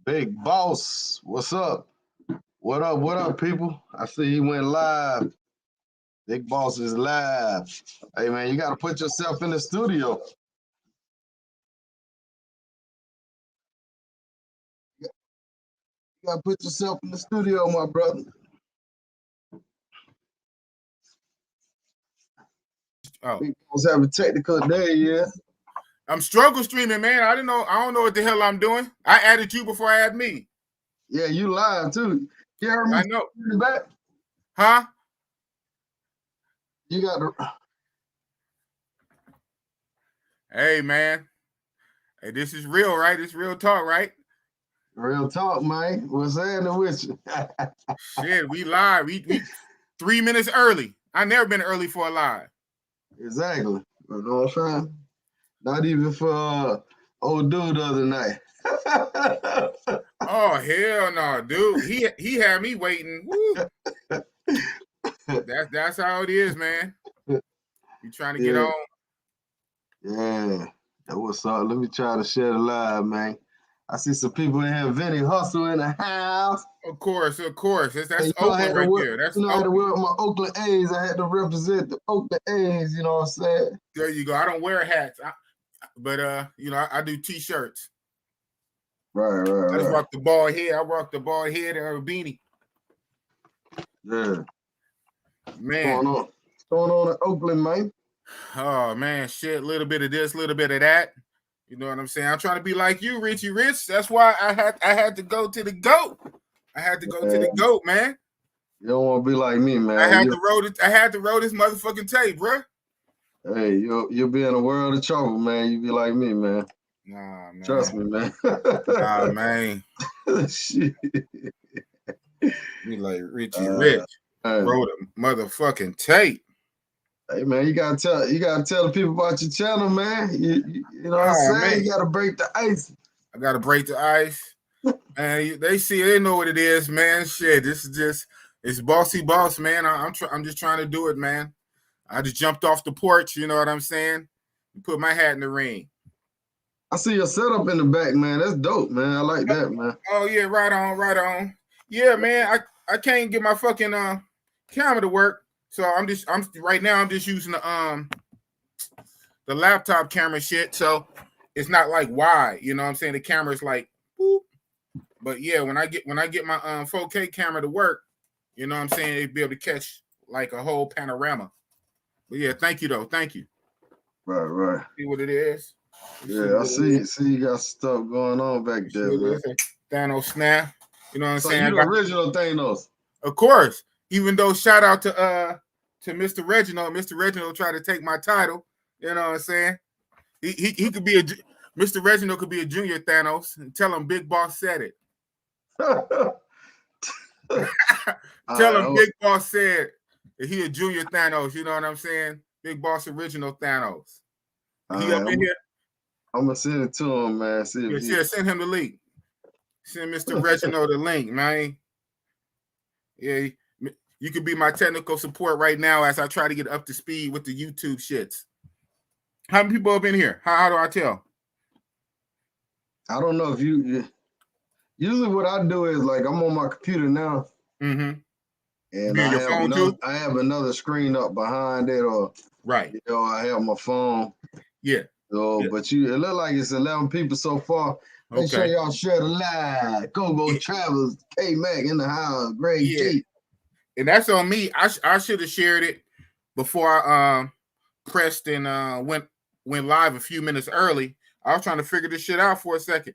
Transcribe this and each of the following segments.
Big boss, what's up? What up? What up, people? I see he went live. Big boss is live. Hey man, you gotta put yourself in the studio. You gotta put yourself in the studio, my brother. Oh, Big boss have a technical day, yeah. I'm struggle streaming, man. I don't know what the hell I'm doing. I added you before I added me. Yeah, you live too. You heard me I know. in the back? Huh? You got the Hey, man. Hey, this is real, right? It's real talk, right? real talk, man. What's happening with you? Shit, we live. We 3 minutes early. I never been early for a live. Exactly. You know what I'm saying? Not even for old dude the other night. Oh hell no, dude. He had me waiting. Woo. That's how it is, man. You trying to get on? Yeah. That what's up. Let me try to share the live, man. I see some people in here. Vinny Hustle in the house. Of course. That's Hey, Oakland right there. That's I had to Oakland. wear my Oakland A's. I had to represent the Oakland A's, you know what I'm saying? There you go. I don't wear hats, but I do t-shirts. Right. I just rock the bald head. I rock the bald head and a beanie. Yeah. Man. What's going on in Oakland, man? Oh man, shit. A little bit of this, a little bit of that. You know what I'm saying? I'm trying to be like you, Richie Rich. That's why I had to go to the GOAT. I had to go to the GOAT, man. You don't want to be like me, man. I had to roll this motherfucking tape, bro. Hey, you'll be in a world of trouble, man. You be like me, man. Nah, man. Trust me, man. Nah, man. Shit. Be like Richie Rich. Wrote a motherfucking tape. Hey man, you gotta tell the people about your channel, man. You know what I'm saying? Man. You gotta break the ice. I gotta break the ice. Man, they know what it is, man. Shit, it's bossy boss, man. I'm just trying to do it, man. I just jumped off the porch, you know what I'm saying? Put my hat in the ring. I see your setup in the back, man. That's dope, man. I like that, man. Oh yeah, right on. Yeah, man. I can't get my fucking camera to work. So I'm right now I'm just using the laptop camera shit. So it's not like wide, you know what I'm saying? The camera's like boop. But yeah, when I get my 4K camera to work, you know what I'm saying, it'd be able to catch like a whole panorama. But yeah, thank you though. Thank you. Right. See what it is? Yeah, I see you got stuff going on back there, man. Thanos snap. You know what I'm saying? So you the original Thanos. Of course. Even though shout out to Mr. Reginald. Mr. Reginald tried to take my title. You know what I'm saying? He could be Mr. Reginald could be a junior Thanos and tell him Big Boss said it. Tell him Big Boss said that he a junior Thanos. You know what I'm saying? Big Boss original Thanos. He up in here? I'm gonna send it to him, man. Send him the link. Send Mr. Reginald the link, man. Yeah, you could be my technical support right now as I try to get up to speed with the YouTube shits. How many people have been here? How do I tell? I don't know if you. Usually, what I do is like I'm on my computer now, and I have another screen up behind it, or right. You know, I have my phone. Yeah. So, yeah. But it look like it's 11 people so far. Make sure y'all share the live. Go Travels, K Mac in the house, Greg G. And that's on me. I should have shared it before I pressed and went live a few minutes early. I was trying to figure this shit out for a second.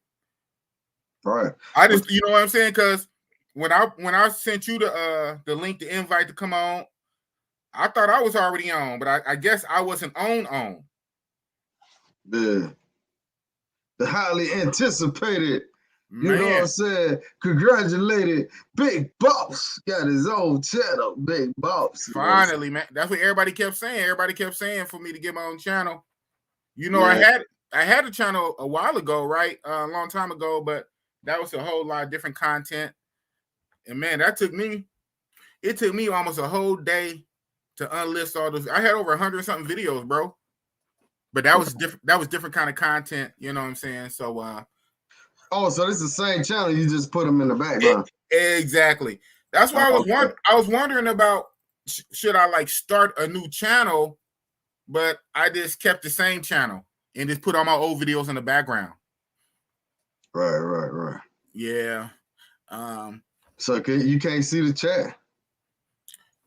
Right. I just, you know what I'm saying? Because when I sent you the link, the invite to come on, I thought I was already on, but I guess I wasn't on. The highly anticipated, you know what I'm saying? Congratulated, Big Boss got his own channel, Big Boss. Finally, man. That's what everybody kept saying. Everybody kept saying for me to get my own channel. You know, yeah. I had a channel a while ago, right? A long time ago, but that was a whole lot of different content. And man, it took me almost a whole day to unlist all those. I had over 100 something videos, bro. But that was different. That was different kind of content, you know what I'm saying? So Oh, so this is the same channel. You just put them in the background. Exactly. That's why I was wondering about should I like start a new channel, but I just kept the same channel and just put all my old videos in the background. Right. Yeah. So you can't see the chat?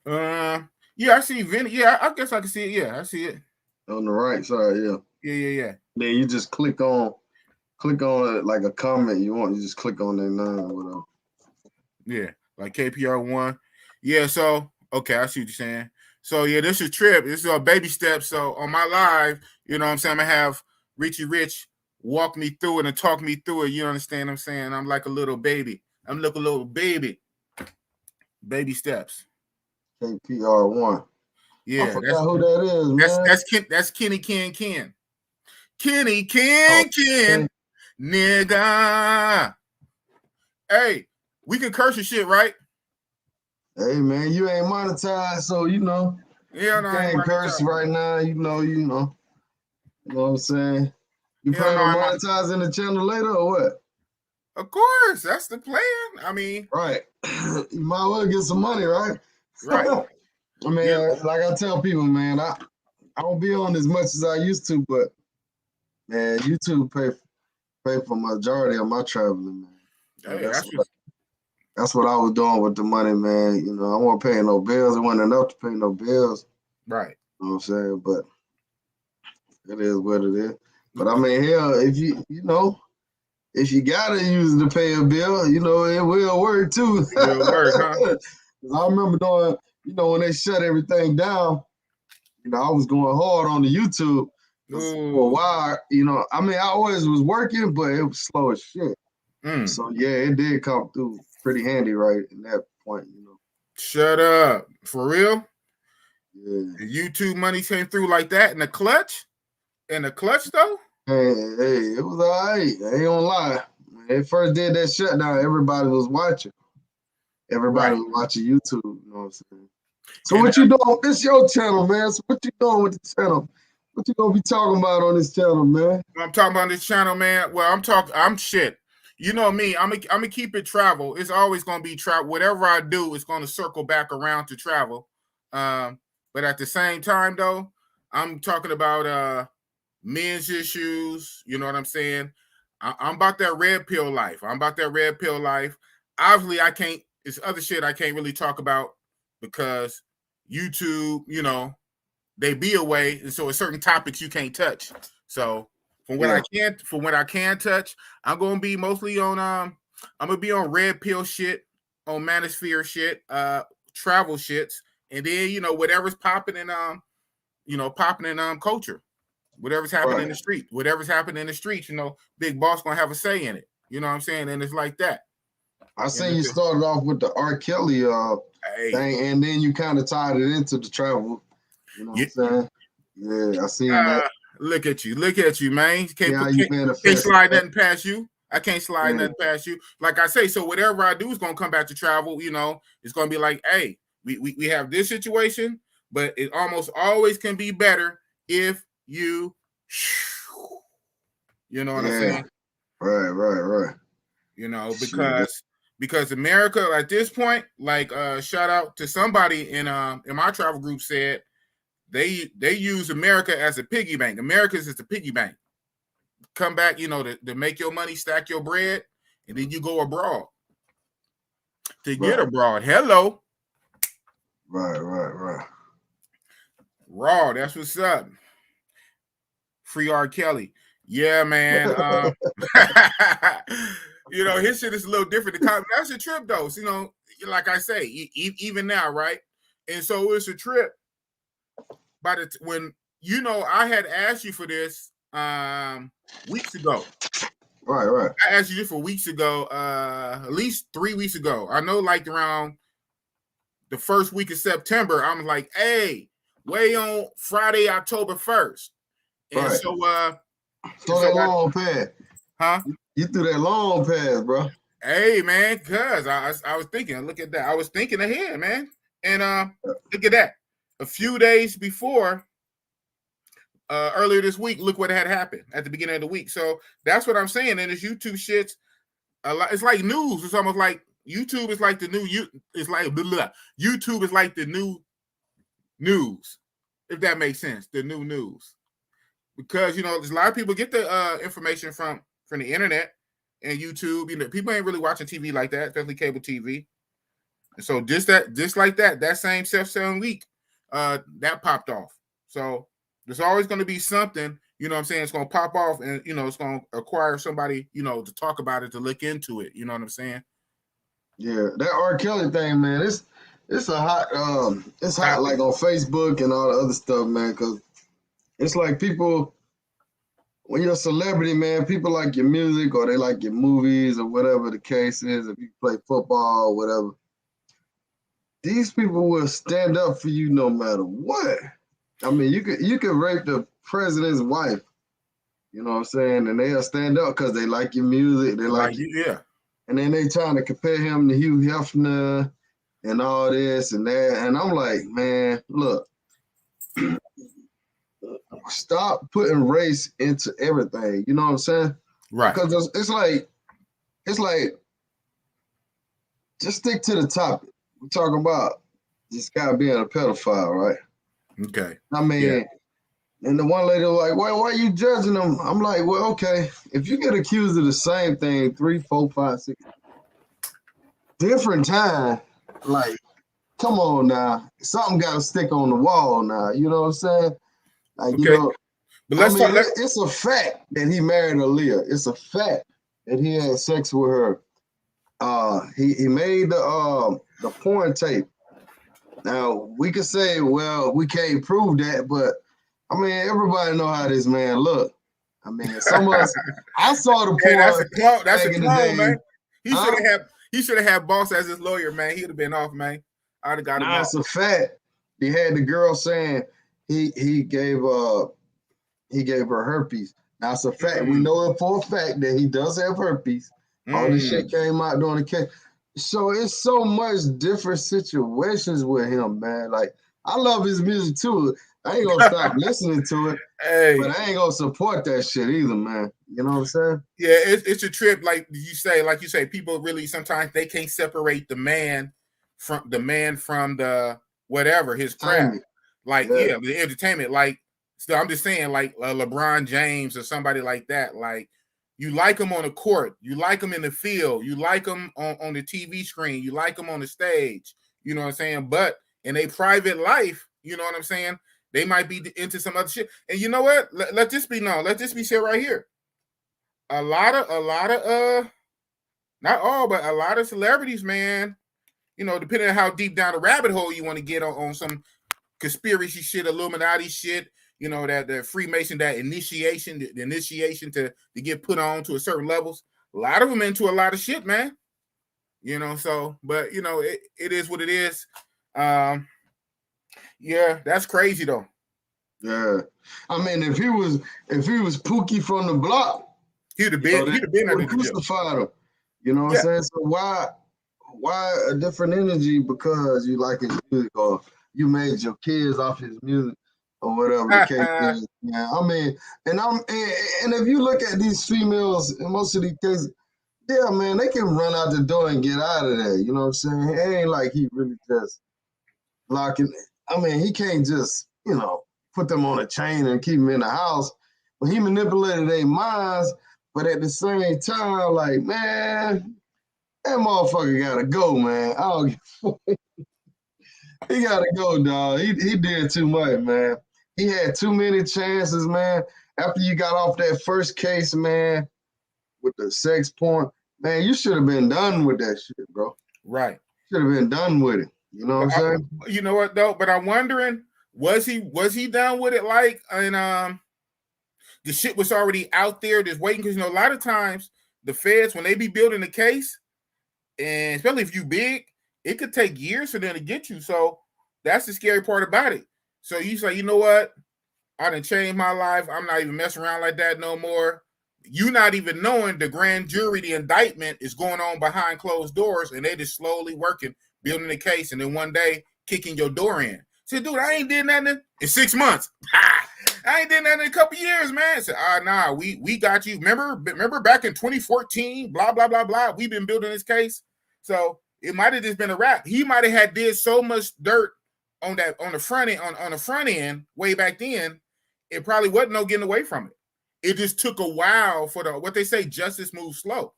Yeah, I see Vinny. Yeah, I guess I can see it. Yeah, I see it. On the right side, yeah. Yeah. Then you just click on it like a comment you want. You just click on their name or whatever. Yeah, like KPR1. Yeah, so okay, I see what you're saying. So yeah, this is a trip. This is a baby step. So on my live, you know what I'm saying, I'm gonna have Richie Rich walk me through it and talk me through it. You understand what I'm saying? I'm like a little baby. I'm like a little baby. Baby steps. KPR1. Yeah, I forgot who that is, man. That's Kenny Ken. Kenny Ken, nigga. Hey, we can curse your shit, right? Hey man, you ain't monetized, so you know. Yeah, no, you can't curse right now. You know. You know what I'm saying? You plan on monetizing the channel later or what? Of course, that's the plan. I mean, right. You might well get some money, right? Right. I mean, like I tell people, man, I don't be on as much as I used to, but man, YouTube pay for majority of my traveling, man. Hey, that's what I was doing with the money, man. You know, I wasn't paying no bills. It wasn't enough to pay no bills. Right. You know what I'm saying? But it is what it is. But I mean, hell, if if you gotta use it to pay a bill, you know, it will work too. It will work, huh? I remember doing, when they shut everything down, I was going hard on the YouTube for a while. I mean, I always was working, but it was slow as shit. So yeah, it did come through pretty handy right in that point, Shut up. For real? Yeah. The YouTube money came through like that in the clutch? In the clutch though? Hey, it was all right. I ain't gonna lie. When they first did that shutdown, everybody was watching. Everybody was watching YouTube, you know what I'm saying? So what you doing? This your channel, man. So what you doing with the channel? What you gonna be talking about on this channel, man? I'm talking about this channel, man. Well, I'm shit. You know me, I'm gonna keep it travel. It's always gonna be travel. Whatever I do, it's gonna circle back around to travel. But at the same time, though, I'm talking about men's issues. You know what I'm saying? I'm about that red pill life. Obviously, I can't. It's other shit I can't really talk about because YouTube, they be away, and so it's certain topics you can't touch. So from what I can touch, I'm gonna be mostly on I'm gonna be on red pill shit, on manosphere shit, travel shits, and then whatever's popping in culture, whatever's happening in the street, Big Boss gonna have a say in it. You know what I'm saying? And it's like that. I seen you started off with the R. Kelly thing, and then you kind of tied it into the travel. You know what I'm saying? Yeah, I seen that. Look at you, man. Can't slide nothing past you. I can't slide nothing past you. Like I say, so whatever I do is gonna come back to travel. It's gonna be like, hey, we have this situation, but it almost always can be better if you know what I'm saying? Right. Because America at this point, like shout out to somebody in my travel group said they use America as a piggy bank. America's is the piggy bank. Come back, to make your money, stack your bread, and then you go abroad. To get abroad. Hello. Right. Raw, that's what's up. Free R. Kelly. Yeah, man. His shit is a little different. That's a trip, though. So, like I say, even now, right? And so it's a trip. But when I had asked you for this weeks ago. Right. I asked you this for weeks ago, at least 3 weeks ago. I know, like around the first week of September, I'm like, hey, way on Friday, October 1st. And so that long pass. Huh? You threw that long pass, bro. Hey, man, cuz I was thinking, look at that. I was thinking ahead, man. And look at that. A few days before, earlier this week, look what had happened at the beginning of the week. So that's what I'm saying. And this YouTube shit's a lot. It's like news. It's almost like YouTube is like the new. It's like blah, blah. YouTube is like the new news, if that makes sense. The new news, because there's a lot of people get the information from the internet and YouTube. People ain't really watching TV like that, especially cable TV. And so just like that same self-selling week, that popped off. So there's always going to be something. You know what I'm saying? It's going to pop off and, it's going to acquire somebody, to talk about it, to look into it. You know what I'm saying? Yeah, that R. Kelly thing, man, it's a hot, it's hot like on Facebook and all the other stuff, man, because it's like people, when you're a celebrity, man, people like your music or they like your movies or whatever the case is, if you play football or whatever. These people will stand up for you no matter what. I mean, you could rape the president's wife, you know what I'm saying? And they'll stand up because they like your music. They like you. Yeah. And then they trying to compare him to Hugh Hefner and all this and that. And I'm like, man, look, stop putting race into everything. You know what I'm saying? Right. Because it's like, just stick to the topic. We're talking about this guy being a pedophile, right? Okay. I mean, and the one lady was like, why are you judging him? I'm like, well, okay, if you get accused of the same thing 3, 4, 5, 6 different time, like, come on now. Something got to stick on the wall now. You know what I'm saying? Like, okay. But let's talk. It's a fact that he married Aaliyah. It's a fact that he had sex with her. He made the porn tape. Now, we could say, well, we can't prove that, but I mean, everybody know how this man look. I mean, some of us, I saw the porn. Hey, that's a clone, man. He should have had Boss as his lawyer, man. He'd have been off, man. I'd have got him off. That's a fact. He had the girl saying he gave her herpes. Now it's a fact. We know it for a fact that he does have herpes. All this shit came out during the case. So it's so much different situations with him, man. Like, I love his music too. I ain't gonna stop listening to it, but I ain't gonna support that shit either, man. You know what I'm saying? Yeah, it's a trip, like you say. People really sometimes they can't separate the man from the whatever his craft. Like the entertainment. Like, so I'm just saying, like LeBron James or somebody like that. Like, you like him on the court, you like him in the field, you like him on the TV screen, you like him on the stage. You know what I'm saying? But in a private life, you know what I'm saying? They might be into some other shit. And you know what? Let this be known. Let this be said right here. A lot of not all, but a lot of celebrities, man, depending on how deep down the rabbit hole you want to get on some conspiracy shit, Illuminati shit, that the Freemason, that initiation, the initiation to get put on to a certain levels. A lot of them into a lot of shit, man. So, but it is what it is. Yeah, that's crazy though. Yeah, I mean, if he was Pookie from the block, he'd have been crucified him. You know what I'm saying? So why a different energy because you like his music or you made your kids off his music or whatever the case is? Yeah, I mean, and if you look at these females in most of these cases, yeah, man, they can run out the door and get out of there. You know what I'm saying? It ain't like he really just locking. I mean, he can't just, put them on a chain and keep them in the house. But he manipulated their minds. But at the same time, like, man, that motherfucker gotta go, man. I don't give a fuck. He gotta go, dog. He did too much, man. He had too many chances, man. After you got off that first case, man, with the sex porn, man, you should have been done with that shit, bro. Right. Should have been done with it. You know what I'm saying? You know what though? But I'm wondering, was he done with it? Like, and the shit was already out there, just waiting. Because a lot of times the feds, when they be building a case, and especially if you big, it could take years for them to get you. So that's the scary part about it. So you say, you know what? I done changed my life. I'm not even messing around like that no more. You not even knowing the grand jury, the indictment is going on behind closed doors, and they just slowly working, building the case, and then one day kicking your door in. Say, dude, I ain't did nothing in 6 months. I ain't did that in a couple years, man. I said, nah, we got you. Remember back in 2014, blah, blah, blah, blah. We've been building this case. So it might have just been a wrap. He might have had did so much dirt on the front end way back then. It probably wasn't no getting away from it. It just took a while for what they say, justice moves slow.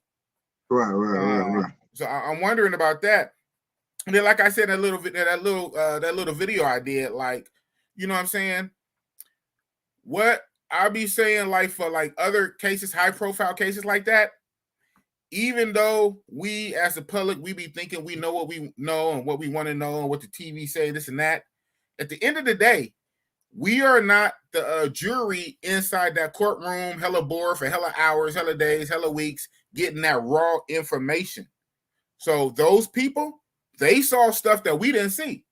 Right. So I'm wondering about that. And then, like I said, that little video I did, like, you know what I'm saying? What I'll be saying, like, for like other cases, high profile cases like that, even though we as the public, we be thinking we know what we know and what we want to know and what the TV say, this and that. At the end of the day, we are not the jury inside that courtroom, hella bored for hella hours, hella days, hella weeks, getting that raw information. So those people, they saw stuff that we didn't see.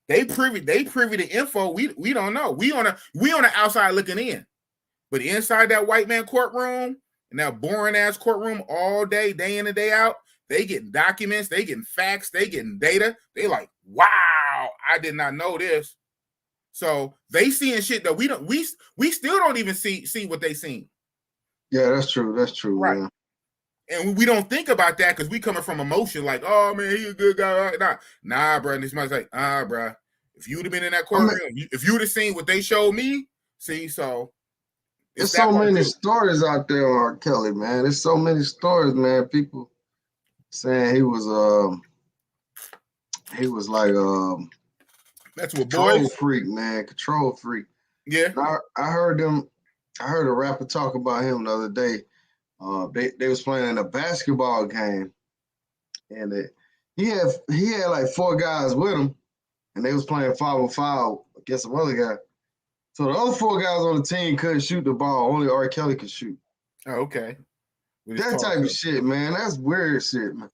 They privy to info we don't know. We on the outside looking in. But inside that white man courtroom and that boring ass courtroom all day in and day out, they getting documents, they getting facts, they getting data. They like, wow, I did not know this. So they seeing shit that we still don't even see what they seen. Yeah, that's true. That's true. Right. Man. And we don't think about that because we coming from emotion, like, oh man, he a good guy. Nah, bro. And this man's like, bro. If you'd have been in that courtroom, if you'd have seen what they showed me, see, so there's so many stories out there on R. Kelly, man. There's so many stories, man. People saying he was like that's what control freak, man. Control freak. Yeah. I heard a rapper talk about him the other day. They was playing in a basketball game, and he had like 4 guys with him, and they was playing 5-on-5 against some other guy. So the other 4 guys on the team couldn't shoot the ball. Only R. Kelly could shoot. Oh, okay. That type of shit, man. That's weird shit, man.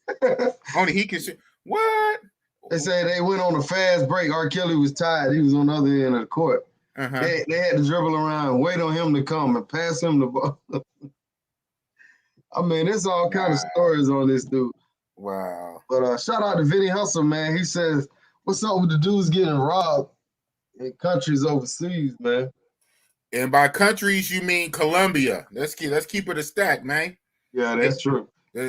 Only he can shoot. What? They say they went on a fast break. R. Kelly was tired. He was on the other end of the court. Uh-huh. They had to dribble around and wait on him to come and pass him the ball. I mean, there's all kind of stories on this dude. Wow. But shout out to Vinny Hustle, man. He says, what's up with the dudes getting robbed in countries overseas, man? And by countries, you mean Colombia. Let's keep it a stack, man. Yeah, that's true. We're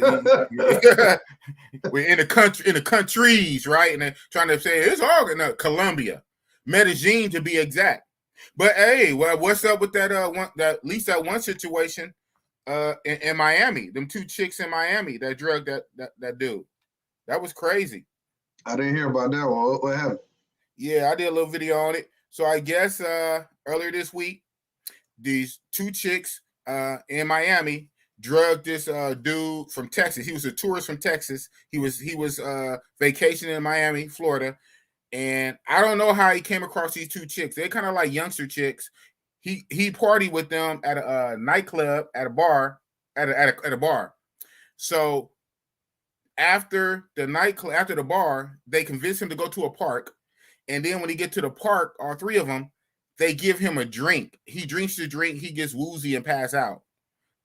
in the countries, right? And they're trying to say it's all in Colombia, Medellin to be exact. But hey, well, what's up with that at least that one situation in Miami? Them 2 chicks in Miami that drugged that dude. That was crazy. I didn't hear about that one. What happened? Yeah, I did a little video on it. So I guess earlier this week, these 2 chicks in Miami drugged this dude from Texas. He was a tourist from Texas. He was vacationing in Miami, Florida, and I don't know how he came across these 2 chicks. They're kind of like youngster chicks. He partied with them at a nightclub, at a bar, at a bar. So after the bar, they convinced him to go to a park, and then when he get to the park, all 3 of them, they give him a drink. He drinks the drink. He gets woozy and pass out.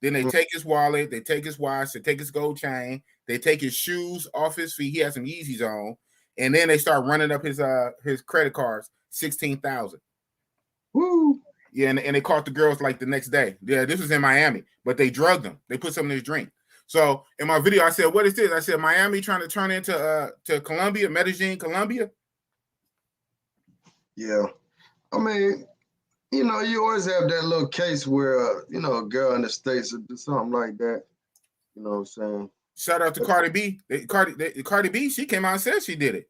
Then they take his wallet, they take his watch, they take his gold chain, they take his shoes off his feet. He has some Yeezys on, and then they start running up his credit cards, $16,000. Woo! Yeah, and they caught the girls like the next day. Yeah, this was in Miami, but they drugged them. They put some in his drink. So in my video, I said, "What is this?" I said, "Miami trying to turn into to Colombia, Medellin, Colombia." Yeah, I mean, you know, you always have that little case where, you know, a girl in the States would do something like that. You know what I'm saying? Shout out to Cardi B. Cardi B, she came out and said she did it.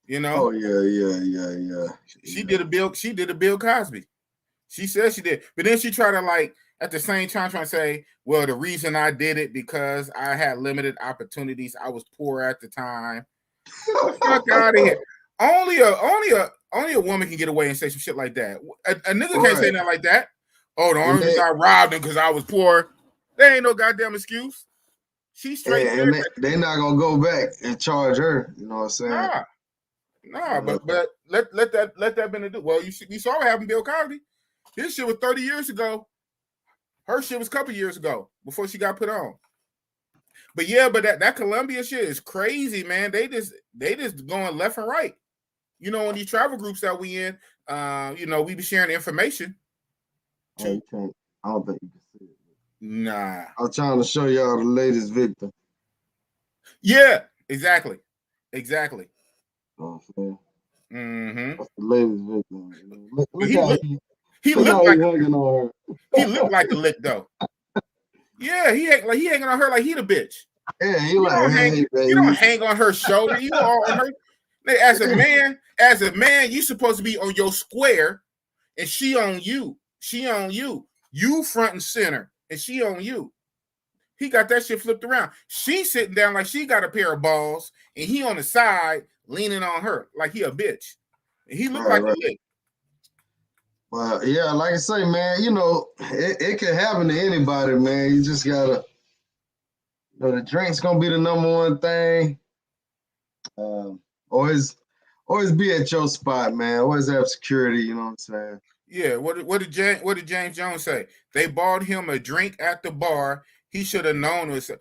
You know? Oh, yeah. She did a Bill Cosby. She said she did. But then she tried to, like, at the same time trying to say, well, the reason I did it because I had limited opportunities. I was poor at the time. Fuck out of here. Only a woman can get away and say some shit like that. A nigga can't say nothing like that. Oh, the only reason I robbed him because I was poor. There ain't no goddamn excuse. She's straight. And they're not gonna go back and charge her. You know what I'm saying? Nah. But let that been a do. Well, you saw what happened to Bill Cosby. His shit was 30 years ago. Her shit was a couple years ago before she got put on. But yeah, but that Colombia shit is crazy, man. They just going left and right. You know, in these travel groups that we in, we be sharing information. Oh, you can't. I don't think you can see it. Nah. I'm trying to show y'all the latest victim. Yeah, exactly. Exactly. You know what I'm saying? Mm-hmm. That's the latest victim. Look he how look, he looked how like he hanging on her. he looked like a lick though. Yeah, he hanging on her like he the bitch. Yeah, he like, hey, baby. You don't hang on her shoulder. You all on her. As a man, you supposed to be on your square, and she on you. She on you. You front and center, and she on you. He got that shit flipped around. She sitting down like she got a pair of balls, and he on the side leaning on her like he a bitch. And he looked like a lick. Well, yeah, like I say, man, it can happen to anybody, man. You just gotta, the drink's gonna be the number one thing. Always be at your spot, man. Always have security. You know what I'm saying? Yeah. What did James Jones say? They bought him a drink at the bar. He should have known it was.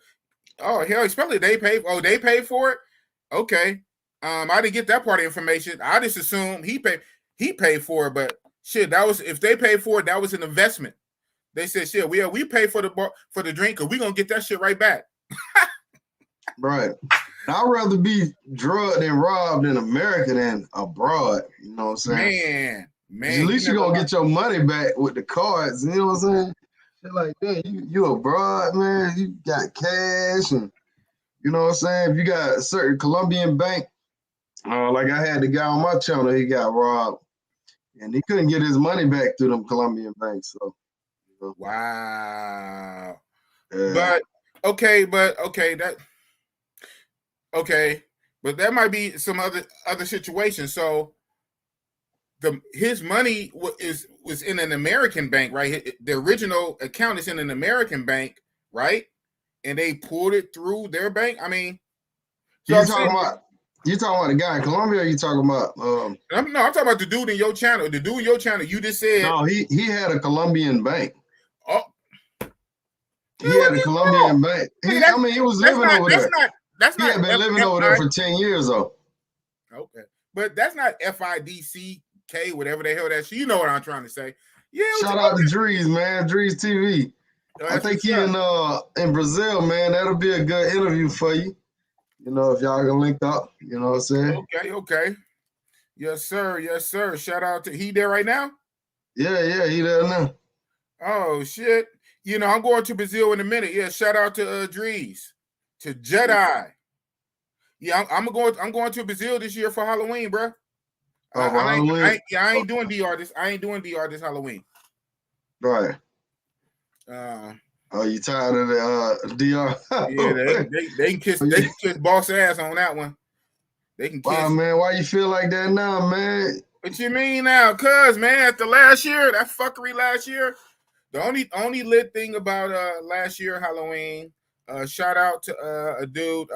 Oh hell, especially they paid. Oh, they paid for it. Okay. I didn't get that part of information. I just assumed he paid. He paid for it, but shit, that was if they paid for it, that was an investment. They said, shit, we pay for the drink, because we gonna get that shit right back. Right. I'd rather be drugged and robbed in America than abroad. You know what I'm saying? Man. At least you're gonna get your money back with the cards. You know what I'm saying? They're like, yeah, you abroad, man. You got cash, and you know what I'm saying? If you got a certain Colombian bank, like I had the guy on my channel, he got robbed, and he couldn't get his money back through them Colombian banks. So, wow. Yeah. But that might be some other situation. So his money was in an American bank, right? The original account is in an American bank, right? And they pulled it through their bank. I mean, so you talking about the guy in Colombia, or you talking about I'm talking about the dude in your channel. The dude in your channel, you just said. No, he had a Colombian bank. Oh, he had a Colombian bank. He was living over there. He had been living over there for 10 years though. Okay. But that's not FIDCK, whatever the hell that's. You know what I'm trying to say. Yeah. Shout out to Drees, man. Drees TV. I think he in Brazil, man. That'll be a good interview for you. You know, if y'all can link up, you know what I'm saying? Okay. Yes, sir. Shout out to he there right now? Yeah, he there now. Oh shit. I'm going to Brazil in a minute. Yeah, shout out to Drees, to Jedi. Yeah, I'm going to Brazil this year for Halloween, bro. Halloween? I ain't doing DR this. I ain't doing DR this Halloween. Right. You tired of the DR? Yeah, they can kiss boss ass on that one. They can kiss. Wow, man, why you feel like that now, man? What you mean now? Cause man, after last year, that fuckery last year, the only lit thing about last year Halloween. Shout out to a dude,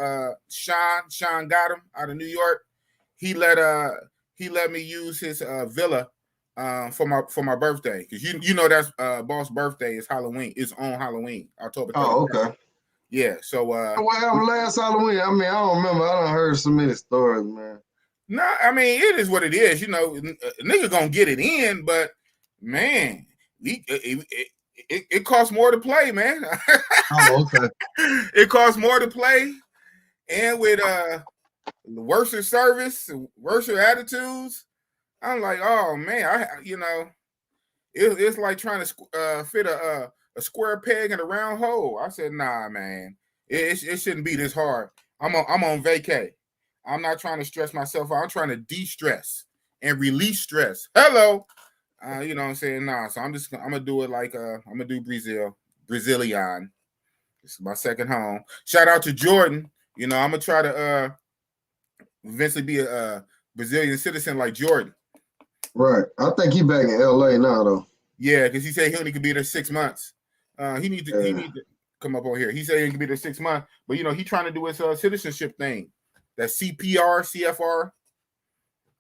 Sean got him out of New York. He let me use his villa for my birthday, because you know that's boss birthday is Halloween. It's on Halloween, October 31st. Oh, okay. Yeah. So what happened last Halloween? I mean, I don't remember. I done heard so many stories, man. No, I mean it is what it is. You know, nigga gonna get it in, but man, it costs more to play, man. Oh, okay. It costs more to play, and with worse service, worse attitudes. I'm like, oh man, it's like trying to fit a square peg in a round hole. I said, nah, man, it shouldn't be this hard. I'm on vacay. I'm not trying to stress myself out. I'm trying to de-stress and release stress. Hello. You know what I'm saying? Nah, so I'm gonna do it like I'm gonna do Brazilian. This is my second home. Shout out to Jordan. I'm gonna try to eventually be a Brazilian citizen like Jordan. Right. I think he back in LA now though. Yeah, because he said he only could be there 6 months. He need to come up on here. He said he can be there 6 months, but he trying to do his citizenship thing. That CFR.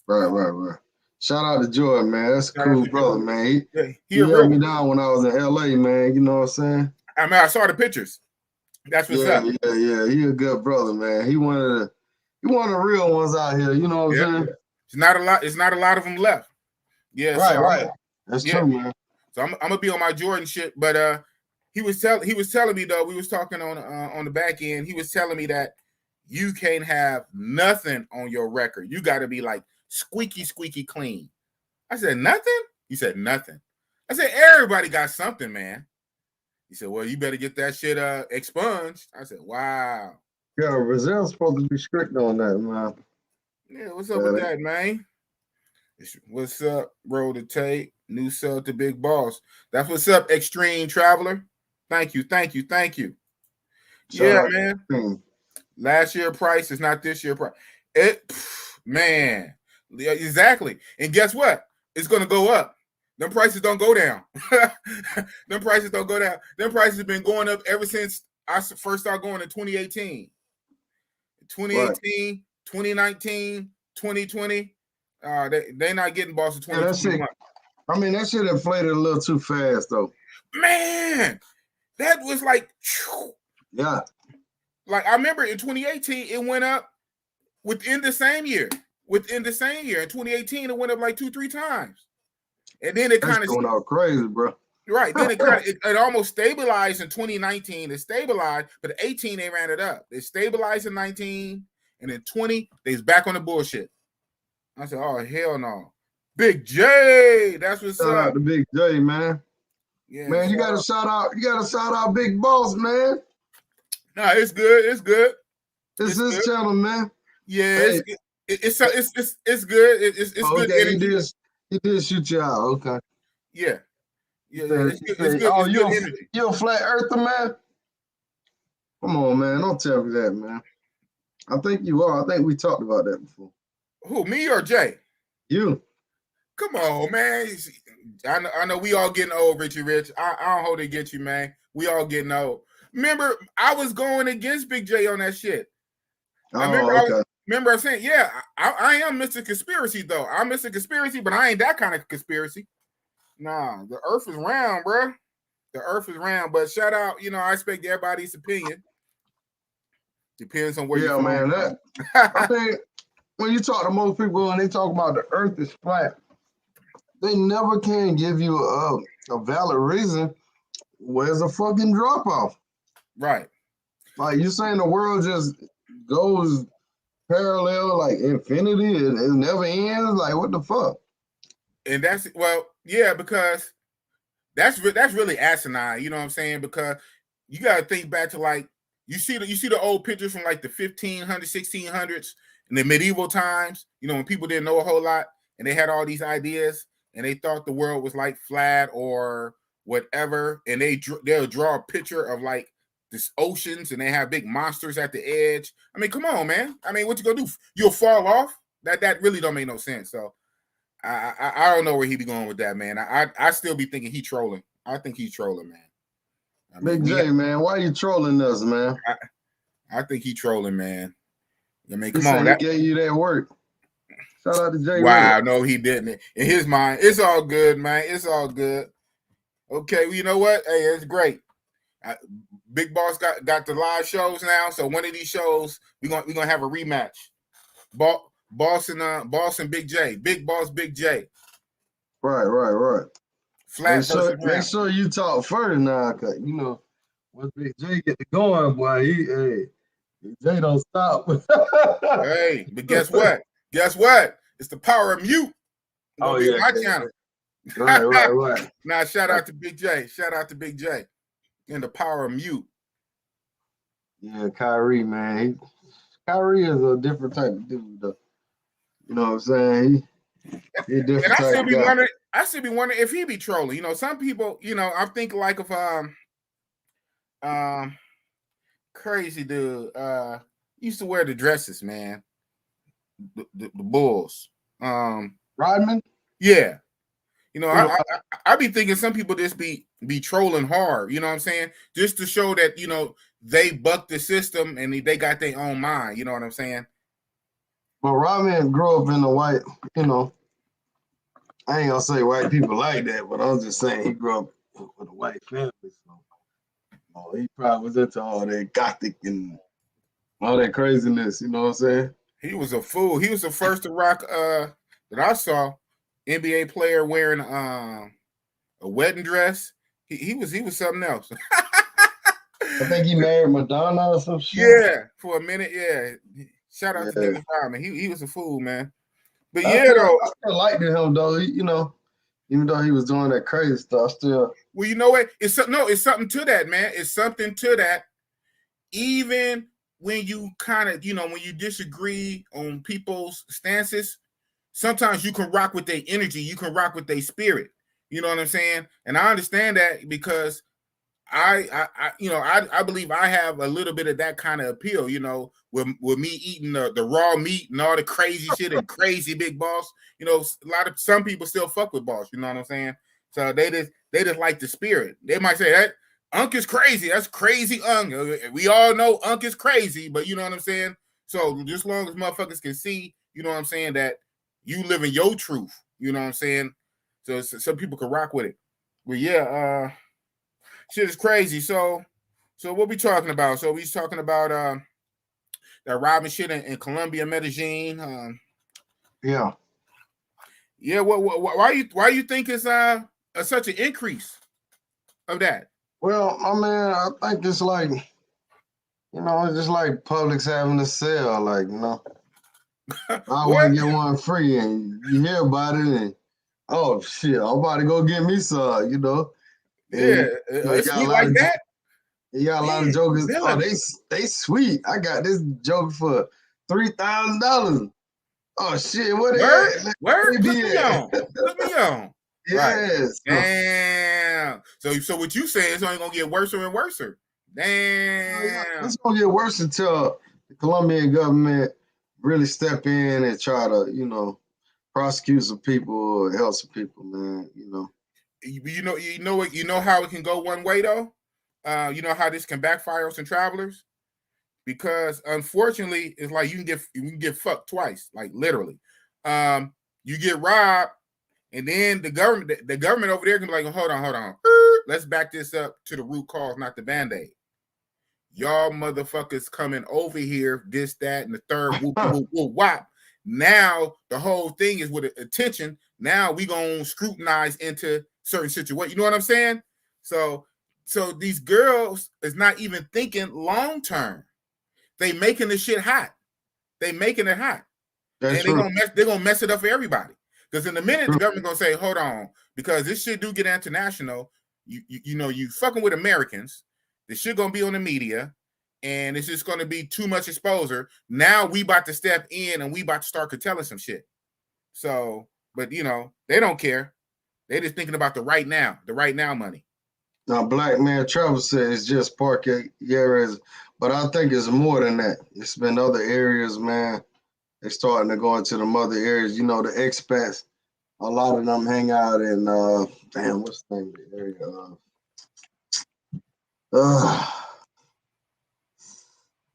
Right. Shout out to Jordan, man. That's a cool brother, man. He held me down when I was in LA, man. You know what I'm saying? I mean, I saw the pictures. That's what's up. Yeah. He a good brother, man. He one of the real ones out here. You know what I'm saying? It's not a lot of them left. Yeah, right. That's true, man. So I'm gonna be on my Jordan shit. But he was telling me though, we was talking on the back end. He was telling me that you can't have nothing on your record. You got to be like squeaky clean. I said nothing. He said nothing. I said everybody got something, man. He said, well, you better get that shit expunged. I said, wow. Yeah, Brazil's supposed to be strict on that, man. Yeah, what's up with that, man? What's up, Roll the Tape? New sell to Big Boss. That's what's up, Extreme Traveler. Thank you. Yeah, man. Last year price is not this year price. Man, exactly. And guess what? It's gonna go up. Them prices don't go down. Them prices don't go down. Them prices have been going up ever since I first started going in 2018. 2018, 2019, 2020. They not getting boss in 2021. I mean, that shit inflated a little too fast, though. Man, that was like, yeah. Like I remember in 2018, it went up within the same year. In 2018, it went up like 2-3 times, and then it kind of going out crazy, bro. Right. Then it almost stabilized in 2019. It stabilized, but 18 they ran it up. It stabilized in 19, and in 20 they's back on the bullshit. I said, oh hell no, Big J. That's what's up. Shout out to Big J, man. Yeah, man, you gotta shout out Big Boss, man. Nah, it's good. It's good. It's his channel, man. Yeah, hey. It's good. It's good energy. He did shoot you out. Okay. Yeah. It's good. Oh, you're a flat earther, man. Come on, man. Don't tell me that, man. I think you are. I think we talked about that before. Who, me or Jay? You. Come on, man. I know we all getting old, Richie Rich. I don't hold it against you, man. We all getting old. Remember, I was going against Big J on that shit. I was saying, yeah, I am Mr. Conspiracy, though. I'm Mr. Conspiracy, but I ain't that kind of conspiracy. Nah, the earth is round, bro. The earth is round. But shout out, I respect everybody's opinion. Depends on where you're from. Yeah, man. I think when you talk to most people and they talk about the earth is flat, they never can give you a valid reason. Where's a fucking drop off? Right. Like you saying the world just goes parallel like infinity and it never ends? Like what the fuck? And because that's really asinine, you know what I'm saying? Because you gotta think back to like you see the old pictures from like the 1500s, 1600s in the medieval times, when people didn't know a whole lot and they had all these ideas and they thought the world was like flat or whatever, and they'll draw a picture of like this oceans and they have big monsters at the edge. I mean, come on, man. I mean, what you gonna do? You'll fall off? That really don't make no sense. So I don't know where he be going with that, man. I still be thinking he trolling. I think he's trolling, man. I mean, Big J, man, why are you trolling us, man? I think he trolling, man. I mean, come on. He gave you that work. Shout out to Jay. Wow, no, he didn't. In his mind, it's all good, man. It's all good. Okay, well, you know what? Hey, it's great. Big Boss got the live shows now, so one of these shows we're gonna have a rematch. Boss and Big J, Big Boss, Big J. Right. Flat. Make sure you talk first now, cause when Big J get to going, boy, Big J don't stop. Hey, but guess what? It's the power of mute. Oh yeah, my channel. Right. Now, shout out to Big J. And the power of mute. Yeah, Kyrie, man. Kyrie is a different type of dude, though. You know what I'm saying? He different and type of guy. I still be wondering if he be trolling. Some people, I'm thinking like of crazy dude. Used to wear the dresses, man. The Bulls. Rodman? Yeah. I be thinking some people just be trolling hard, you know what I'm saying? Just to show that, they buck the system and they got their own mind, you know what I'm saying? Well, Rodman grew up in the white, I ain't gonna say white people like that, but I'm just saying he grew up with a white family, so he probably was into all that gothic and all that craziness, you know what I'm saying? He was a fool. He was the first to rock that I saw NBA player wearing a wedding dress. He was something else. I think he married Madonna or some shit. Yeah, for a minute. Yeah. Shout out to Dennis Rodman. He was a fool, man. But I still liked him though. You know, even though he was doing that crazy stuff, still. Well, you know what? It's something to that, man. It's something to that. Even when you kind of, when you disagree on people's stances, sometimes you can rock with their energy. You can rock with their spirit. You know what I'm saying? And I understand that because I believe I have a little bit of that kind of appeal, with me eating the raw meat and all the crazy shit and crazy big boss. Some people still fuck with boss. You know what I'm saying? So they just like the spirit. They might say that Unc is crazy. That's crazy Unc. We all know Unc is crazy, but you know what I'm saying? So just long as motherfuckers can see, you know what I'm saying, that you live in your truth. You know what I'm saying? So some people can rock with it. But yeah, shit is crazy. So what we talking about? So we talking about that robbing shit in Colombia, Medellin. Yeah. Why you think it's such an increase of that? Well, my man, I think it's like, it's just like Publix having a sale, like, I want to get one free, and you hear about it, and oh shit, I'm about to go get me some, Yeah, it's sweet like that. You got a lot of jokers. Oh, they sweet. I got this joke for $3,000. Oh shit, what is that? Word? Put me on. Put me on. Yes. Right. Damn. So what you saying is only gonna get worse and worse. Damn. It's gonna get worse until the Colombian government really step in and try to, prosecute some people or help some people, man. You know how it can go one way though. You know how this can backfire on some travelers, because unfortunately, it's like you can get fucked twice, like literally. You get robbed, and then the government over there can be like, hold on, let's back this up to the root cause, not the Band-Aid. Y'all motherfuckers coming over here, this, that, and the third, whoop, whoop, whoop, whop. Now the whole thing is with attention. Now we gonna scrutinize into certain situations. You know what I'm saying? So these girls is not even thinking long term. They making the shit hot. They making it hot. That's and they're gonna mess it up for everybody. Because in a minute, the government gonna say, hold on, because this shit do get international. You fucking with Americans. This shit gonna be on the media, and it's just gonna be too much exposure. Now we about to step in and we about to start curtailing some shit. So, but they don't care. They just thinking about the right now money. Now, Black Man Travel said it's just park areas, but I think it's more than that. It's been other areas, man. They're starting to go into the other areas. The expats, a lot of them hang out in, what's the name of the area?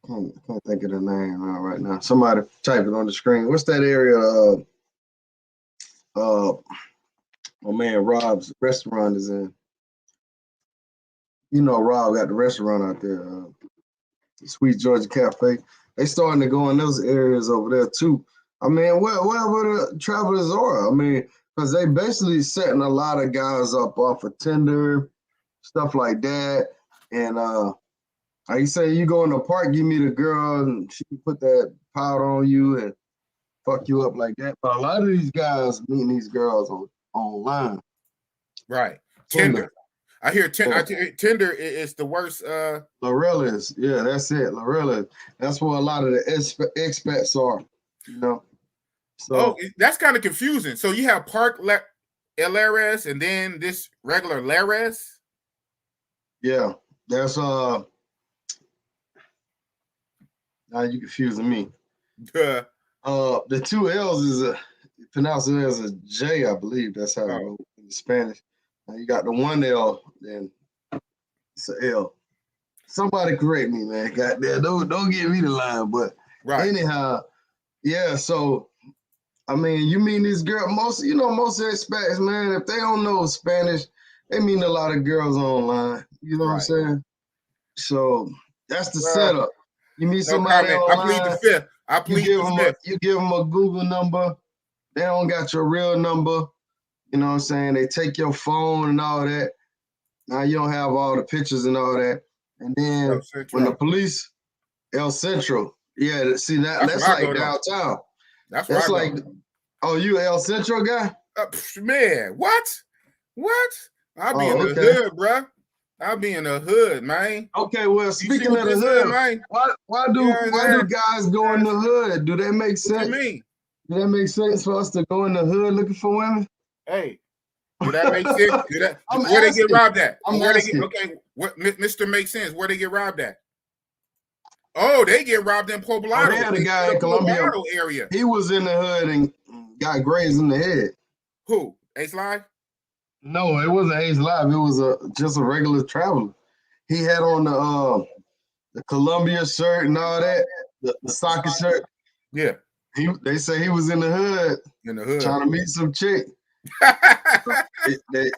Can't think of the name right now. Somebody type it on the screen. What's that area? My man Rob's restaurant is in. Rob got the restaurant out there, Sweet Georgia Cafe. They starting to go in those areas over there too. I mean, wherever the travelers are. I mean, because they basically setting a lot of guys up off of Tinder, stuff like that. And like you say, you go in the park, you meet a girl, and she can put that powder on you and fuck you up like that. But a lot of these guys meeting these girls online. Right. Tinder. I hear Tinder is the worst. Lorella's, yeah, that's it. Lorella. That's where a lot of the expats are. So that's kind of confusing. So you have Park LRS and then this regular LRS. Yeah, that's now you confusing me. The two L's is pronounced as a J, I believe. That's how it goes in Spanish. Now you got the one L, then it's an L. Somebody correct me, man. Goddamn, don't give me the line. But anyhow, yeah. So I mean, you mean these girls? Most expats, man. If they don't know Spanish, they mean a lot of girls online. You know what I'm saying? So that's the setup. You meet somebody online. I plead the fifth. You give them a Google number. They don't got your real number. You know what I'm saying? They take your phone and all that. Now you don't have all the pictures and all that. And then when the police, El Centro, yeah, see that's like downtown. That's like, oh, you El Centro guy? Man, what? I'll be in the hood, bro. I'll be in the hood, man. Okay, well, speaking of the hood, man, why do guys go in the hood? Do that make sense? What you mean? Do that make sense for us to go in the hood looking for women? Hey, do that make sense? Where they get robbed at? Okay, what Mr. Makes sense. Where they get robbed at? Oh, they get robbed in Poblado. They had a guy in Colombia area. He was in the hood and got grazed in the head. Who? Ace Live? No, it wasn't Ace Live. It was just a regular traveler. He had on the Columbia shirt and all that, the soccer shirt. Yeah. They say he was in the hood. Trying to meet some chick.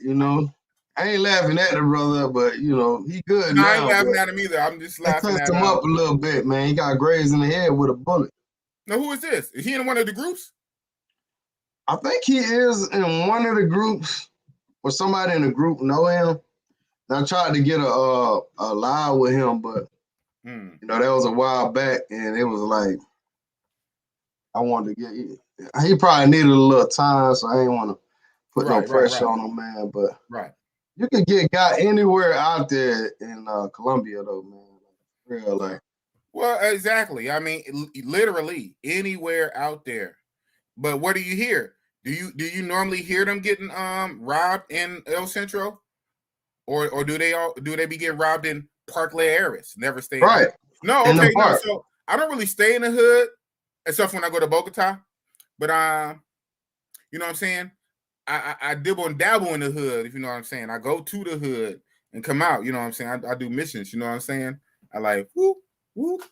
You know, I ain't laughing at the brother, but you know, he good now. I ain't laughing at him either. I'm just laughing at him. Him up a little bit, man. He got grazed in the head with a bullet. Now, who is this? Is he in one of the groups? I think he is in one of the groups, or somebody in the group know him. And I tried to get a live with him, but you know, that was a while back, and it was like I wanted to get. He probably needed a little time, so I didn't want to put no pressure on him, man. But you can got anywhere out there in Colombia, though, man. Real like. Well, exactly. I mean, literally anywhere out there. But what do you hear? Do you normally hear them getting robbed in El Centro, or do they be getting robbed in Park Aires? Never stay right. No, okay, no. So I don't really stay in the hood, except when I go to Bogota. But you know what I'm saying? I dibble and dabble in the hood, if you know what I'm saying. I go to the hood and come out, you know what I'm saying. I do missions, you know what I'm saying. I like whoop whoop,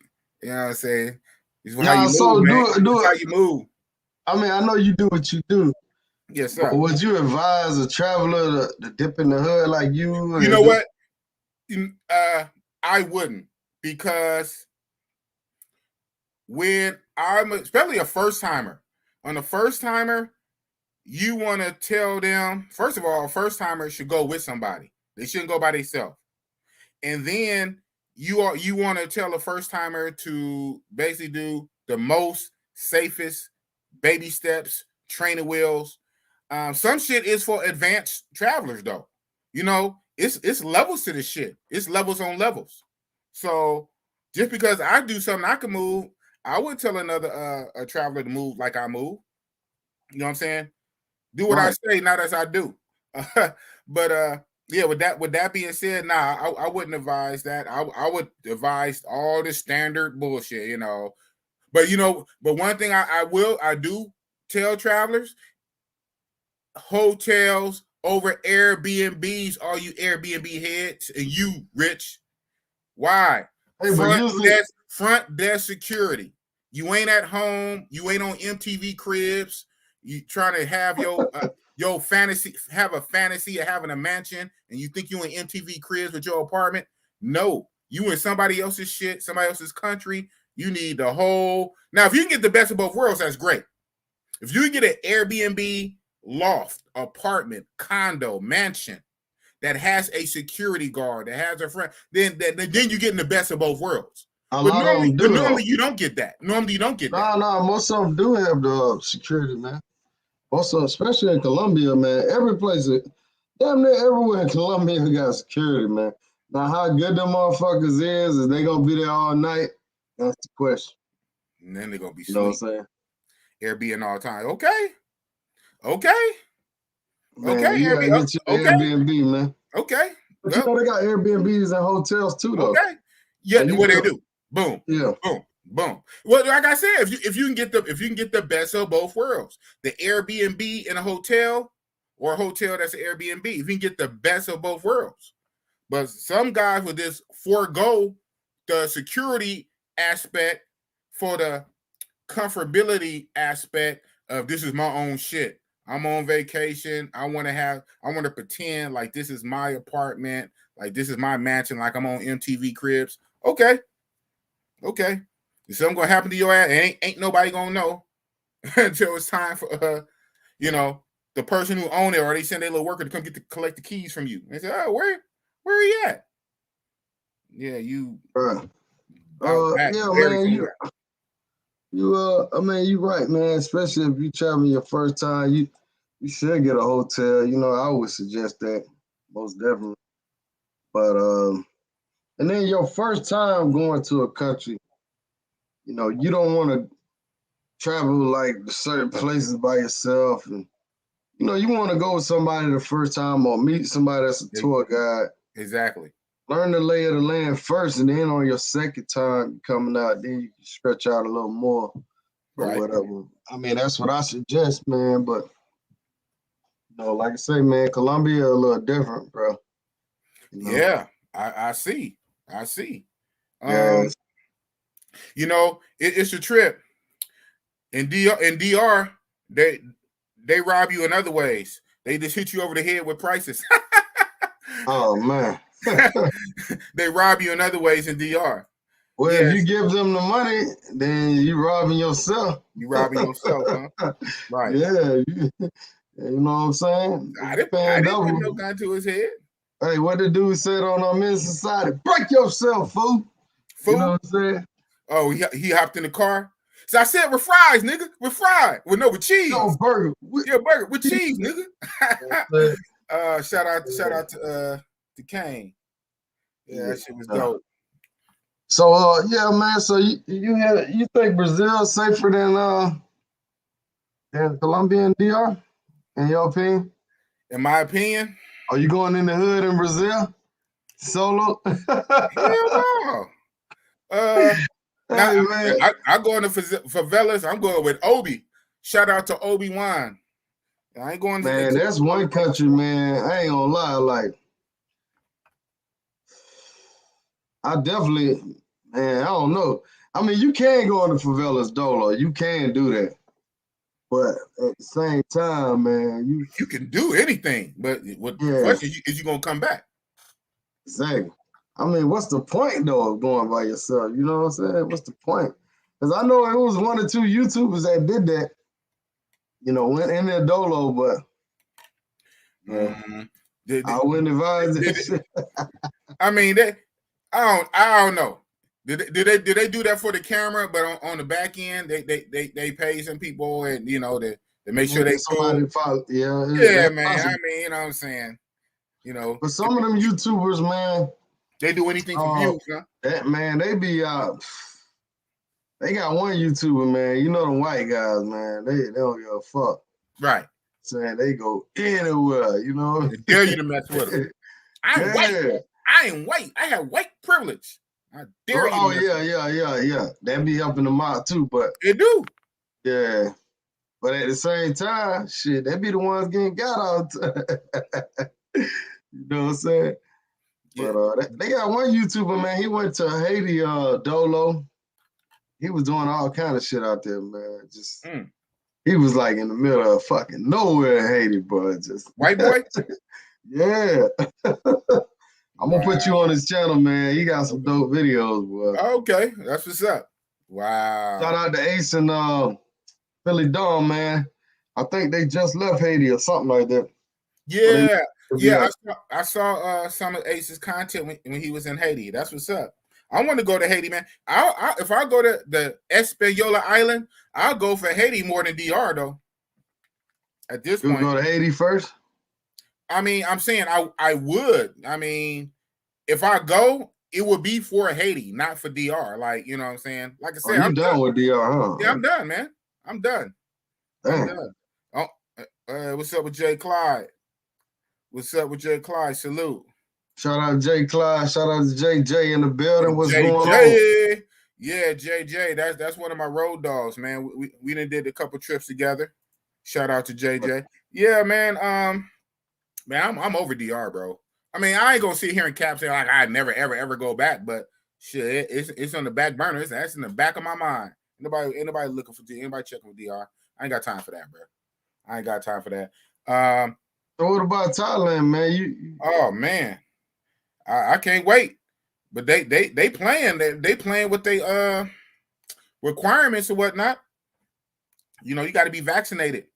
you know what I'm saying. It's how you move, do how you move. I mean, I know you do what you do. Yes, sir. But would you advise a traveler to dip in the hood like you? You know what? I wouldn't, because when I'm especially a first timer, on a first timer, you want to tell them, first of all, a first timer should go with somebody. They shouldn't go by themselves. And then you want to tell a first timer to basically do the most safest baby steps, training wheels. Some shit is for advanced travelers, though. You know, it's levels to this shit. It's levels on levels. So just because I do something I can move, I would tell another a traveler to move like I move. You know what I'm saying? Do what I say, not as I do. But yeah, with that being said, I wouldn't advise that. I would advise all the standard bullshit, you know. But you know, one thing I do tell travelers: hotels over Airbnbs, all you Airbnb heads, and you, Rich. Why? Hey, front desk security. You ain't at home. You ain't on MTV Cribs. You trying to have your fantasy, have a fantasy of having a mansion, and you think you in MTV Cribs with your apartment? No, you in somebody else's shit, somebody else's country. You need the whole. Now, if you can get the best of both worlds, that's great. If you can get an Airbnb loft, apartment, condo, mansion that has a security guard, that has a friend, then you're getting the best of both worlds. But normally you don't get that. Normally you don't get that. No, most of them do have the security, man. Also, especially in Colombia, man, every place, damn near everywhere in Colombia got security, man. Now, how good them motherfuckers is they gonna be there all night? That's the question. And then they're gonna be sleep. You know what I'm saying? Airbnb all the time. Okay. Man, Airbnb, man. Okay. But you know they got Airbnbs and hotels too, though. Okay. Yeah, what they do. Boom. Yeah. Boom. Well, like I said, if you can get the best of both worlds, the Airbnb in a hotel or a hotel that's an Airbnb, if you can get the best of both worlds. But some guys would just forego the security aspect for the comfortability aspect of this is my own shit. I'm on vacation. I want to pretend like this is my apartment, like this is my mansion, like I'm on MTV Cribs. Okay. If something gonna happen to your ass, ain't nobody gonna know until it's time for the person who owned it, or they send their little worker to come collect the keys from you. They say, "Oh, where are you at?" Yeah, you. Right. Yeah, very man. I mean, you right, man. Especially if you traveling your first time, you should get a hotel. You know, I would suggest that most definitely. But and then your first time going to a country, you know, you don't want to travel like certain places by yourself, and you know, you want to go with somebody the first time or meet somebody that's a tour guide. Exactly. Learn the lay of the land first, and then on your second time coming out, then you can stretch out a little more or whatever. I mean, that's what I suggest, man. But you know, like I say, man, Colombia a little different, bro. You know? Yeah, I see. Yes. You know, it's a trip. In DR, they rob you in other ways. They just hit you over the head with prices. Oh man. They rob you in other ways in DR. Well, if you give them the money, then you robbing yourself. You robbing yourself, huh? Right. Yeah. You know what I'm saying? I didn't put no gun to his head. Hey, what the dude said on our men's society? Break yourself, fool. You know what I'm saying? Oh, he hopped in the car. So I said with fries, nigga. With fries. With cheese. No, burger. Burger with cheese, nigga. Shout out to Kane. Yeah, that shit was dope. So yeah, man. So you think Brazil safer than Colombia and DR? In your opinion? In my opinion. Are you going in the hood in Brazil? Solo? Hell no. Hey, man. I go into favelas. I'm going with Obi. Shout out to Obi-Wan. I ain't going. Man, that's one country, man. I ain't gonna lie. Like, I definitely, man. I don't know. I mean, you can go into favelas, Dolo. You can do that. But at the same time, man, you can do anything. But what the question is you gonna come back? Exactly. I mean, what's the point though of going by yourself? You know what I'm saying? What's the point? Because I know it was 1 or 2 YouTubers that did that. You know, went in there Dolo, but I wouldn't advise it. I mean, I don't know. Did they do that for the camera? But on the back end, they pay some people, and you know, they make sure they somebody follow. Yeah, man. Possible. I mean, you know what I'm saying. You know, but some of them YouTubers, man, they do anything for views, huh? Man, they be out. They got one YouTuber, man. You know the white guys, man. They don't give a fuck. Right. Saying they go anywhere, you know. They dare you to mess with them. I'm white. I ain't white. I have white privilege. I dare you. Oh yeah. That be helping them out too, but they do. Yeah. But at the same time, shit, they be the ones getting got out. You know what I'm saying? Yeah. But they got one YouTuber, man. He went to Haiti, Dolo. He was doing all kind of shit out there, man. Just he was like in the middle of fucking nowhere in Haiti, bro. Just white boy. Yeah. I'm gonna put you on his channel, man. He got some dope videos, boy. Okay, that's what's up. Wow. Shout out to Ace and Philly Dawn, man. I think they just left Haiti or something like that. Yeah. I saw some of Ace's content when he was in Haiti. That's what's up. I want to go to Haiti, man. If I go to the Española Island, I'll go for Haiti more than DR though. At this point, go to Haiti first. I mean, I'm saying I would. I mean, if I go, it would be for Haiti, not for DR. Like, you know what I'm saying? Like I said, I'm done with DR, huh? Yeah, I'm done, man. I'm done. I'm done. Oh, what's up with Jay Clyde? What's up with Jay Clyde? Salute. Shout out to Jay Clyde. Shout out to JJ in the building. What's going on? Yeah, JJ. That's one of my road dogs, man. We done did a couple trips together. Shout out to JJ. Yeah, man. Man, I'm over DR, bro. I mean, I ain't gonna sit here and cap say like I never ever go back, but shit, it's on the back burner. That's in the back of my mind. Anybody looking for anybody checking with DR? I ain't got time for that, bro. I ain't got time for that. So what about Thailand, man? Oh man, I can't wait. But they playing with they requirements or whatnot. You know, you got to be vaccinated.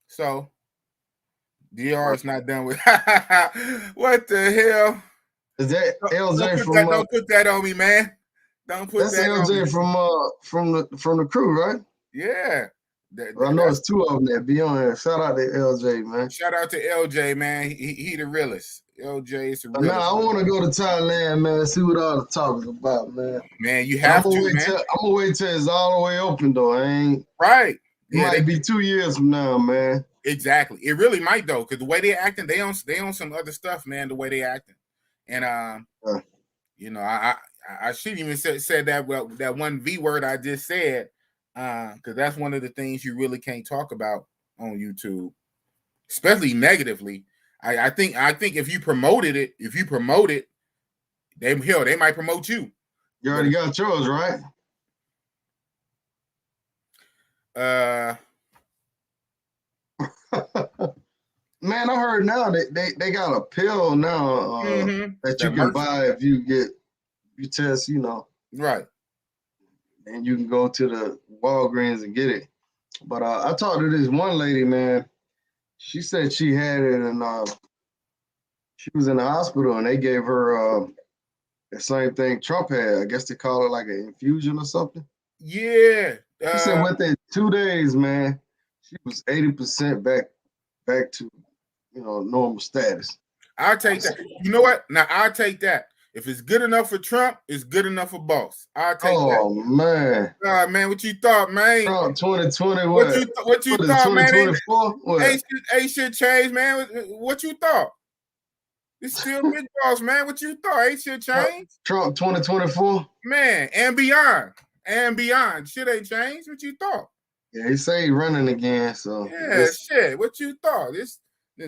So DR is not done with. What the hell? Is that LJ Don't put that on me, man. Don't put that's that on me. LJ from the crew, right? Yeah. I know it's two of them that be on here. Shout out to LJ, man. Shout out to LJ, man. He the realest. LJ is the realest. Now I want to go to Thailand, man. See what all the talk is about, man. Man, you have to, man. I'm gonna wait till it's all the way open, though. I ain't right. It might be 2 years from now, man. Exactly. It really might though, because the way they acting, they on some other stuff, man. The way they acting, and you know, I shouldn't even said that that one V word I just said, because that's one of the things you really can't talk about on YouTube, especially negatively. I think if you promote it, they might promote you. You already got yours, right? Man, I heard now that they got a pill now that you can buy if you test, you know. Right. And you can go to the Walgreens and get it. But I talked to this one lady, man. She said she had it and she was in the hospital and they gave her the same thing Trump had. I guess they call it like an infusion or something. Yeah. She said within 2 days, man, she was 80% back to, you know, normal status. I'll take that. You know what? Now I'll take that. If it's good enough for Trump, it's good enough for boss. I'll take that. Oh man. Man, what you thought, man? Trump 2020, what you thought, man? 2024? Ain't shit changed, man. What you thought? It's still big boss, man. What you thought? Ain't shit changed? Trump 2024? Man, and beyond. And beyond. Shit ain't changed. What you thought? Yeah, he say he running again, so yeah, shit. What you thought? This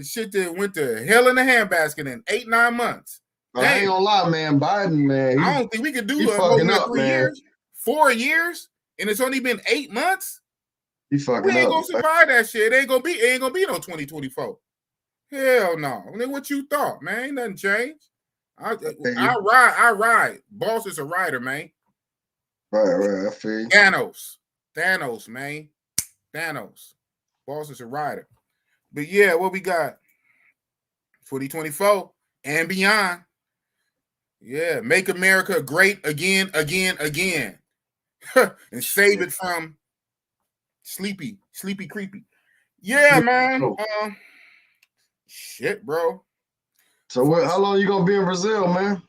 shit that went to hell in a handbasket in 8-9 months. I ain't gonna lie, man. Biden, man. I don't think we could do a 3 years, 4 years, and it's only been 8 months. He fucking up. We ain't gonna survive that shit. It ain't gonna be no 2024. Hell no. I mean, what you thought, man? Ain't nothing changed. I ride. Boss is a rider, man. Right. I feel you. Thanos, man. Thanos. Boss is a rider. But yeah, what we got? 2024 and beyond. Yeah, make America great again. And save it from sleepy, creepy. Yeah, man. Shit, bro. So how long you gonna be in Brazil, man?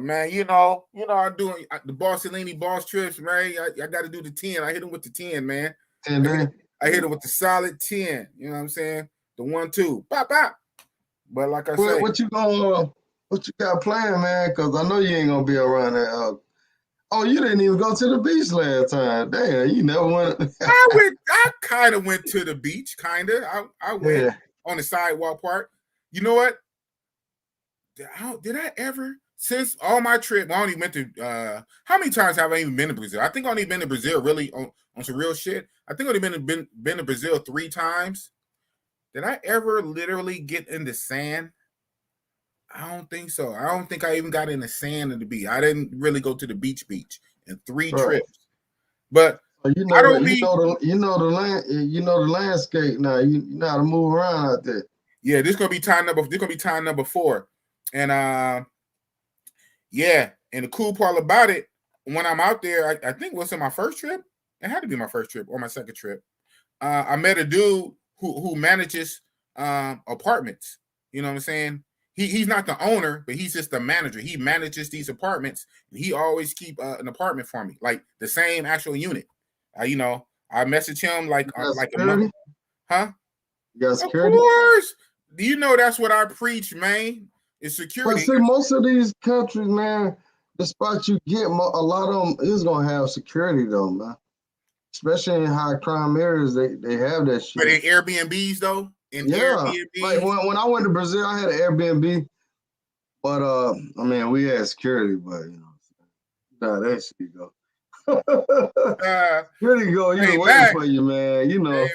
Man, you know, I'm doing the Barcelona boss trips, man. I got to do the 10. I hit him with the 10, man. 10 days. I hit him with the solid 10. You know what I'm saying? The 1-2, pop. But like I said, what you got planned, man? Because I know you ain't gonna be around that. Oh, you didn't even go to the beach last time. Damn, you never went. I kind of went to the beach, kind of. I went on the sidewalk part. You know what? Did I ever? Since all my trip, I only went to. How many times have I even been to Brazil? I think I only been to Brazil really on some real shit. I think I only been to Brazil 3 times. Did I ever literally get in the sand? I don't think so. I don't think I even got in the sand of the beach. I didn't really go to the beach in 3 trips. But you know the landscape now. You know how to move around out there. Yeah, this gonna be time number 4. And yeah, and the cool part about it, when I'm out there, I think was it my first trip? It had to be my first trip or my second trip. I met a dude who manages apartments. You know what I'm saying? He's not the owner, but he's just the manager. He manages these apartments, and he always keep an apartment for me, like the same actual unit. You know, I message him like a month. Huh? You got security? Of course. Do you know that's what I preach, man? Is security. But see, most of these countries, man, the spot you get, a lot of them is gonna have security though, man. Especially in high crime areas, they have that shit. But in Airbnbs though? Airbnbs. Like when I went to Brazil, I had an Airbnb. But I mean, we had security, but you know, that shit go. Security go, you waiting for you, man. You know,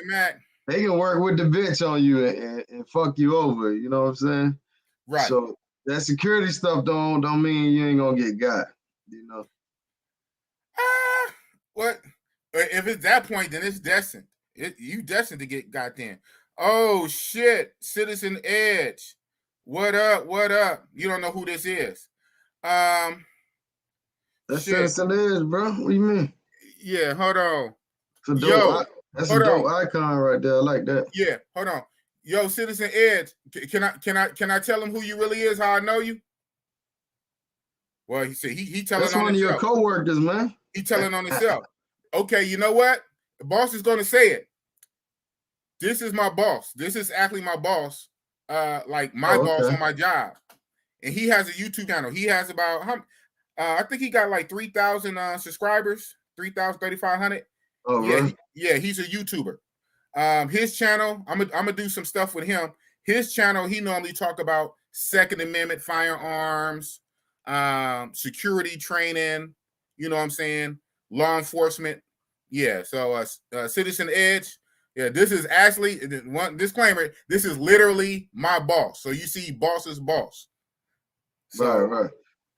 they can work with the bitch on you and fuck you over. You know what I'm saying? Right. So that security stuff don't mean you ain't gonna get got. You know. What? If it's that point, then it's destined. You destined to get goddamn. Oh shit, Citizen Edge. What up? What up? You don't know who this is. That's Shit. Citizen Edge, bro. What you mean? Yeah, hold on. It's a Yo, that's a hold dope on. icon right there. I like that. Yeah, hold on. Yo, Citizen Edge, can I tell him who you really is? How I know you? Well, he said he telling That's on one of your himself. coworkers, man. He telling on himself. Okay, you know what? The boss is gonna say it. This is my boss. This is actually my boss. Like my boss on my job, and he has a YouTube channel. He has about I think he got like 3,000 subscribers, 3,000, 3,500. Oh, Yeah, right. he's a YouTuber. His channel, I'm gonna do some stuff with him. His channel, he normally talk about Second Amendment firearms, security training. You know what I'm saying? Law enforcement. Yeah. So, Citizen Edge. Yeah, this is actually one disclaimer. This is literally my boss. So you see, boss's boss. So, right.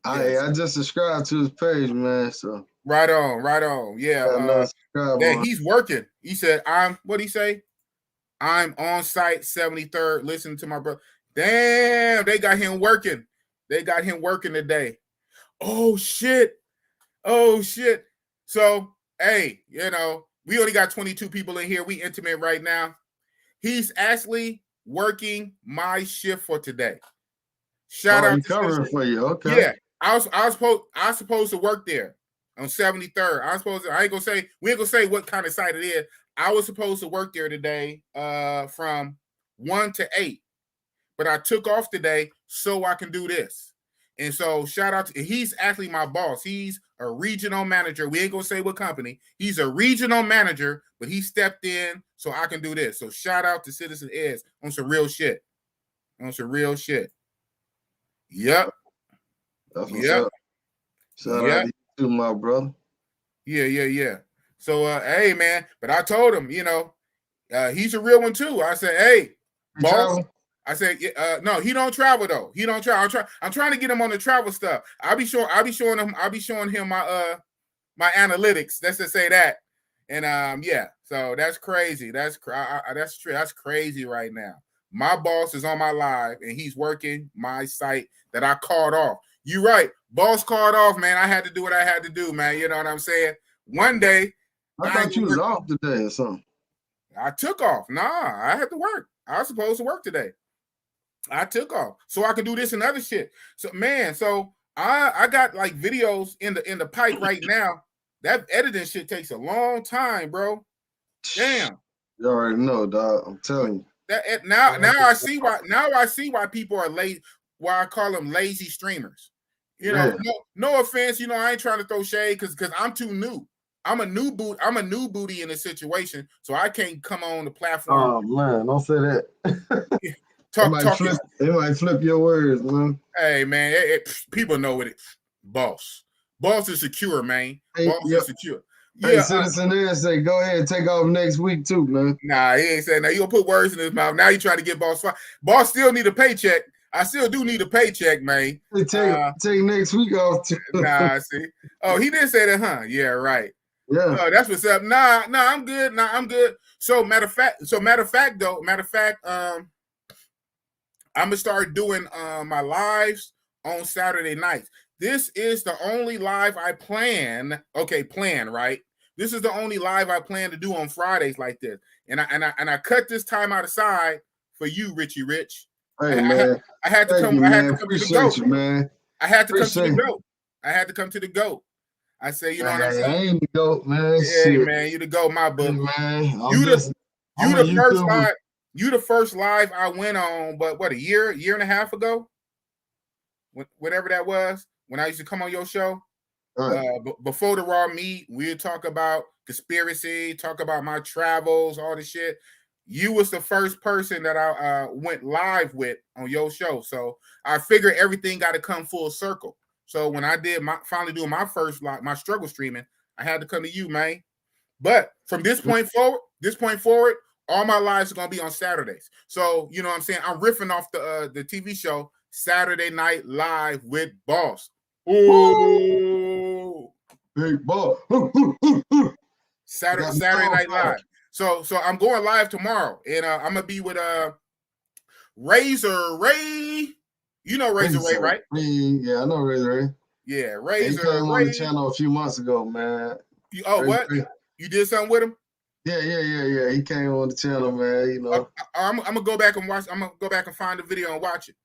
I just subscribed to his page, man. So right on. Yeah. He's working. He said, what'd he say? I'm on site 73rd, listening to my brother. Damn, they got him working. They got him working today. Oh shit. So, hey, we only got 22 people in here. We intimate right now. He's actually working my shift for today. Shout out to covering for you. Okay. Yeah. I was supposed to work there on 73rd. We ain't gonna say what kind of site it is. I was supposed to work there today from 1 to 8, but I took off today so I can do this. And so shout out to, he's actually my boss. He's a regional manager. We ain't gonna say what company. He's a regional manager, but he stepped in so I can do this. So shout out to Citizen Edge on some real shit. Yep. That's what's up. Shout out to you, my brother. Yeah. So, hey, man, but I told him, he's a real one too. I said, hey, boss. I said, no, he don't travel though. He don't travel. I'm trying to get him on the travel stuff. I'll be showing him my my analytics. Let's just say that. And yeah, so that's crazy. That's true. That's crazy right now. My boss is on my live and he's working my site that I called off. You right. Boss called off, man. I had to do what I had to do, man. You know what I'm saying? One day. I thought you was off today or something. I took off. Nah, I had to work. I was supposed to work today. I took off so I could do this and other shit. So, man, I got like videos in the pipe right now. That editing shit takes a long time, bro. Damn. You already know, dog. I'm telling you. Now I see why people are late. Why I call them lazy streamers. No offense. I ain't trying to throw shade because I'm too new. I'm a new booty in this situation, so I can't come on the platform. Oh man, don't say that. They might flip your words, man. Hey man, people know what it. Boss is secure, man. Boss is secure. Yeah, Citizen Edge say go ahead and take off next week too, man. Nah, he ain't saying that. You gonna put words in his mouth. Now you trying to get boss fired. Boss still need a paycheck. I still do need a paycheck, man. Take next week off too. Nah, see. Oh, he didn't say that, huh? Yeah, right. Yeah. Oh, that's what's up. Nah, I'm good. I'm good. So matter of fact, I'm gonna start doing my lives on Saturday nights. This is the only live I plan. Okay, right? This is the only live I plan to do on Fridays like this. And I cut this time out aside for you, Richie Rich. Hey man, I had to come. I had to come to the GOAT. Man. I had to come to the GOAT. I had to come to the GOAT. I say, you know what I'm saying? I ain't the GOAT, man. Hey, man, you the GOAT, my book. Hey, man, you the first live I went on, but what, a year and a half ago? Whatever that was, when I used to come on your show. Right. Before the raw meat, we'd talk about conspiracy, talk about my travels, all the shit. You was the first person that I went live with on your show. So I figured everything got to come full circle. So when I did finally doing my first my struggle streaming, I had to come to you, man. But from this point forward, all my lives are gonna be on Saturdays. So you know what I'm saying? I'm riffing off the TV show Saturday Night Live with Boss. Ooh, big boss. Saturday Night Live. So I'm going live tomorrow, and I'm gonna be with Razor Ray. You know Razor Ray, right? Yeah, I know Razor Ray. Yeah, He Razor came on Ray. the channel a few months ago, man. What? You did something with him? Yeah. He came on the channel, man. You know. I'm gonna go back and watch. I'm gonna go back and find the video and watch it.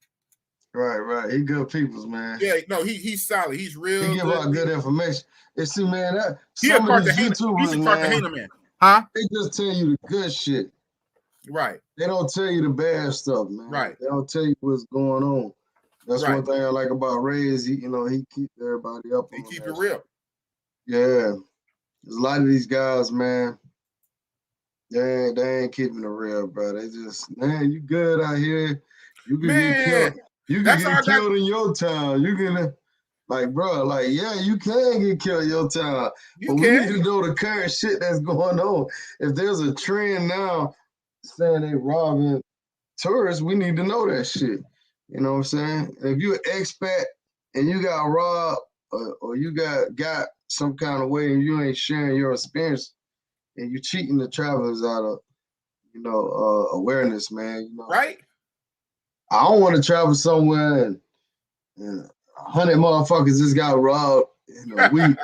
Right. He good peoples, man. Yeah, no, he's solid. He's real. He give out good information. And see, man, that he's a Cartagena man. Huh? They just tell you the good shit. Right. They don't tell you the bad stuff, man. Right. They don't tell you what's going on. That's right. one thing I like about Ray's. He keep everybody up. He keep it real. Yeah. There's a lot of these guys, man. They ain't keeping it real, bro. They just, man, you good out here. You can get killed. You can get killed in your town. You can, like, bro, like, yeah, you can get killed in your town. But we need to know the current shit that's going on. If there's a trend now saying they robbing tourists, we need to know that shit. You know what I'm saying? If you're an expat and you got robbed or you got some kind of way and you ain't sharing your experience and you cheating the travelers out of, awareness, man. You know, right? I don't want to travel somewhere and 100 motherfuckers just got robbed in a week,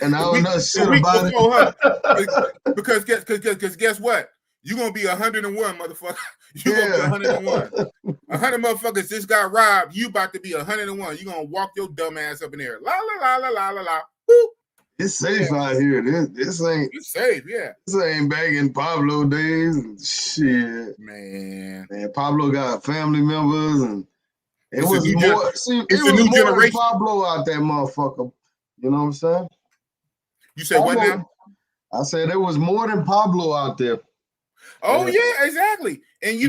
and I don't know shit about it. Because guess what? You're gonna be 101, motherfucker. You're gonna be 101. 100 motherfuckers just got robbed. You about to be 101. You're gonna walk your dumb ass up in there. La la la la la la la. Woo. It's safe out here. This ain't. It's safe, yeah. This ain't back in Pablo days and shit. Man, Pablo got family members and it was more. It's a new generation. Pablo out there, motherfucker. You know what I'm saying? You say what now? I said there was more than Pablo out there. Oh yeah, exactly. And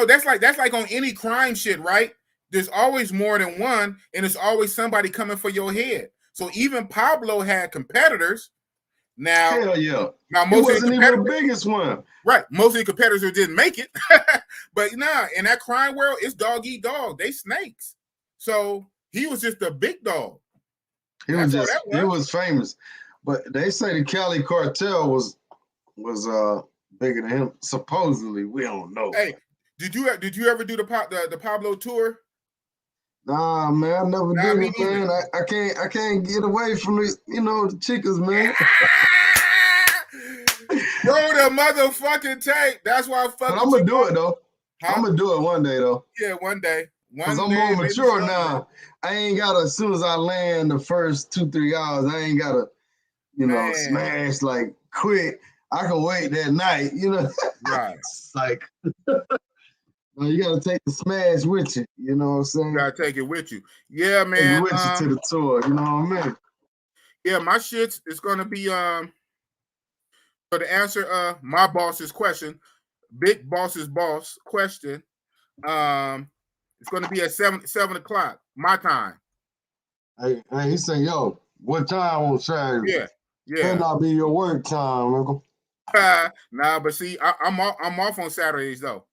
that's like on any crime shit, right? There's always more than one, and there's always somebody coming for your head. So even Pablo had competitors. Now, hell yeah. Now most wasn't even the biggest one. Right. Most of the competitors didn't make it. But in that crime world, it's dog eat dog. They snakes. So he was just a big dog. He was famous. But they say the Cali cartel was bigger than him. Supposedly, we don't know. Hey, did you ever do the Pablo tour? Nah, man, I never did it, man. I can't get away from the chickas, man. Bro, the motherfucking tape. That's why I fucking. But I'm gonna do it though. Huh? I'm gonna do it one day though. Yeah, one day. Cause I'm more mature now. I ain't gotta. As soon as I land the first 2-3 hours, I ain't gotta, smash like quick. I can wait that night. Right. It's like. You gotta take the smash with you. You know what I'm saying? You gotta take it with you. Yeah, man. With you to the tour. You know what I mean? Yeah, my shit is gonna be so to answer my boss's question, Big Boss's boss question, it's gonna be at 7 o'clock my time. Hey, he said, yo, what time on Saturday? Yeah. Could not be your work time, Uncle. Nah, but see, I'm off on Saturdays though.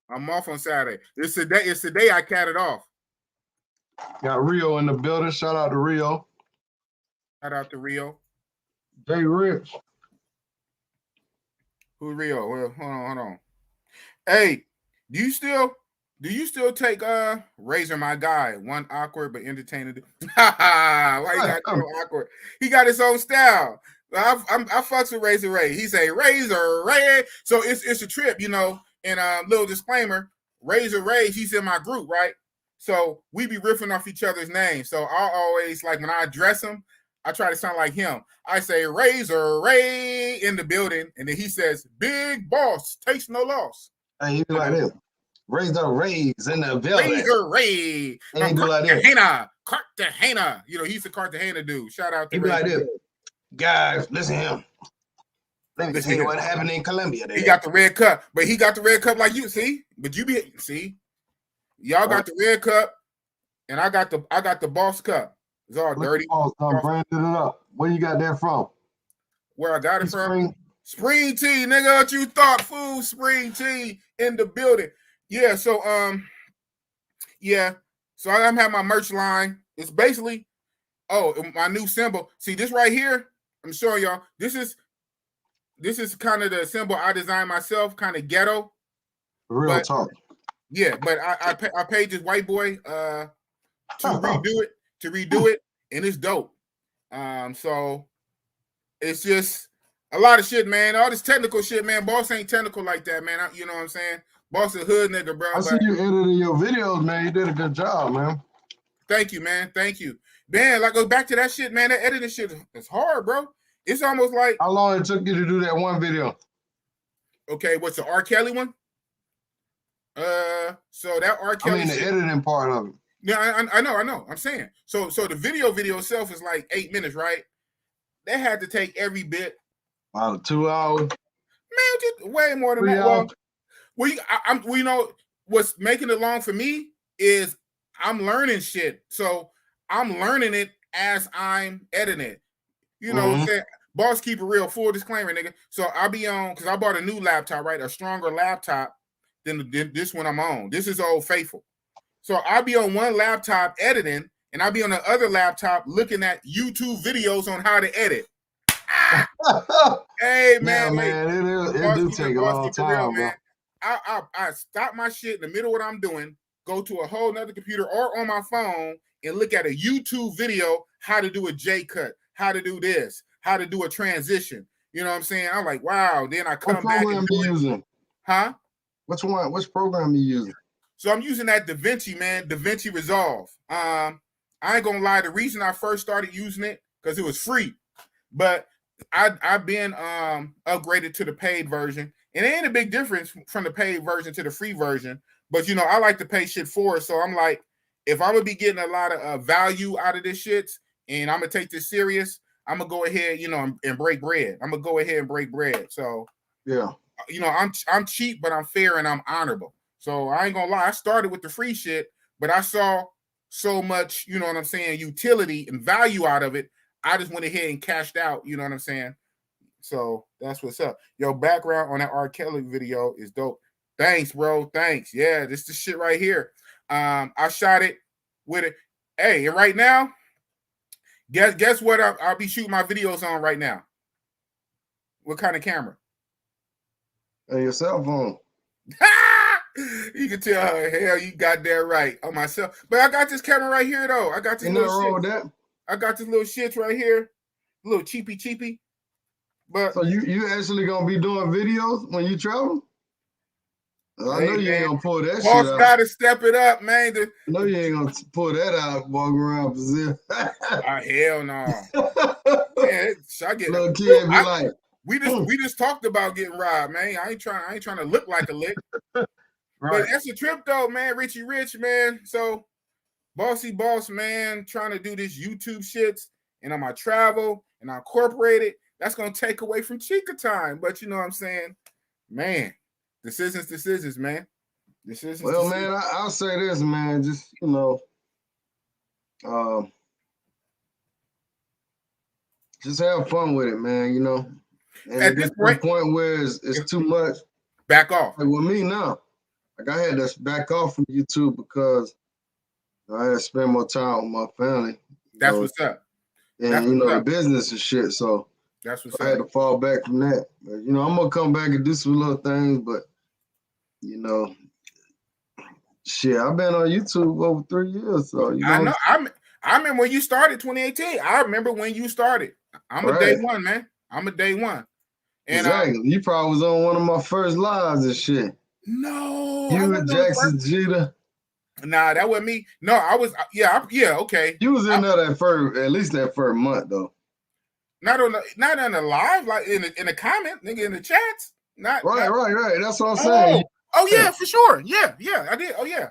I'm off on Saturday. It's the day I cat it off. Got Rio in the building. Shout out to Rio. Shout out to Rio. Richie Rich. Who Rio? Well, hold on. Hey, do you still take Razor, my guy? One awkward but entertaining. Why you got so awkward? He got his own style. I fucks with Razor Ray. He say Razor Ray. So it's a trip, And little disclaimer, Razor Ray, he's in my group, right? So we be riffing off each other's names. So I always, like, when I address him, I try to sound like him. I say Razor Ray in the building, and then he says, Big Boss, takes no loss. And he be like this. Razor Ray's in the building. Razor Ray. And he be like this. Cartagena. He's the Cartagena dude. Shout out to He be like this. Guys, listen to him. Let me tell you what happened in Colombia. He got the red cup, but he got the red cup like you. See, but y'all got the red cup, and I got the boss cup. It's all dirty. Branded it up. Where you got that from? Where I got it from? Spring tea, nigga. What you thought, fool? Spring tea in the building. Yeah. So So I'm having my merch line. It's basically, my new symbol. See this right here? I'm showing y'all. This is This is kind of the symbol I designed myself, kind of ghetto. Real talk. Yeah, but I paid this white boy to redo it, and it's dope. So it's just a lot of shit, man. All this technical shit, man. Boss ain't technical like that, man. You know what I'm saying? Boss a hood nigga, bro. I see you editing your videos, man. You did a good job, man. Thank you, man. Thank you. Man, like go back to that shit, man. That editing shit is hard, bro. It's almost like how long it took you to do that one video? Okay, what's the R. Kelly one? So that R. Kelly. I mean, the editing part of it. Yeah, I know. I'm saying. So the video itself is like 8 minutes, right? They had to take every bit. About 2 hours. Man, just way more than 3 that. hours. Well, you know what's making it long for me is I'm learning shit. So I'm learning it as I'm editing it. You know what I'm saying? Boss, keep it real. Full disclaimer, nigga. So I'll be on, because I bought a new laptop, right? A stronger laptop than this one I'm on. This is Old Faithful. So I'll be on one laptop editing, and I'll be on the other laptop looking at YouTube videos on how to edit. Hey, man. It do take a long time, bro. I stop my shit in the middle of what I'm doing, go to a whole nother computer or on my phone and look at a YouTube video, how to do a J cut, how to do this, how to do a transition. You know what I'm saying? I'm like, wow. Then I come back. What program you using? Huh? Which program you using? So I'm using that DaVinci, man, DaVinci Resolve. I ain't gonna lie, the reason I first started using it, because it was free. But I've been upgraded to the paid version. And it ain't a big difference from the paid version to the free version. But, you know, I like to pay shit for it. So I'm like, if I'm going to be getting a lot of value out of this shit and I'm going to take this serious, I'm going to go ahead, you know, and break bread. I'm going to go ahead and break bread. So, yeah, you know, I'm cheap, but I'm fair and I'm honorable. So I ain't going to lie. I started with the free shit, but I saw so much, you know what I'm saying, utility and value out of it. I just went ahead and cashed out, you know what I'm saying? So that's what's up. Your background on that R. Kelly video is dope. Thanks, bro. Thanks. Yeah, this the shit right here. I shot it with it. Hey, and right now, guess what I'll be shooting my videos on right now? What kind of camera? Your cell phone. You can tell her, hell, you got that right on myself. But I got this camera right here, though. I got this little shit. I got this little shit right here. A little cheapy. But so you actually gonna be doing videos when you travel? I know you ain't gonna pull that shit out. Gotta step it up, man. I know you ain't gonna pull that out, walk around Brazil. Hell no. Man, I get little kid be like, we just talked about getting robbed, man. I ain't trying to look like a lick. Right. But that's a trip though, man. Richie Rich, man. So bossy boss, man, trying to do this YouTube shit, and on my travel and I incorporate it. That's gonna take away from Chica time. But you know what I'm saying? Man, decisions, man. Decisions. Well, man, I'll say this, man. Just, you know, just have fun with it, man, you know. And at this point where it's too much, back off. Like with me now, like I had to back off from YouTube because I had to spend more time with my family. That's what's up. And, you know, the business and shit, so that's what's I had to fall back from that. But, you know, I'm going to come back and do some little things, but, you know, shit, I've been on YouTube over 3 years, so, you know. I remember when you started 2018. I remember when you started. I'm a day one, man. I'm a day one. And exactly. You probably was on one of my first lives and shit. No. You and Jackson Jeter. Nah, that wasn't me. No, I was. Yeah, okay. You was in there at least that first month though. Not on the live, like in the comment, nigga, in the chats. Right. That's what I'm saying. Oh yeah, for sure. Yeah, I did. Oh yeah.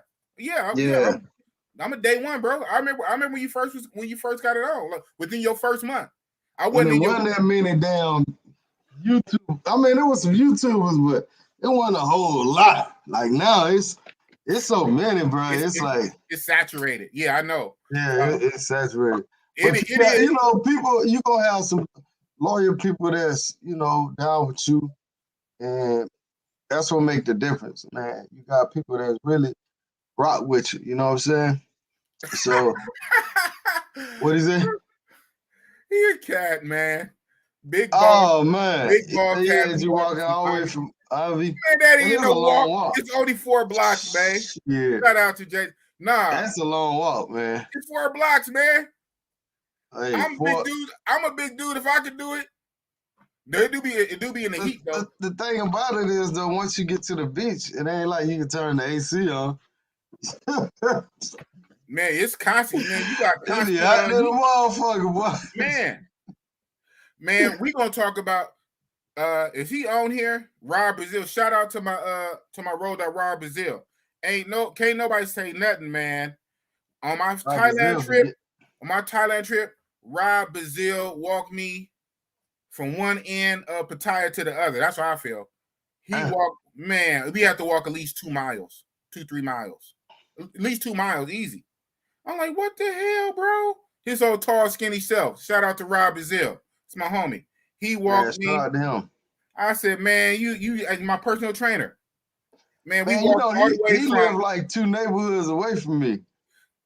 I'm a day one, bro. I remember when you first got it on, like, within your first month. I wasn't. And it wasn't that many damn YouTube. I mean, there was some YouTubers, but it wasn't a whole lot. Like now, it's so many, bro. It's like it's saturated. Yeah, I know. Yeah, it's saturated. It is. You know, people, you gonna have some loyal people that's, you know, down with you, and that's what make the difference, man. You got people that really rock with you. You know what I'm saying? So, what is it? You're a cat, man. Big ball. Oh man, Big ball yeah, cat. you walking all the way from Ivy. Man, that And ain't that's no a long walk. walk. It's only 4 blocks, man. Yeah. Shout out to Jay. Nah. That's a long walk, man. It's 4 blocks, man. Hey, I'm a big dude. I'm a big dude. If I could do it, it do be in the heat though. The thing about it is though, once you get to the beach, it ain't like you can turn the AC on. Man, it's constant, man. You got constant. Yeah, the motherfucker, boy. Man, we gonna talk about is he on here? Rob Brazil. Shout out to my road that Rob Brazil. Can't nobody say nothing, man. On my Thailand trip, Rob Brazil walked me from one end of Pattaya to the other. That's how I feel. He walked, man, we have to walk at least 3 miles. At least 2 miles, easy. I'm like, what the hell, bro? His old tall, skinny self. Shout out to Rob Brazil. It's my homie. He walked me. Shout out to him. I said, man, you as my personal trainer. Man, we walked all the way he lived like 2 neighborhoods away from me.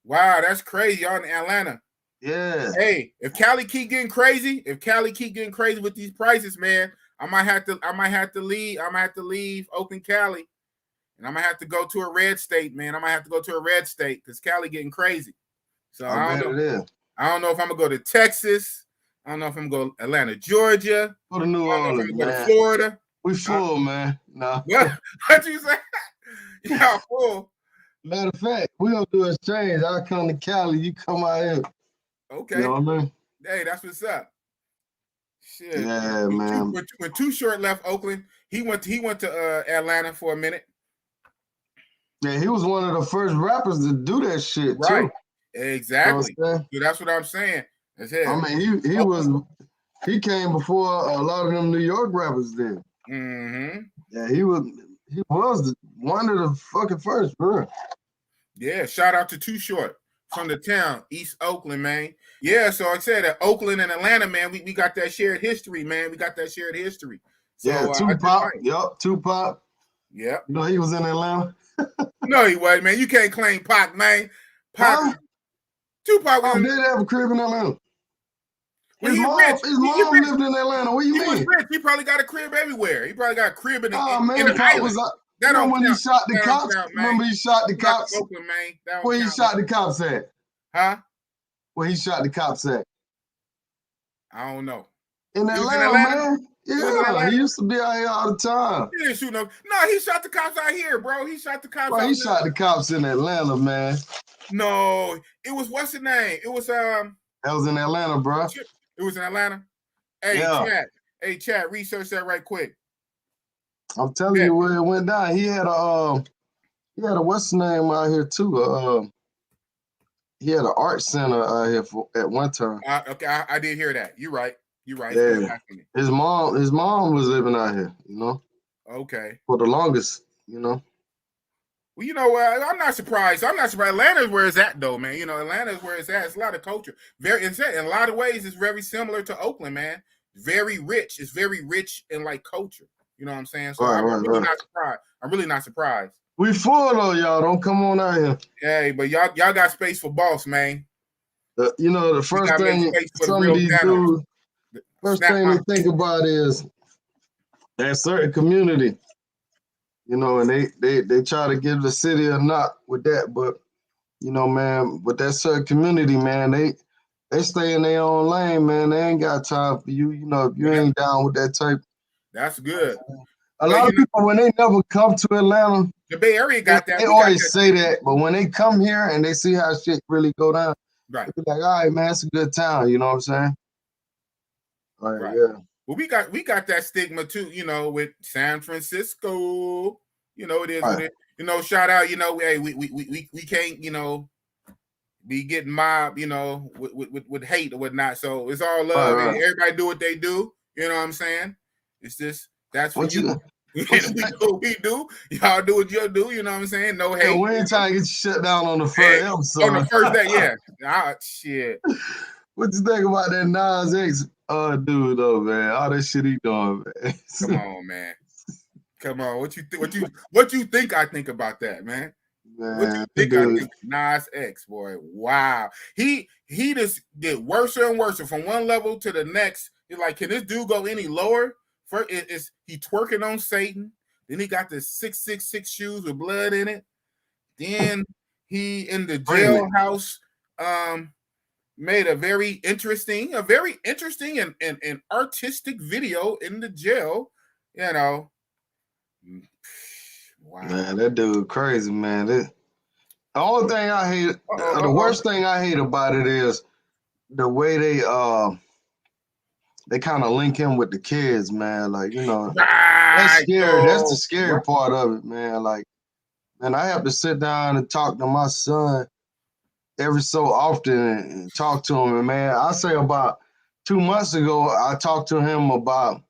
Wow, that's crazy. Y'all in Atlanta. Yeah. Hey, if Cali keep getting crazy with these prices, man, I might have to leave Oakland, Cali, and I'm gonna have to go to a red state, man. I might have to go to a red state because Cali getting crazy. So I don't know if I'm gonna go to Texas. I don't know if I'm gonna go to Atlanta, Georgia. Go to New Orleans, go to Florida. We full, man. No. What you say? Y'all full. Matter of fact, we gonna do a exchange. I'll come to Cali, you come out here. Okay. You know what I mean? Hey, that's what's up. Shit. Yeah, man. When Too Short left Oakland, he went to Atlanta for a minute. Yeah, he was one of the first rappers to do that shit, right. Too. Exactly. You know that's what I'm saying. I mean, he came before a lot of them New York rappers did. Mm-hmm. Yeah, he was one of the fucking first, bro. Yeah, shout out to Too Short from the town, East Oakland, man. Yeah, so I said that Oakland and Atlanta, man, we got that shared history, man. We got that shared history. So, yeah, Tupac. Yup, Tupac. Yep. You know he was in Atlanta? No, he wasn't, man. You can't claim Pac, man. Tupac did have a crib in Atlanta. His mom lived in Atlanta. What do you mean? He was rich. He probably got a crib everywhere. He probably got a crib in the island. When he shot the cops? Remember he shot the cops? Oakland, man. Where he shot the cops at? Huh? Where he shot the cops at? I don't know. In Atlanta, man. Yeah, he used to be out here all the time. He didn't shoot no. No, he shot the cops out here, bro. He shot the cops. He shot the cops in Atlanta, man. No, it was what's the name? It was That was in Atlanta, bro. It was in Atlanta. Hey, Chad, research that right quick. I'm telling you where it went down. He had a what's the name out here too. He had an art center out here at one time. Okay, I did hear that. You're right. Yeah. His mom was living out here, you know. Okay. For the longest, you know. Well, you know what? I'm not surprised. Atlanta's where it's at, though, man. You know, Atlanta's where it's at. It's a lot of culture. In a lot of ways, it's very similar to Oakland, man. Very rich. It's very rich in like culture. You know what I'm saying? So I'm really not surprised. I'm really not surprised. We full though, y'all. Don't come on out here. Hey, but y'all got space for boss, man. You know, the first thing some of these dudes, first thing they think about is that certain community. You know, and they try to give the city a knock with that, but you know, man, with that certain community, man, they stay in their own lane, man. They ain't got time for you. You know, if you ain't down with that type. That's good. A lot of people, when they never come to Atlanta, the Bay Area got that. They always say that, but when they come here and they see how shit really go down, right? They be like, all right, man, it's a good town. You know what I'm saying? Right. Yeah. Well, we got that stigma too, you know, with San Francisco. You know, it is. Right. You know, shout out. You know, hey, we can't, you know, be getting mobbed, you know, with hate or whatnot. So it's all love. Right. Everybody do what they do. You know what I'm saying? It's just that's what you. We do. Y'all do what you do. You know what I'm saying? No hate. Yeah, we ain't trying to get you shut down on the first episode. On the first day, yeah. Shit. What you think about that Nas X dude though, man? All that shit he doing, man. Come on, man. Come on. What you think I think about that, man? What you think I think? Nas X, boy. Wow. He just get worse and worse from one level to the next. You're like, can this dude go any lower? First, is he twerking on Satan? Then he got the 666 shoes with blood in it. Then he in the jailhouse made a very interesting and artistic video in the jail. You know, wow. Man, that dude crazy, man. The only thing I hate, the worst thing I hate about it is the way they kind of link him with the kids, man. Like, you know, that's scary. That's the scary part of it, man. Like, man, I have to sit down and talk to my son every so often and talk to him. And, man, I say about 2 months ago, I talked to him about,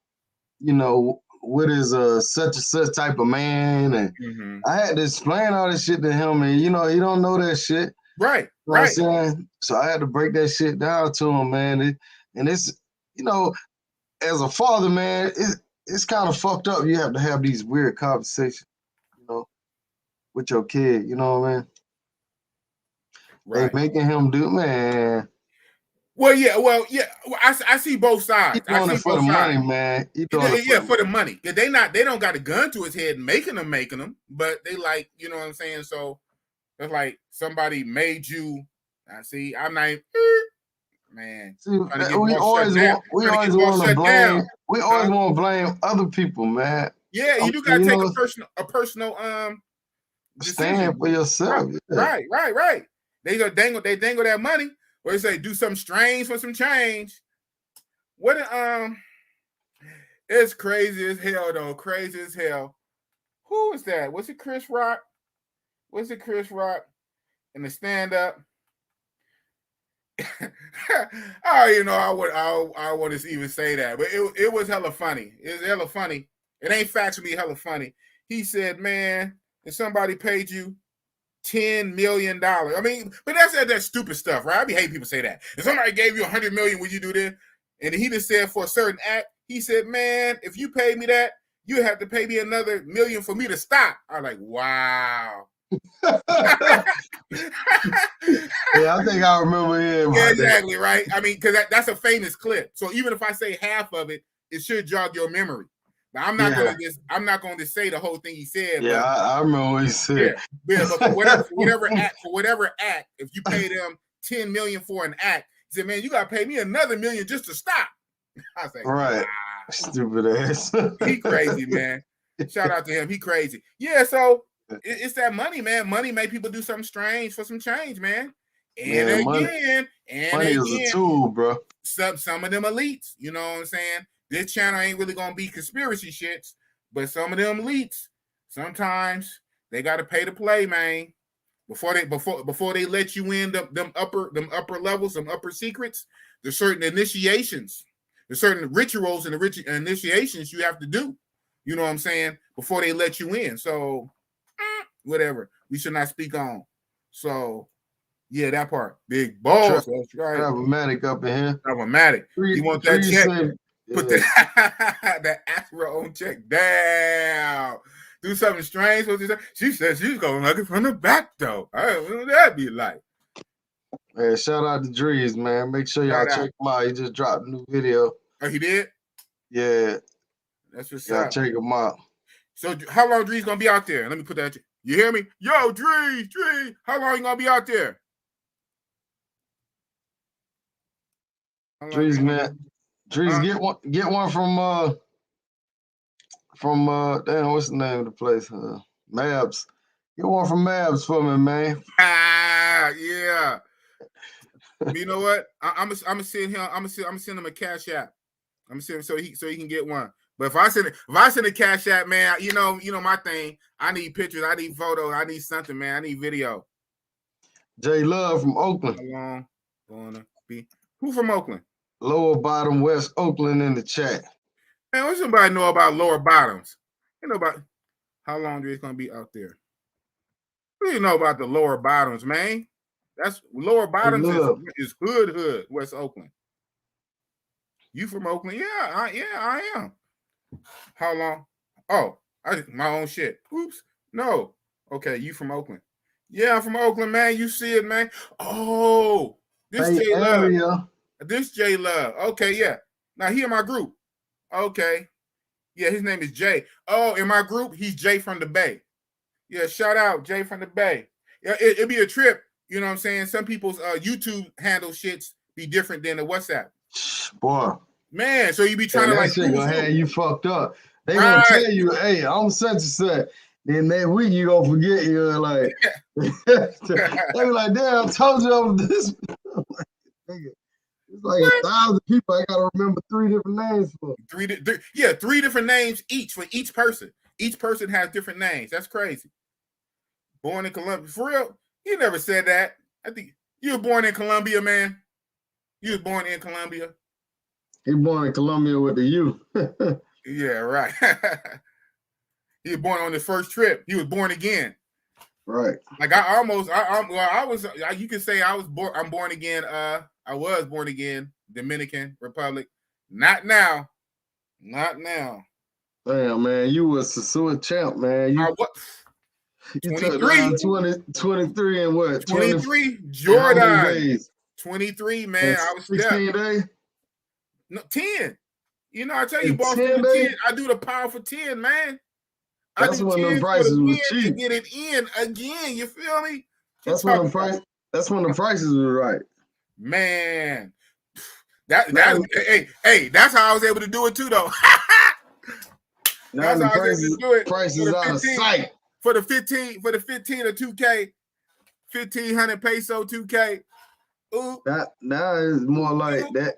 you know, what is such and such type of man. And I had to explain all this shit to him. And, you know, he don't know that shit. Right, you know what I'm saying? So I had to break that shit down to him, man. And it's, you know, as a father, man, it's kind of fucked up. You have to have these weird conversations, you know, with your kid. You know what I mean? Right. They making him do, man. Well, yeah. I see both sides. He's doing it for the money, man. For the money. They don't got a gun to his head making him, but they like, you know what I'm saying? So it's like somebody made you. I see. I'm not. Man, see, we always want to blame other people, man. Yeah, you do gotta take a personal decision. Stand for yourself. Right. Yeah. Right. They dangle that money. Or they say do something strange for some change. What it's crazy as hell though. Crazy as hell. Who is that? Was it Chris Rock? Was it Chris Rock in the stand-up? You know, I want to even say that, but it was hella funny. It was hella funny. It ain't factually hella funny. He said, man, if somebody paid you $10 million, I mean, but that's that stupid stuff, right? I be hating people say that. If somebody gave you $100 million, would you do this? And he just said for a certain act, he said, man, if you paid me that, you have to pay me another $1 million for me to stop. I was like, wow. Yeah, I think I remember him. Yeah, exactly, that. Right? I mean, because that's a famous clip. So even if I say half of it, it should jog your memory. Now, I'm not going to say the whole thing he said. Yeah, but, I remember what he said. Yeah, but for whatever act, if you pay them $10 million for an act, he said, man, you got to pay me another $1 million just to stop. I was like, right. Wow. Stupid ass. He crazy, man. Shout out to him. He crazy. Yeah, so it's that money, man. Money make people do something money for some change, man. And money is a tool, bro. Some of them elites, you know what I'm saying? This channel ain't really gonna be conspiracy shits, but some of them elites, sometimes they gotta pay to play, man. Before they let you in them upper levels, them upper secrets, there's certain initiations, there's certain rituals and initiations you have to do. You know what I'm saying? Before they let you in. So whatever. We should not speak on. So yeah, that part. Big balls. That's right. Problematic up in here. Problematic. You want that check? Put that Afro on check down. Do something strange. She said she's going to look it from the back, though. What would that be like? Man, shout out to Drees, man. Make sure y'all check him out. He just dropped a new video. Oh, he did? Yeah. That's what's up. Check him out. So how long Drees going to be out there? Let me put that. You hear me? Yo, Drees, how long you going to be out there? Drees, man. Drees, get one from damn, what's the name of the place? Mabs. Get one from Mabs for me, man. Yeah. You know what? I'm gonna send him. I'm gonna send him a cash app. I'm gonna send him so he can get one. But if I send a cash app, man, you know my thing. I need pictures. I need photos. I need something, man. I need video. J Love from Oakland. How long gonna be? Who from Oakland? Lower Bottom, West Oakland in the chat. Man, what somebody know about Lower Bottoms? You know about how long it's gonna be out there? What do you know about the Lower Bottoms, man? That's Lower Bottoms is hood, West Oakland. You from Oakland? Yeah, I am. How long? Oh, my own shit. Oops. No. Okay, you from Oakland. Yeah, I'm from Oakland, man. You see it, man. Oh, this J Love. This J Love. Okay, yeah. Now he in my group. Okay. Yeah, his name is Jay. Oh, in my group, he's Jay from the Bay. Yeah, shout out Jay from the Bay. Yeah, it'd be a trip. You know what I'm saying? Some people's YouTube handle shits be different than the WhatsApp. Boy. Man, so you be trying to that like shit gonna have you fucked up. They right. gonna tell you, hey, I'm such and such. Then that week you gonna forget you're like they be like, damn, I told you I was this. It's like 1,000 people. I gotta remember 3 different names for. Three different names each for each person. Each person has different names. That's crazy. Born in Colombia. For real? You never said that. I think you were born in Colombia, man. You was born in Colombia. He born in Colombia with the U. Yeah, right. He was born on his first trip. He was born again. Right. Like you could say I'm born again. I was born again, Dominican Republic. Not now. Not now. Damn, man, you was a sewer champ, man. You what? You 23. 23 and what? 23. Jordan. 23, man. And I was 16 days? No, 10. You know, I tell you, boss, 10, I do the power for 10, man. That's when the prices were cheap. Get it in again. You feel me? That's when the prices were right. Man. That's how I was able to do it too, though. Now the prices out of sight. For the 15 or 2K, 1,500 peso 2K. Ooh. Now it's more like that.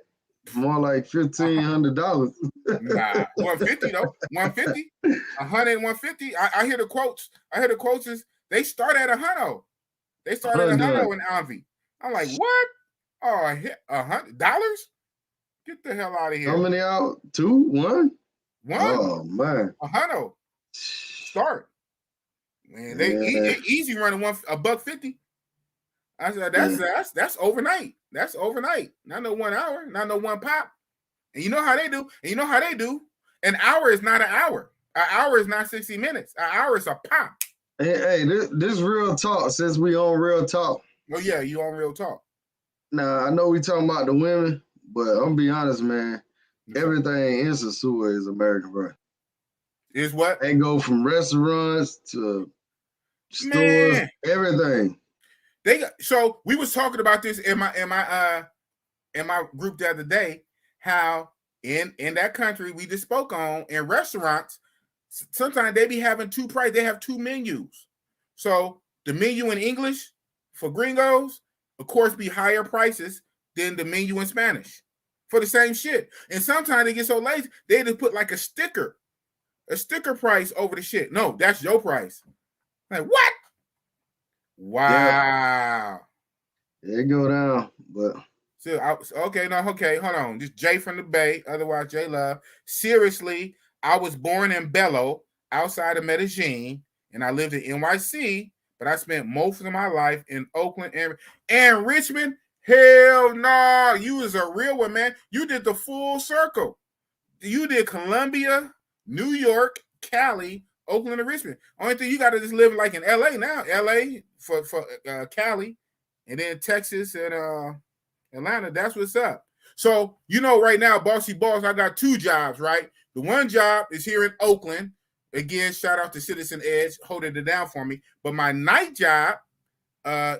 More like $1,500. Nah, 150 though. 150, 100, 150. I hear the quotes. Is they start at $100. They start at $100 in Envy. I'm like, what? Oh, $100? Get the hell out of here. How many out? 2? 1? 1? Oh man. $100. Start. Man, they easy running $1.50. I said that's overnight. That's overnight. Not no 1 hour, not no one pop. And you know how they do. An hour is not an hour. An hour is not 60 minutes. An hour is a pop. Hey, this real talk, since we on real talk. Oh yeah, you on real talk. Now I know we talking about the women, but I'm gonna be honest, man. Everything in Sasua is American, bro. Is what? They go from restaurants to stores, everything. So we was talking about this in my group the other day, how in that country we just spoke on, in restaurants, sometimes they be having 2 prices. They have 2 menus. So the menu in English for gringos, of course, be higher prices than the menu in Spanish for the same shit. And sometimes they get so lazy, they just put like a sticker price over the shit. No, that's your price. Like, what? Wow. Yeah. It go down, but hold on. Just Jay from the Bay, otherwise J Love. Seriously, I was born in Belo, outside of Medellin, and I lived in NYC, but I spent most of my life in Oakland and Richmond. Hell no, you was a real one, man. You did the full circle. You did Columbia, New York, Cali, Oakland, and Richmond. Only thing you got to just live like in LA now. LA for Cali, and then Texas and Atlanta. That's what's up. So right now, Bossy Boss, I got 2 jobs. Right, the one job is here in Oakland. Again, shout out to Citizen Edge holding it down for me. But my night job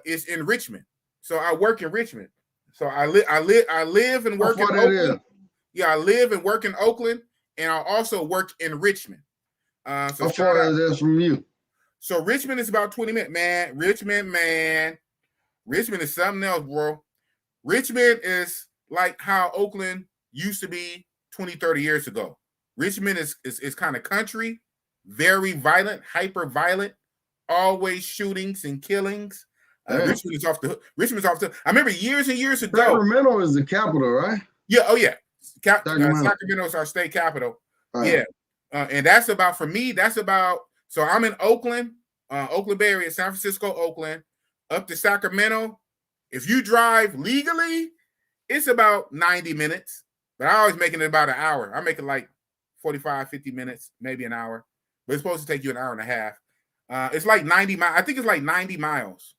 is in Richmond. So I work in Richmond. So I live and work in Oakland. Yeah, I live and work in Oakland, and I also work in Richmond. How far is this from you? So Richmond is about 20 minutes, man. Richmond is something else, bro. Richmond is like how Oakland used to be 20, 30 years ago. Richmond is kind of country, very violent, hyper violent, always shootings and killings. Richmond is off the hook. Richmond's off the hook. I remember years and years ago. Sacramento is the capital, right? Yeah. Oh yeah. Sacramento is our state capital. Right. Yeah. And that's about, for me, so I'm in Oakland, Oakland Bay Area, San Francisco, Oakland, up to Sacramento. If you drive legally, it's about 90 minutes, but I always making it about an hour. I make it like 45, 50 minutes, maybe an hour, but it's supposed to take you an hour and a half. It's like 90 miles. I think it's like 90 miles,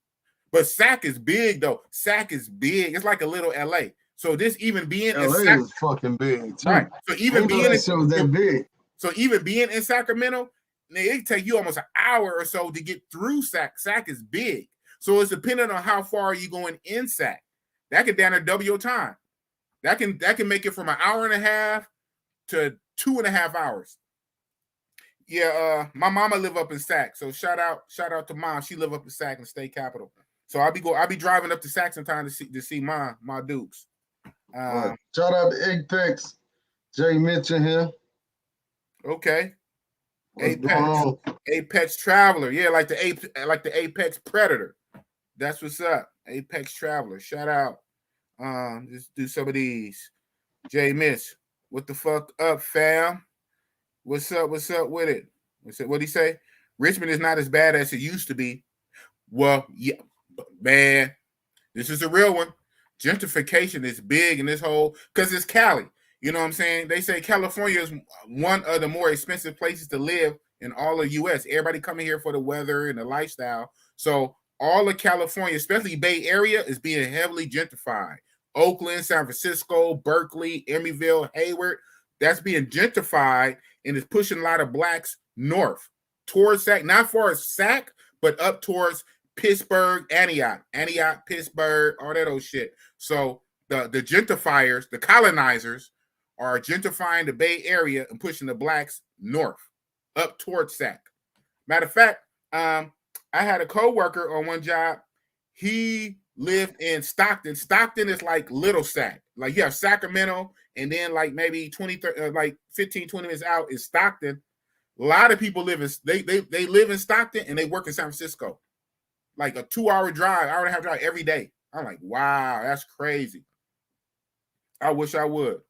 but Sac is big though. Sac is big. It's like a little LA. So this even being LA is fucking big too. Right. So even being that big. So even being in Sacramento, it take you almost an hour or so to get through Sac. Sac is big. So it's dependent on how far you're going in Sac. That could down to double your time. That can make it from an hour and a half to 2.5 hours. Yeah, my mama live up in Sac. So shout out to mom. She live up in Sac in the state capital. So I'll be driving up to Sac sometime to see my dukes. Right. Shout out to Apex. Jay mentioned here. Okay. What's Apex Traveler. Yeah, like the Apex Predator. That's what's up. Apex Traveler. Shout out. Just do some of these. Jay Mitch. What the fuck up, fam? What's up with it? What'd he say? Richmond is not as bad as it used to be. Well, yeah, man. This is a real one. Gentrification is big in this whole, because it's Cali. You know what I'm saying? They say California is one of the more expensive places to live in all of U.S. Everybody coming here for the weather and the lifestyle. So all of California, especially Bay Area, is being heavily gentrified. Oakland, San Francisco, Berkeley, Emeryville, Hayward, that's being gentrified and is pushing a lot of blacks north towards Sac, not far as Sac, but up towards Pittsburgh, Antioch, Pittsburgh, all that old shit. So the gentrifiers, the colonizers, are gentrifying the Bay Area and pushing the blacks north, up towards Sac. Matter of fact, I had a coworker on one job. He lived in Stockton. Stockton is like Little Sac. Like you have Sacramento, and then like maybe 15, 20 minutes out is Stockton. A lot of people live in they live in Stockton and they work in San Francisco. Like a 2-hour drive, hour and a half drive every day. I'm like, wow, that's crazy. I wish I would.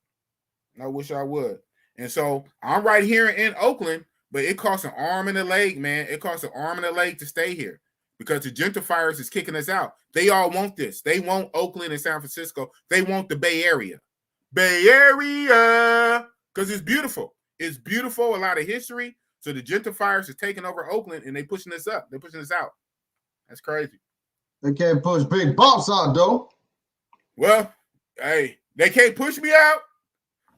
And so I'm right here in Oakland, but it costs an arm and a leg, man. It costs an arm and a leg to stay here because the gentrifiers is kicking us out. They all want this. They want Oakland and San Francisco. They want the Bay Area. Because it's beautiful. It's beautiful, a lot of history. So the gentrifiers are taking over Oakland and they pushing us up. They're pushing us out. That's crazy. They can't push Big Boss out, though. Well, hey, they can't push me out.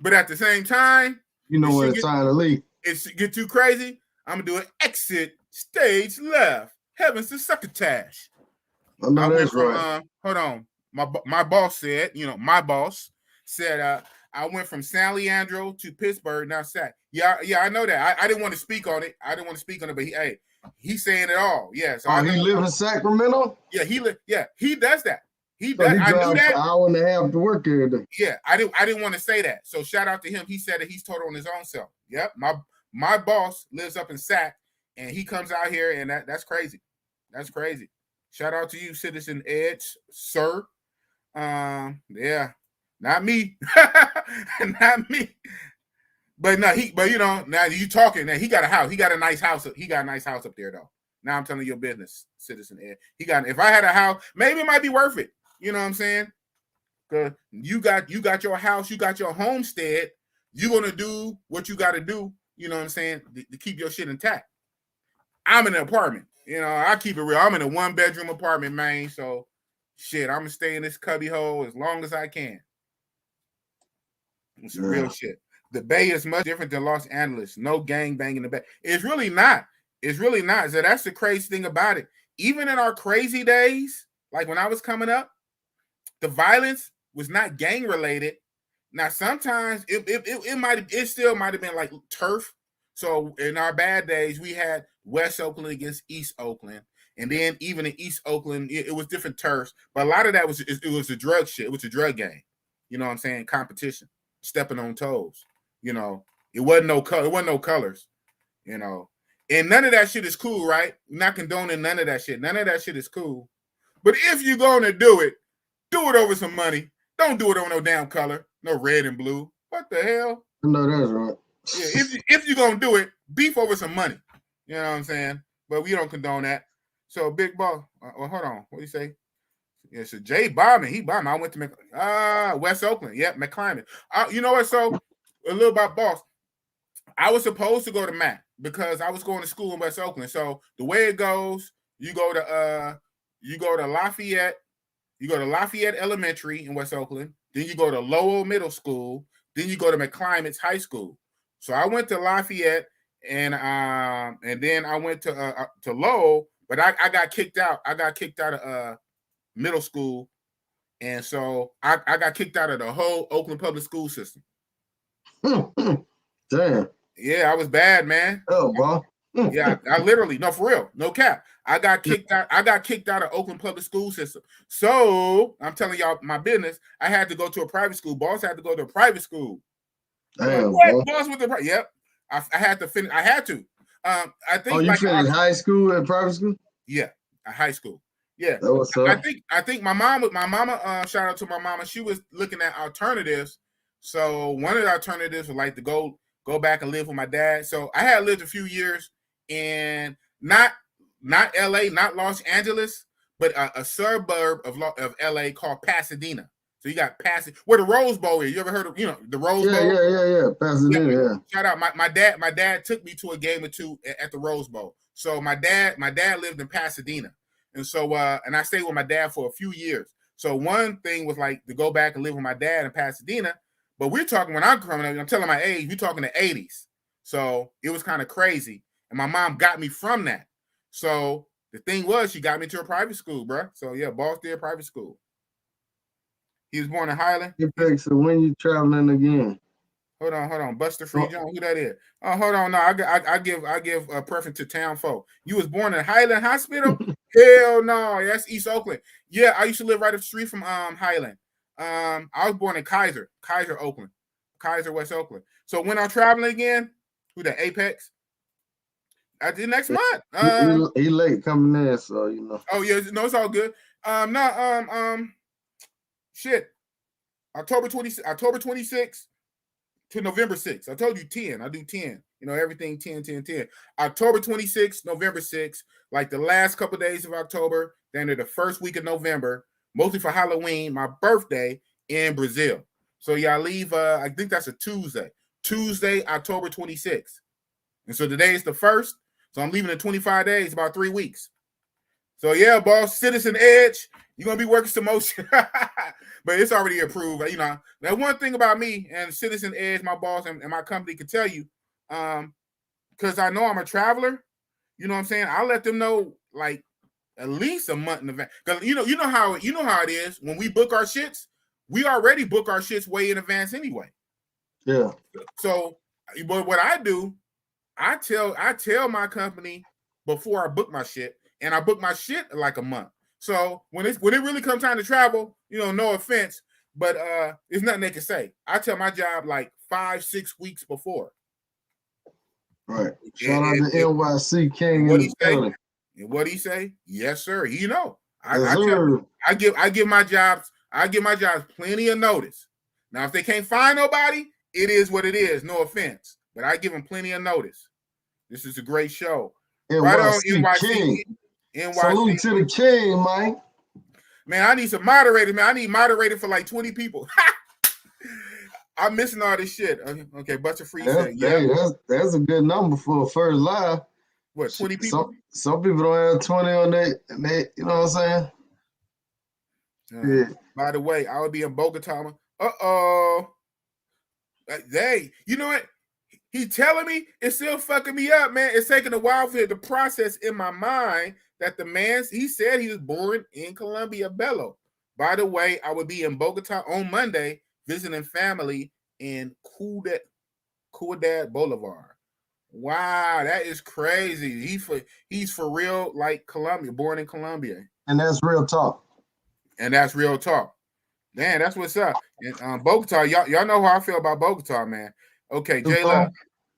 But at the same time, you know when it's time to leave. It's get too crazy. I'm gonna do an exit stage left. Heavens to succotash. I know that's right. Hold on. My boss said, my boss said I went from San Leandro to Pittsburgh, now Sac. Yeah, I know that. I didn't want to speak on it. But he's saying it all. Yeah. So he live in Sacramento? Yeah, he does that. He drives an hour and a half to work here today. Yeah, I didn't want to say that. So shout out to him. He said that he's told on his own self. Yep. My boss lives up in Sac and he comes out here and that's crazy. That's crazy. Shout out to you, Citizen Edge, sir. Yeah, not me. Not me. But no, now you talking that he got a house. He got a nice house. He got a nice house up there though. Now I'm telling you your business, Citizen Ed. If I had a house, maybe it might be worth it. You know what I'm saying? Because you got your house, you got your homestead. You're gonna do what you got to do. You know what I'm saying to keep your shit intact. I'm in an apartment. I keep it real. I'm in a 1-bedroom apartment, man. So shit, I'm gonna stay in this cubby hole as long as I can. It's real shit. The Bay is much different than Los Angeles. No gang bang in the Bay. It's really not. So that's the crazy thing about it. Even in our crazy days, like when I was coming up, the violence was not gang related. Now sometimes it still might have been like turf. So in our bad days, we had West Oakland against East Oakland, and then even in East Oakland, it was different turfs. But a lot of that was a drug shit. It was a drug game. You know what I'm saying? Competition, stepping on toes. It wasn't no color. It wasn't no colors. And none of that shit is cool, right? I'm not condoning none of that shit. None of that shit is cool. But if you're going to do it over some money. Don't do it on no damn color. No red and blue. What the hell? No, that's right. Yeah, if you're going to do it, beef over some money. You know what I'm saying? But we don't condone that. So, Big Boss, hold on. What do you say? Yeah, so Jay bombing. He bombing. I went to West Oakland. Yep, McClimate. You know what? So, a little about Boss. I was supposed to go to Mac because I was going to school in West Oakland. So the way it goes, you go to Lafayette, You go to Lafayette Elementary in West Oakland. Then you go to Lowell Middle School. Then you go to McClimate's High School. So I went to Lafayette, and then I went to Lowell, but I got kicked out. I got kicked out of middle school, and so I got kicked out of the whole Oakland public school system. Damn. Yeah, I was bad, man. Oh, bro. Yeah, I literally, no, for real, no cap. I got kicked out. I got kicked out of Oakland public school system. So I'm telling y'all my business. I had to go to a private school. Boss had to go to a private school. Damn, what? Boss with the yep. I had to finish. I had to. I think. Oh, you finished high school and private school? Yeah, high school. Yeah. That was up. I think my mama. Shout out to my mama. She was looking at alternatives. So one of the alternatives was like to go back and live with my dad. So I had lived a few years in not LA, not Los Angeles, but a suburb of LA called Pasadena. So you got Pasadena, where the Rose Bowl is. You ever heard of the Rose Bowl? Yeah. Pasadena. Yeah. Shout out my dad took me to a game or two at the Rose Bowl. So my dad lived in Pasadena, and so and I stayed with my dad for a few years. So one thing was like to go back and live with my dad in Pasadena. But we're talking when I'm growing up, I'm telling my age, we're talking the 80s. So it was kind of crazy. And my mom got me from that. So the thing was, she got me to a private school, bro. So yeah, boss did private school. He was born in Highland. So when you traveling again? Hold on. Buster Free John, who that is? Oh, hold on. No, I give a preference to town folk. You was born in Highland Hospital? Hell no, that's East Oakland. Yeah, I used to live right up the street from Highland. I was born in Kaiser, Oakland, Kaiser, West Oakland. So when I'm traveling again, who the Apex? I did next month. He late coming in, so you know. Oh yeah, no, it's all good. Shit. October 26th to November 6th. I told you 10. I do 10. You know, everything 10. October 26th, November 6th, like the last couple of days of October, then the first week of November, mostly for Halloween, my birthday in Brazil. So yeah, I leave, I think that's a Tuesday, October 26th. And so today is the 1st. So I'm leaving in 25 days, about 3 weeks. So yeah, boss, Citizen Edge, you're going to be working some motion. But it's already approved. You know, that one thing about me and Citizen Edge, my boss and my company can tell you, because I know I'm a traveler, you know what I'm saying? I'll let them know like at least a month in advance. Because you know how it is. When we book our shits, we already book our shits way in advance anyway. Yeah. So what I do, I tell my company before I book my shit, and I book my shit like a month. So when it really comes time to travel, you know, no offense, but there's nothing they can say. I tell my job like 5-6 weeks before. Right. Shout out to NYC King. What he say? Yes, sir. You know, I give my jobs plenty of notice. Now, if they can't find nobody, it is what it is. No offense, but I give them plenty of notice. This is a great show. NYC right on NYC. King. Salute to the king, man. Man, I need some moderators, man. I need moderator for like 20 people. I'm missing all this shit. Okay, Buster Free said, yeah. That's a good number for a first live. What, 20 people? Some people don't have 20 on they, you know what I'm saying? Yeah. By the way, I would be in Bogota. Uh-oh. Hey, you know what? He's telling me it's still fucking me up, man. It's taking a while for it to process in my mind that the man, he said he was born in Colombia, Bello. By the way, I would be in Bogota on Monday visiting family in Ciudad Boulevard. Wow, that is crazy. He's for real, like Colombia, born in Colombia. And that's real talk. Man, that's what's up. And Bogota, y'all know how I feel about Bogota, man. Okay, J-Love,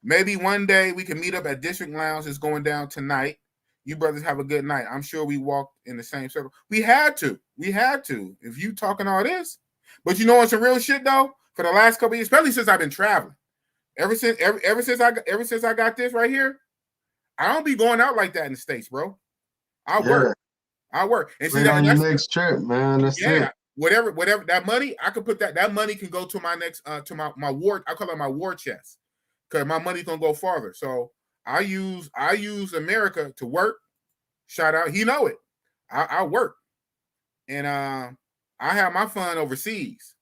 maybe one day we can meet up at District Lounge. It's going down tonight. You brothers have a good night. I'm sure we walked in the same circle. We had to. If you talking all this. But you know what's some real shit, though? For the last couple of years, especially since I've been traveling. Ever since I got this right here, I don't be going out like that in the States, bro. I work. And see, on your next trip, man. That's it. Whatever that money, I could put that money can go to my next to my war. I call it my war chest because my money's gonna go farther. So I use America to work. Shout out, he know it. I work, and I have my fun overseas,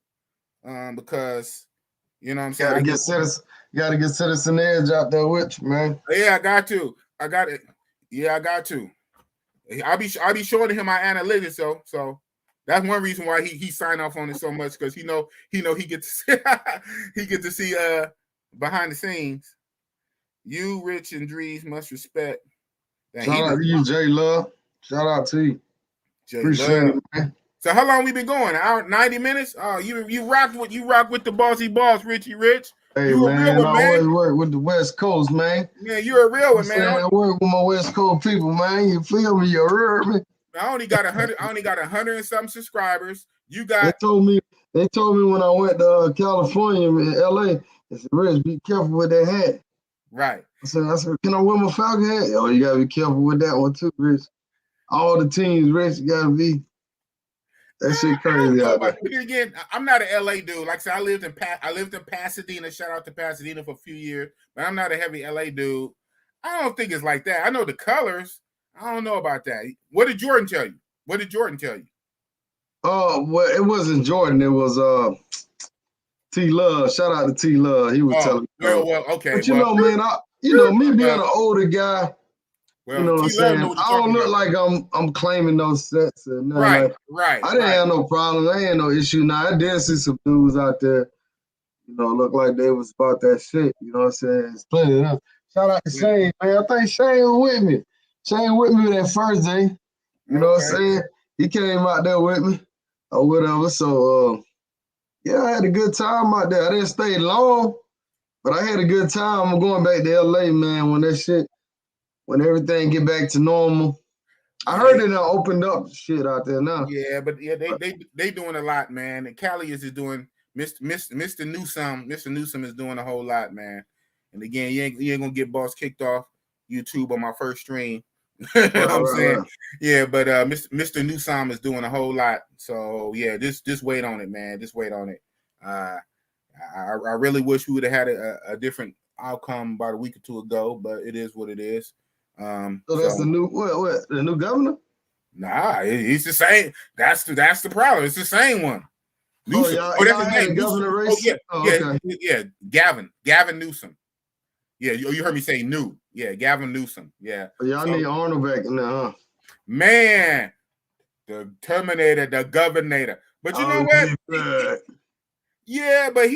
because you know what I'm saying. Gotta get Citizen Edge out there with you, man. Yeah, I got to. I got it. Yeah, I got to. I'll be showing him my analytics, so that's one reason why he signed off on it so much, because he know he gets he get to see behind the scenes. You, Rich, and Drees must respect. Shout out to you, J Love. Shout out to you. Appreciate it, man. So how long we been going? 90 minutes? Oh, you rock with the bossy boss, Richie Rich. Hey, you man, a real one, I always work with the West Coast, man. Yeah, you're a real one, man. I work with my West Coast people, man. You feel me? You heard me? I only got 100 and some subscribers. You got. They told me when I went to California in LA, they said, Rich, be careful with that hat. Right. I said, can I wear my Falcon hat? Oh, you gotta be careful with that one too, Rich. All the teams, Rich, you gotta be. That shit crazy out there. But again, I'm not an LA dude. Like I said, I lived in Pasadena. Shout out to Pasadena for a few years, but I'm not a heavy LA dude. I don't think it's like that. I know the colors. I don't know about that. What did Jordan tell you? Oh, well, it wasn't Jordan. It was T Love. Shout out to T Love. He was telling me. Well, okay. But know, man, me being an older guy. Well, you know what I'm saying? I don't look like I'm claiming those sets. And right. I didn't have no problem. I ain't no issue. Now, I did see some dudes out there, look like they was about that shit. You know what I'm saying? It's plenty of them. Shout out to Shane, man. I think Shane was with me. Shane with me that first day. You know what I'm saying? He came out there with me or whatever. So, yeah, I had a good time out there. I didn't stay long, but I had a good time. I'm going back to LA, man, when everything get back to normal. I heard it opened up shit out there now. Yeah, but they doing a lot, man. And Cali is doing Mr. Newsome. Mr. Newsome is doing a whole lot, man. And again, you ain't gonna get boss kicked off YouTube on my first stream. You know what I'm saying? Right. Yeah, but Mr. Newsome is doing a whole lot. So yeah, just wait on it, man. Just wait on it. I really wish we would have had a different outcome about a week or two ago, but it is what it is. So that's the new what? The new governor? Nah, he's the same. That's the problem. It's the same one. Newsom. Y'all had a governor race? Yeah. Gavin Newsom. Yeah, you heard me say new. Yeah, Gavin Newsom. Yeah. But y'all need Arnold back in there, huh? Man, the Terminator, the Governator. But you know what? Yeah, but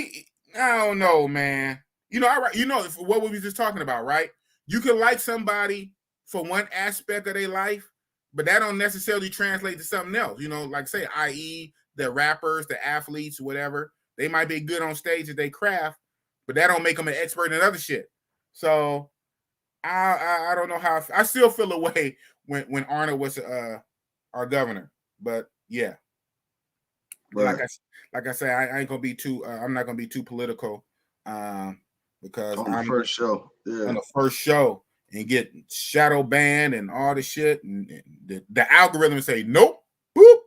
I don't know, man. What we were just talking about, right? You can like somebody for one aspect of their life, but that don't necessarily translate to something else. Like say, i.e., the rappers, the athletes, whatever. They might be good on stage at their craft, but that don't make them an expert in other shit. So I don't know how I still feel a way when Arnold was our governor, but yeah. Right. Like I say, I ain't gonna be too. I'm not gonna be too political, because on the first show, on the first show, and get shadow banned and all the shit, and the algorithm say nope, boop,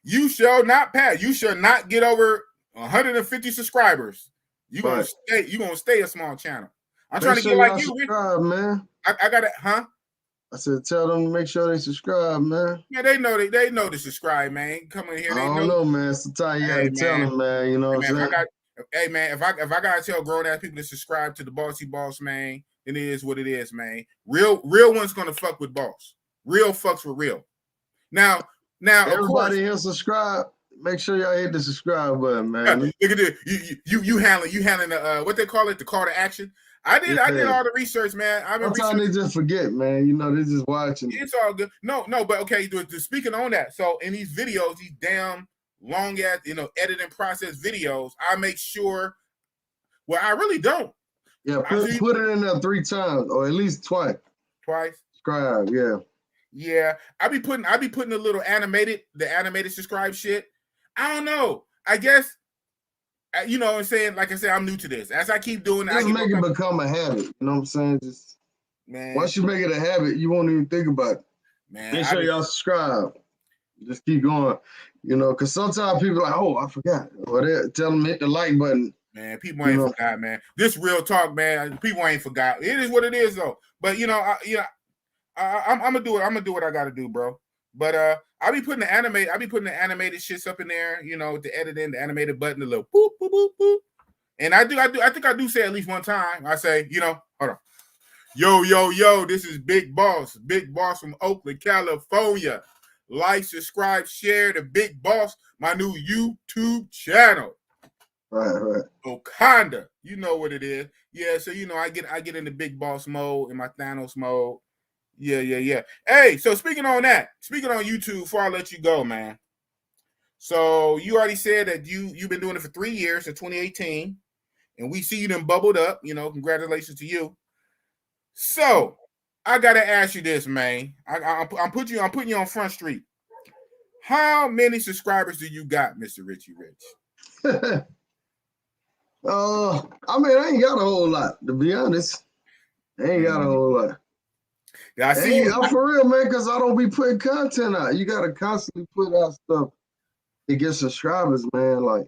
you shall not pass. You shall not get over 150 subscribers. You gonna stay. You gonna stay a small channel. I'm trying to get like you, subscribe, man. I got it, huh? I said, tell them to make sure they subscribe, man. Yeah, they know to subscribe, man. Come in here. I don't know, man. Sometimes you gotta tell them, man. You know what I'm saying? If I gotta tell grown ass people to subscribe to the Bossy Boss, man, then it is what it is, man. Real one's gonna fuck with boss. Real fucks with real. Now, everybody here subscribe. Make sure y'all hit the subscribe button, man. Look at this. You handling the what they call it, the call to action. I did all the research, man. Sometimes they just forget, man. They just watching. It's all good. No, but okay. Speaking on that, so in these videos, these damn long ass, editing process videos, I make sure. Well, I really don't. Yeah, put it in there 3 times or at least twice. Subscribe, yeah. Yeah, I be putting the little animated subscribe shit. I don't know. I guess. You know what I'm saying? Like I said, I'm new to this. As I keep doing it, just make it become a habit. You know what I'm saying? Just man. Once you make it a habit, you won't even think about it. Man, make sure y'all subscribe. Just keep going. Because sometimes people are like, oh, I forgot. Or they tell them hit the like button. Man, people ain't forgot, man. This real talk, man. People ain't forgot. It is what it is, though. But I'm gonna do it. I'm gonna do what I gotta do, bro. But I be putting the animated shits up in there, you know, with the editing, the animated button, the little boop, boop, boop, boop. And I think I do say at least one time, I say, you know, hold on. Yo, this is Big Boss from Oakland, California. Like, subscribe, share the Big Boss, my new YouTube channel. Right. Wakanda, you know what it is. Yeah, so you know, I get in the Big Boss mode, in my Thanos mode. Yeah. Hey, so speaking on YouTube, before I let you go, man. So you already said that you've been doing it for 3 years, in 2018, and we see you done bubbled up. You know, congratulations to you. So I gotta ask you this, man. I'm putting you on Front Street. How many subscribers do you got, Mr. Richie Rich? I mean, I ain't got a whole lot, to be honest. I ain't got a whole lot. Yeah, I see you. I'm for real, man, because I don't be putting content out. You got to constantly put out stuff to get subscribers, man. Like,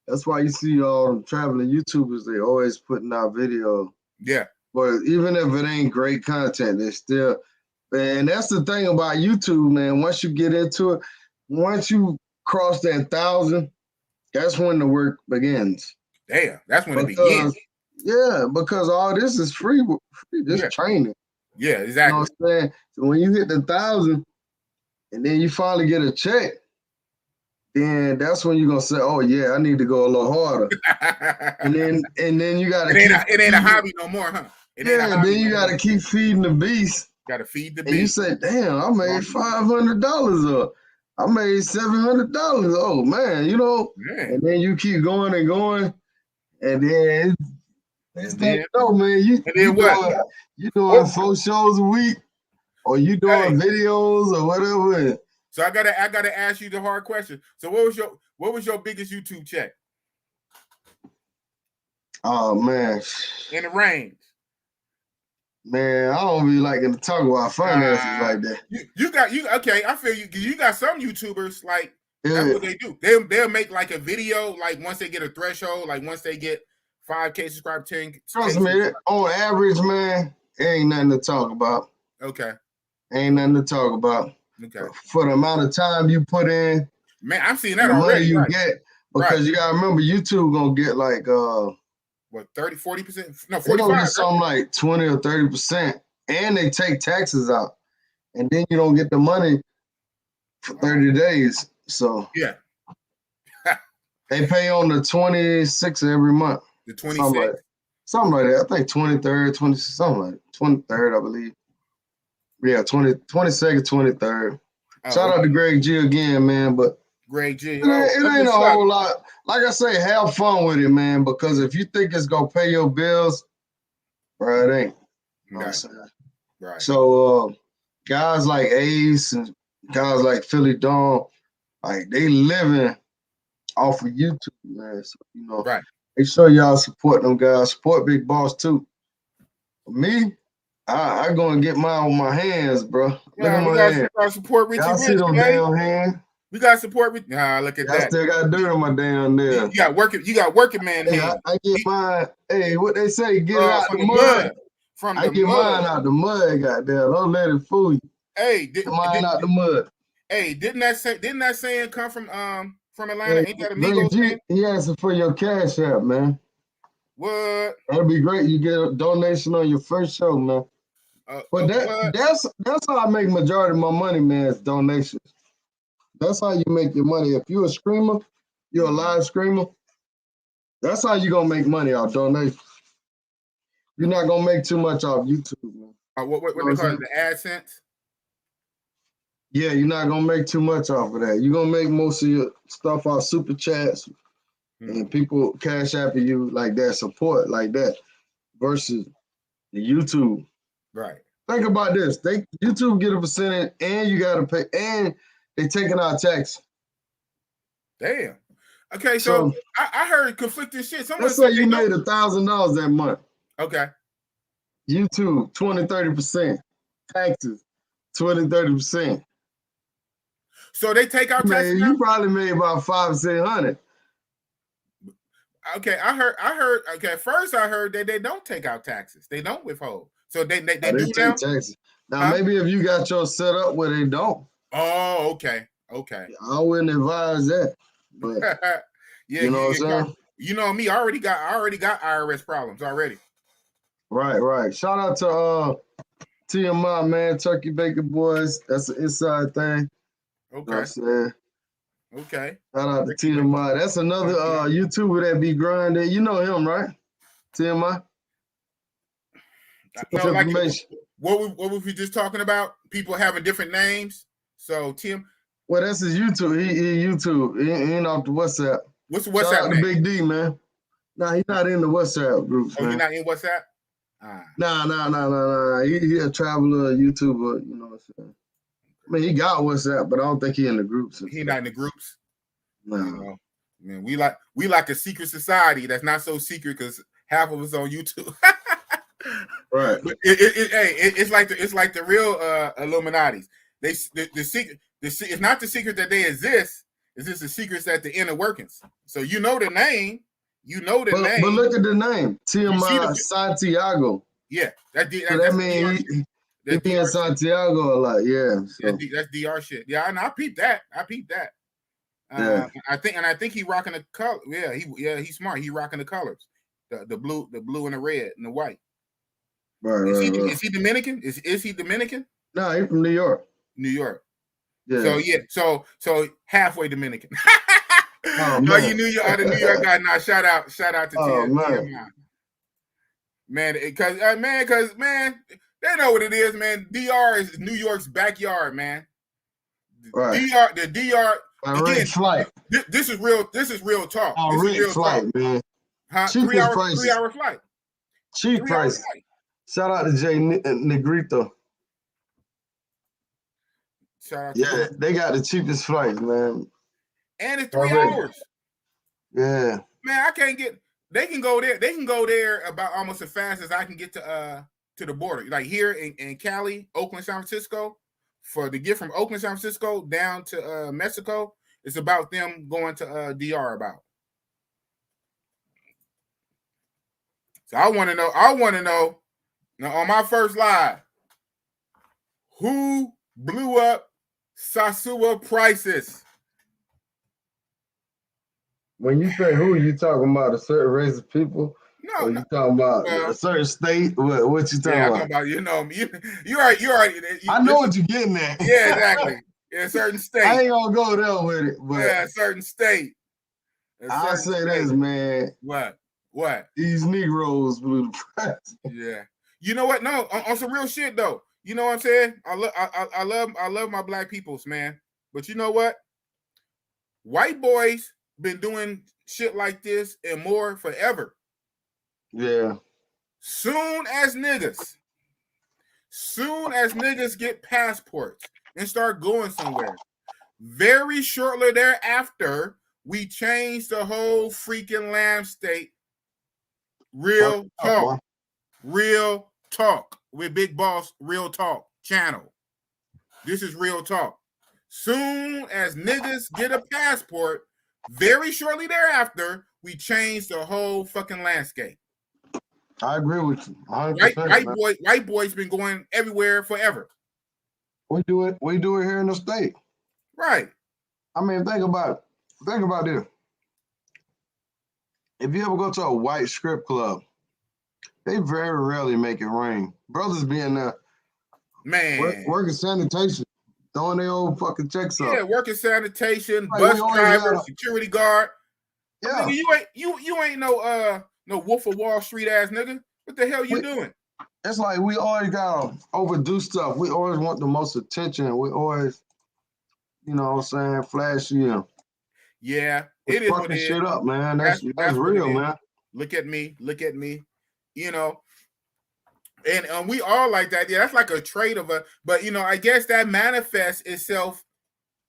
that's why you see all the traveling YouTubers, they always putting out video. Yeah. But even if it ain't great content, they still, and that's the thing about YouTube, man. Once you get into it, once you cross that 1,000, that's when the work begins. Damn, that's when it begins. Yeah, because all this is free this training. Yeah, exactly. You know what I'm saying? So when you hit the 1,000 and then you finally get a check, then that's when you're gonna say, "Oh yeah, I need to go a little harder." and then you gotta. It ain't a hobby no more, huh? Then you gotta keep feeding the beast. Gotta feed the beast. And you say, "Damn, I made $500 or I made $700. Oh man, you know." Man. And then you keep going and going, and then. No, man, you doing 4 shows a week, or you doing videos or whatever. So I gotta ask you the hard question. So what was your biggest YouTube check? Oh man, in the range. Man, I don't be liking to talk about finances like that. Okay. I feel you. You got some YouTubers like that's what they do. They'll make like a video like once they get a threshold, like once they get 5K subscribed, 10. Trust me, on average, man, it ain't nothing to talk about. Okay. Ain't nothing to talk about. Okay. For the amount of time you put in, man, I'm seeing that already. You get because you gotta remember YouTube gonna get like 30, 40%? No, 45. They're gonna get something like 20 or 30%, and they take taxes out, and then you don't get the money for 30 days. So yeah, they pay on the 26th every month. The 26th? Something like that. I think 23rd, 20, something like that. 23rd, I believe. Yeah, 22nd, 23rd. Shout out to Greg G again, man. But Greg G. It ain't a whole lot. Like I say, have fun with it, man. Because if you think it's gonna pay your bills, bro, it ain't. You know what I'm saying? Right. So guys like Ace and guys like Philly Dawn, like they living off of YouTube, man. So you know, right. Make sure y'all support them guys. Support Big Boss too. For me, I gonna get mine with my hands, bro. Look at my hands. We gotta support Richie Rich. See them damn hands. We gotta support Richie. Look at that. I still got dirt on my damn nails. You got working man hands. I get mine. Hey, what they say? Get it out the mud. I get mine out the mud. Goddamn, don't let it fool you. Hey, get mine out the mud. Hey, didn't that saying come from Atlanta? Ain't that Amigos? He asked for your cash app, man. What? That'd be great. You get a donation on your first show, man. But that's how I make majority of my money, man. Is donations. That's how you make your money. If you're a streamer, you're a live streamer. That's how you gonna make money off donations. You're not gonna make too much off YouTube, man. What they call it, the AdSense? Yeah, you're not gonna make too much off of that. You're gonna make most of your stuff off super chats and people cash apping you like that, support like that, versus the YouTube. Right. Think about this. YouTube get a percentage, and you gotta pay, and they taking out tax. Damn. Okay, so I heard conflicting shit. Let's say you made $1,000 that month. Okay. YouTube 20-30%, taxes 20-30%. So they take out taxes. You probably made about $500-600. Okay, I heard. Okay, first I heard that they don't take out taxes. They don't withhold. So they do take taxes. Now maybe if you got your set up where they don't. Oh, okay. Okay. I wouldn't advise that. But yeah, you know what I'm saying? You know me, I already got IRS problems already. Right. Shout out to TMI, man, Turkey Bacon Boys. That's an inside thing. Okay. You know what I'm saying? Okay. Shout out to TMI. That's another YouTuber that be grinding. You know him, right? TMI? No, like what were we just talking about? People having different names. So Tim. Well, that's his YouTube. He YouTube. He ain't off the WhatsApp. What's the WhatsApp Shout out name? to Big D, man. Nah, he's not in the WhatsApp groups, man. You're not in WhatsApp? Nah. He a traveler, YouTuber, you know what I'm saying? I mean, he got WhatsApp, but I don't think he in the groups. He not in the groups? No. You know, man, we like a secret society that's not so secret because half of us on YouTube. Right. It's like the real Illuminatis. The secret. It's not the secret that they exist. It's just the secrets that the inner workings. So you know the name. You know the name. But look at the name. TMI Santiago. Yeah. That means he be in Santiago a lot. Yeah. So. That's DR shit. Yeah, I peeped that. Yeah. I think he rocking the color. Yeah, he's smart. He rocking the colors. The blue and the red and the white. Right. Is he Dominican? Is he Dominican? No, he's from New York. New York. Yeah. So halfway Dominican. Oh, man. You New York, the New York guy. Now shout out to TMI. Man, because they know what it is, man. DR is New York's backyard, man. Right. The DR. Again, flight. This is real. This is real talk. Oh, this is real flight, talk. Man. Huh? 3 hour flight. Cheap price. Shout out to Jay Negrito. Shout out to they got the cheapest flights, man. And it's 3 hours. Yeah. Man, I can't get. They can go there. They can go there about almost as fast as I can get to the border. Like here in Cali, Oakland, San Francisco. For to get from Oakland, San Francisco down to Mexico, it's about them going to DR about. So I want to know now on my first live, who blew up Sasua prices? When you say who, you talking about a certain race of people? No, or you talking about a certain state? What you talking about? You know me. You already. I know what you're getting at. Yeah, exactly. In a certain state. I ain't gonna go there with it, but a certain state. I'll say this, man. What? These Negroes blew the price. Yeah. You know what? No, on some real shit though. You know what I'm saying? I love my black peoples, man. But you know what? White boys been doing shit like this and more forever. Yeah. Soon as niggas get passports and start going somewhere, very shortly thereafter, we change the whole freaking landscape. Real talk with Big Boss Real Talk channel. This is Real Talk. Soon as niggas get a passport, very shortly thereafter, we change the whole fucking landscape. I agree with you. 100%, white boys been going everywhere forever. We do it here in the state. Right. I mean, think about this. If you ever go to a white strip club, they very rarely make it rain. Brothers be in there, man, working sanitation, throwing their old fucking checks up. Yeah, working sanitation, bus driver, security guard. Yeah, nigga, you ain't no Wolf of Wall Street ass nigga. What the hell you doing? It's like we always gotta overdo stuff. We always want the most attention. We always, you know what I'm saying, flashy. Yeah, it is what it is. Shit up, man. That's real, man. Look at me. You know, and we all like that. Yeah, that's like a trait of but you know, I guess that manifests itself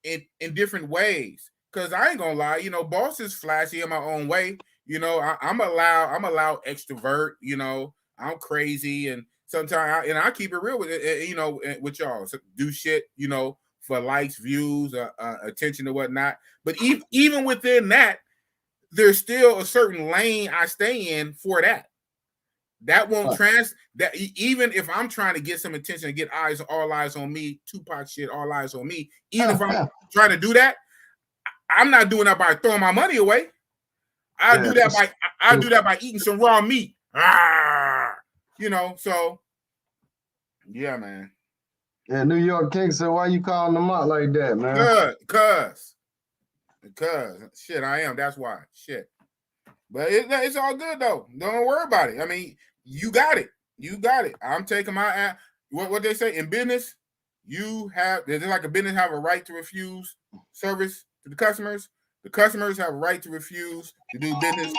in different ways. Cause I ain't gonna lie, you know, boss is flashy in my own way. You know, I'm allowed extrovert. You know, I'm crazy, and sometimes I keep it real with it. You know, with y'all, so do shit. You know, for likes, views, attention, or whatnot. But even within that, there's still a certain lane I stay in for that. That won't that even if I'm trying to get some attention and get all eyes on me, Tupac shit, all eyes on me. Even if I'm trying to do that, I'm not doing that by throwing my money away. I do that by eating some raw meat. So yeah, man. Yeah, New York King said, why you calling them out like that, man? Cause shit, I am. That's why. Shit. But it's all good though. Don't worry about it. I mean, you got it. You got it. I'm taking my what they say in business. There's like a business have a right to refuse service to the customers. The customers have a right to refuse to do business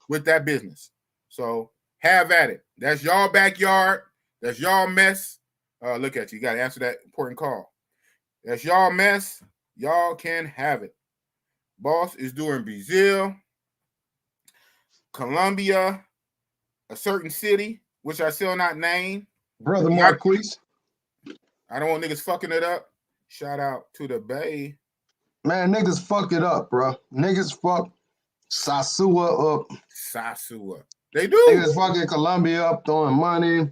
with that business. So have at it. That's y'all backyard. That's y'all mess. Look at you. You got to answer that important call. That's y'all mess. Y'all can have it. Boss is doing Brazil, Colombia, a certain city, which I still not name. Brother Marquise. I don't want niggas fucking it up. Shout out to the Bay. Man, niggas fuck it up, bro. Niggas fuck Sasua up. Sasua. They do. Niggas fucking Colombia up, throwing money,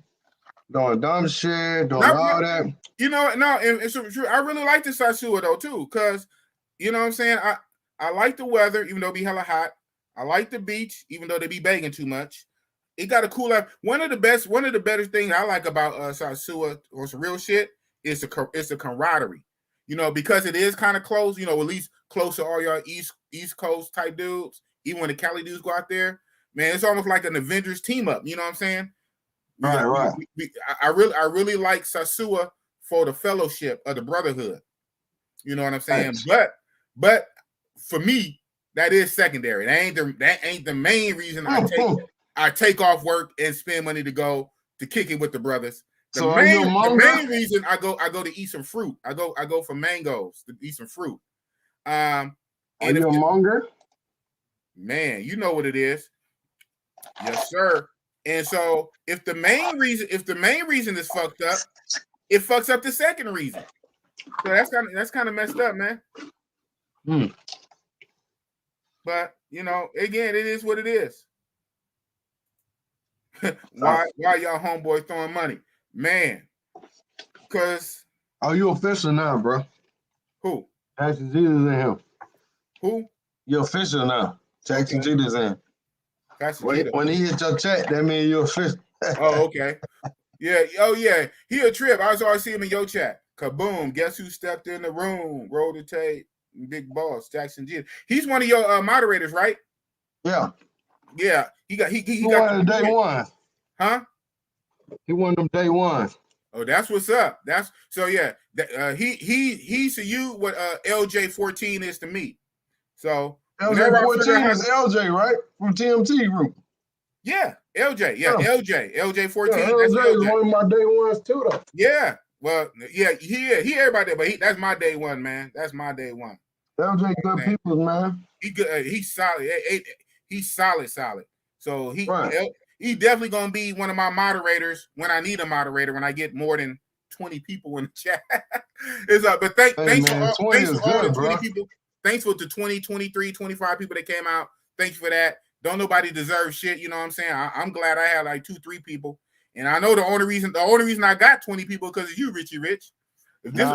doing dumb shit, doing all that. It's true. I really like the Sasua though too, because you know what I'm saying. I like the weather, even though it be hella hot. I like the beach, even though they be begging too much. It got a cool life. One of the better things I like about Sasua or some real shit is the camaraderie. Because it is kind of close. At least close to all y'all East Coast type dudes. Even when the Cali dudes go out there, man, it's almost like an Avengers team up. You know what I'm saying? Right. I really like Sasua for the fellowship of the brotherhood. You know what I'm saying? Right. But for me, that is secondary. That ain't the main reason I take off work and spend money to go to kick it with the brothers. The main reason I go to eat some fruit. I go for mangoes to eat some fruit. Are you a monger? Man, you know what it is. Yes, sir. And so if the main reason is fucked up, it fucks up the second reason. So that's kind of messed up, man. But again, it is what it is. Why y'all homeboys throwing money? Man, because you official now, bro? Who? Jackson Jeter's in him. Who? You're official now. Jackson Jeter's in. When he hit your chat, that means you're official. Oh, okay. Yeah. Oh, yeah. He a trip. I always see him in your chat. Kaboom. Guess who stepped in the room? Roll the tape. Big boss, Jackson Jeter. He's one of your moderators, right? Yeah. Yeah. He got one of the day one. Huh? He one of them day ones. Oh, that's what's up. That's so yeah. He's to you what LJ14 is to me. So LJ14 is LJ, right? From TMT group. Yeah, LJ. Yeah, LJ. LJ14. Yeah, LJ is one of my day ones too, though. Yeah. Well, yeah, he everybody, but that's my day one, man. That's my day one. LJ good people, man. He good. He's solid. He's solid. So he definitely gonna be one of my moderators when I need a moderator, when I get more than 20 people in the chat. But thanks for all the 20 people. Thanks for the 20, 23, 25 people that came out. Thanks for that. Don't nobody deserve shit. You know what I'm saying? I'm glad I had like 2-3 people. And I know the only reason I got 20 people because of you, Richie Rich. If this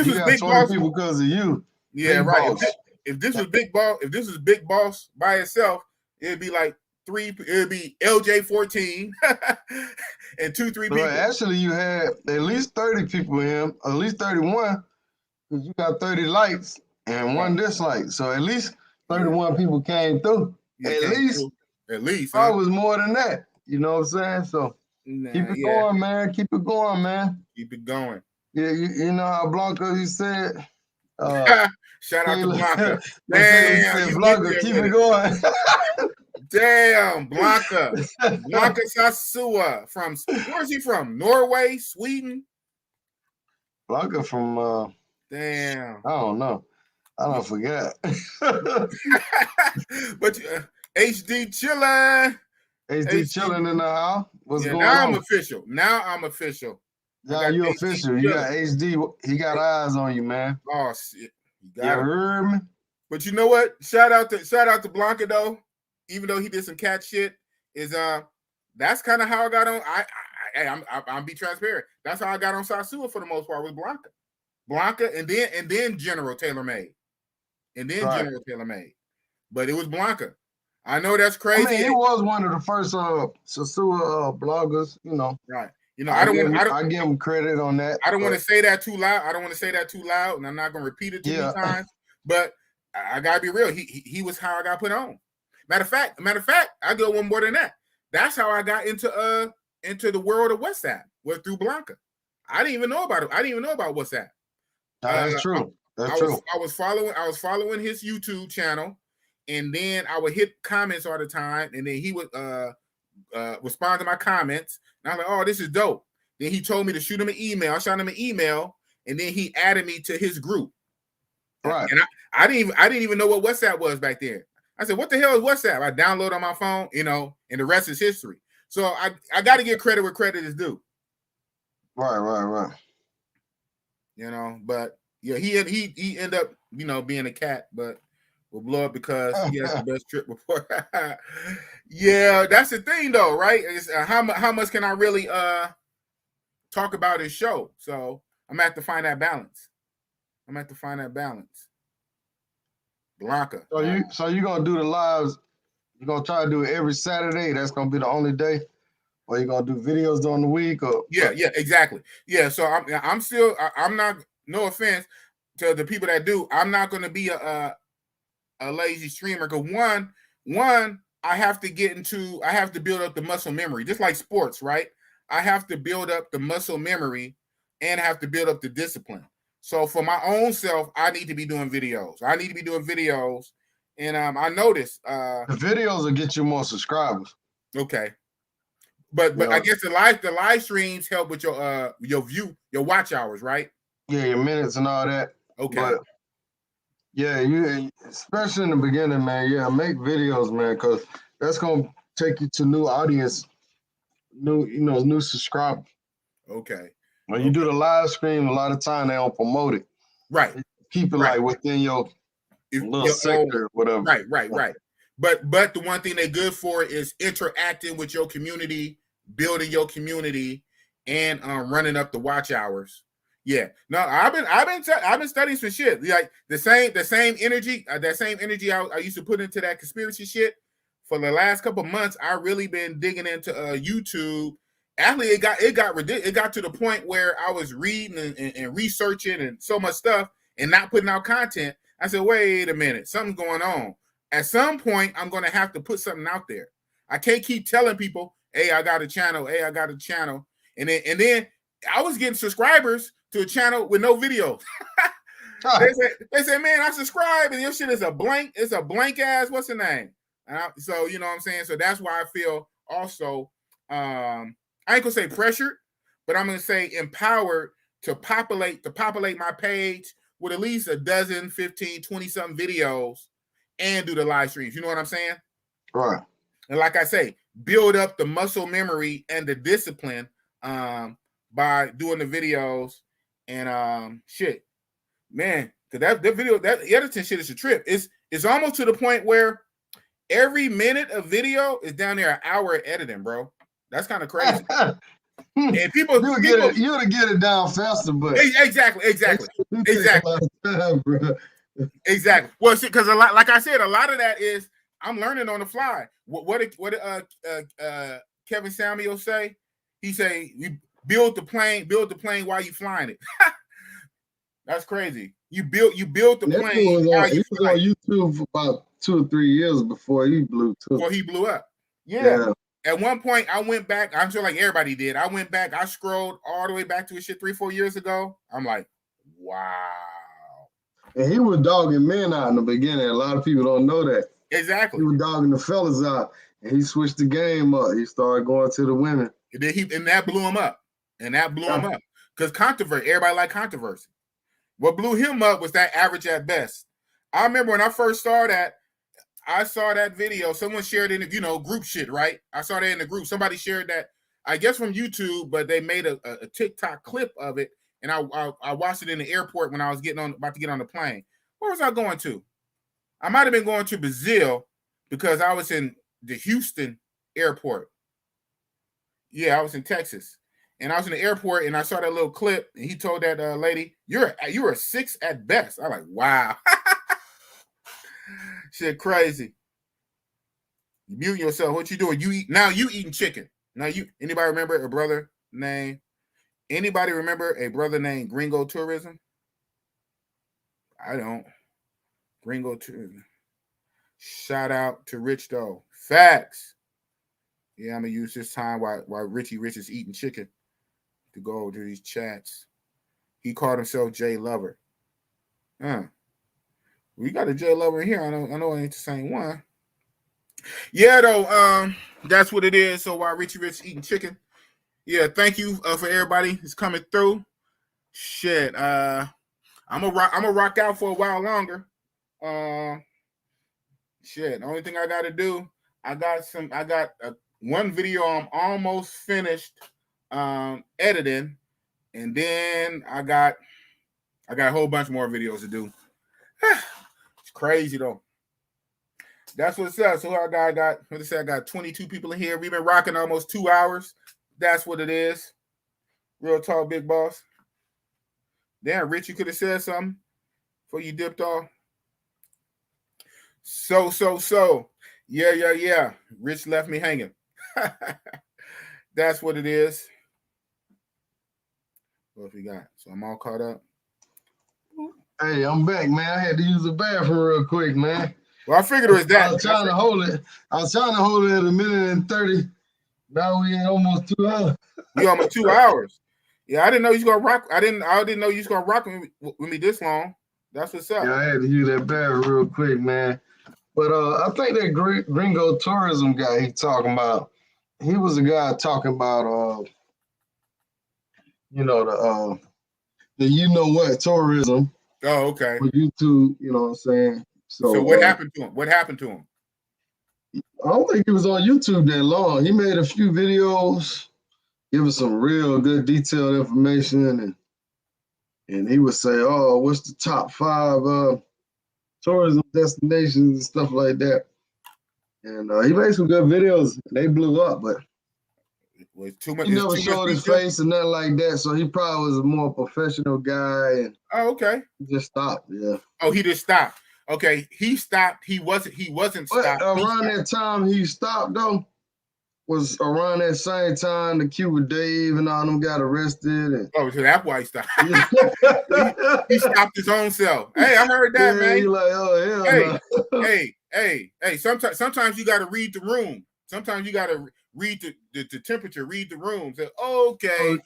was Big Boss, people because of you. Yeah, right. If this was Big Boss by itself, it'd be like 3. It'd be LJ14 and 2-3 people. Actually, you had at least 30 people in him, at least 31, because you got 30 likes and 1 dislike. So at least 31 people came through. At least. Probably was more than that. You know what I'm saying? So keep it going, man. Keep it going, man. Keep it going. Yeah, you know how Blanca, he said. Shout out to Blanca. Damn, Blanca, keep it going. Damn, Blanca. Blanca Sasua where's he from? Norway, Sweden? Blanca from damn. I don't know. I don't forget. But HD chillin'. HD chillin' in the house. What's going now on? Now I'm official. Now you official. You got HD. He got eyes on you, man. Oh shit. You heard me? But you know what? Shout out to Blanca though. Even though he did some cat shit, is that's kind of how I got on. I'm be transparent. That's how I got on Sasua for the most part, with Blanca, and then General Taylor Made, General Taylor Made. But it was Blanca. I know that's crazy. I mean, he was one of the first Sasua bloggers, you know. Right. You know, I give him credit on that. I don't want to say that too loud. And I'm not going to repeat it too many times. But I gotta be real. He was how I got put on. Matter of fact, I go one more than that. That's how I got into the world of WhatsApp, was through Blanca. I didn't even know about it. I didn't even know about WhatsApp. That's true. True. I was following his YouTube channel, and then I would hit comments all the time, and then he would respond to my comments. And I'm like, oh, this is dope. Then he told me to shoot him an email. I shot him an email, and then he added me to his group. Right. And I didn't even know what WhatsApp was back then. I said, what the hell is WhatsApp? I download on my phone, you know, and the rest is history. So I got to give credit where credit is due. Right. You know, but yeah, he ended up, you know, being a cat, but will blow up because he has the best trip before. Yeah, that's the thing though, right? It's, how much can I really talk about his show? So I'm gonna have to find that balance. Blanca. So you gonna do the lives? You gonna try to do it every Saturday? That's gonna be the only day, or you gonna do videos during the week? Or yeah, exactly. Yeah, so I'm not. No offense to the people that do. I'm not gonna be a lazy streamer, because one I have to build up the muscle memory, just like sports, right? I have to build up the muscle memory and have to build up the discipline. So for my own self, I need to be doing videos. And I noticed the videos will get you more subscribers. Okay, but I guess the live streams help with your watch hours, right? Yeah, your minutes and all that. Okay. But yeah, you especially in the beginning, man. Yeah, make videos, man, because that's gonna take you to new audience, new subscribers. Okay. When you do the live stream, a lot of time they don't promote it. Right. Keep it like within your little sector, or whatever. Right. But the one thing they're good for is interacting with your community, building your community, and running up the watch hours. Yeah. No, I've been studying some shit. Like the same energy I used to put into that conspiracy shit for the last couple of months. I really been digging into YouTube. Actually, it got ridiculous. It got to the point where I was reading and researching and so much stuff and not putting out content. I said, wait a minute, something's going on. At some point, I'm going to have to put something out there. I can't keep telling people, hey, I got a channel. And then I was getting subscribers to a channel with no videos. They said, man, I subscribed, and your shit is a blank ass, what's the name? So, you know what I'm saying? So that's why I feel also, I ain't gonna say pressured, but I'm gonna say empowered to populate my page with at least a dozen, 15, 20 something videos and do the live streams. You know what I'm saying? Right. And like I say, build up the muscle memory and the discipline by doing the videos and shit. Man, because that editing shit is a trip. It's almost to the point where every minute of video is down there an hour of editing, bro. That's kind of crazy. And people you would get it down faster, but exactly. Time, exactly. Well, because like I said, a lot of that is I'm learning on the fly. What did Kevin Samuel say? He say, "You build the plane while you flying it." That's crazy. You build the plane. He was on YouTube for about 2 or 3 years before he blew too. Before he blew up. Yeah. At one point, I went back. I'm sure like everybody did. I went back. I scrolled all the way back to his shit 3-4 years ago. I'm like, wow. And he was dogging men out in the beginning. A lot of people don't know that. Exactly. He was dogging the fellas out, and he switched the game up. He started going to the women. And that blew him up. Because controversy. Everybody like controversy. What blew him up was that average at best. I remember when I first saw that. I saw that video. Someone shared it in, group shit, right? I saw that in the group. Somebody shared that, I guess from YouTube, but they made a TikTok clip of it, and I watched it in the airport when I was about to get on the plane. Where was I going to? I might have been going to Brazil because I was in the Houston airport. Yeah, I was in Texas, and I was in the airport, and I saw that little clip, and he told that lady, "You're a 6 at best." I'm like, wow, shit, crazy. You mute yourself. What you doing? You eating chicken. Now anybody remember a brother named? Anybody remember a brother named Gringo Tourism? I don't. Gringo Tourism. Shout out to Rich though. Facts. Yeah, I'm gonna use this time while Richie Rich is eating chicken to go over these chats. He called himself Jay Lover. We got a Jay Lover in here. I know it ain't the same one. Yeah, though, that's what it is. So while Richie Rich eating chicken, yeah, thank you for everybody who's coming through. Shit, I'm gonna rock out for a while longer. Shit, the only thing I gotta do, I got one video I'm almost finished editing, and then I got a whole bunch more videos to do. It's crazy though. That's what it says. So I got 22 people in here. We've been rocking almost 2 hours. That's what it is. Real talk, big boss. Damn, Rich, you could have said something before you dipped off. So. Yeah. Rich left me hanging. That's what it is. What we got? So I'm all caught up. Hey, I'm back, man. I had to use the bathroom real quick, man. Well, I figured it was that. I was trying to hold it at 1 minute and 30. Now we in almost 2 hours. We almost 2 hours. Yeah, I didn't know you was gonna rock. I didn't know you was gonna rock with me this long. That's what's up. Yeah, I had to use that bathroom real quick, man. But I think that Gringo Tourism guy he talking about, he was the guy talking about the you know what tourism. Oh, okay. With YouTube, you know what I'm saying? So what happened to him? What happened to him? I don't think he was on YouTube that long. He made a few videos, giving some real good detailed information, and he would say, "Oh, what's the top 5 tourism destinations and stuff like that?" And he made some good videos. They blew up, but too much. He never showed his face and nothing like that. So he probably was a more professional guy. And okay. He just stopped. Yeah. Oh, he just stopped. Okay, he stopped. He wasn't stopped. Around that time he stopped though, was around that same time the Cuba Dave and all them got arrested. And so that's why he stopped. he stopped his own self. Hey, I heard that, man. He like, oh hell. Hey. Sometimes you got to read the room. Sometimes you got to read the temperature. Read the room. Say, okay.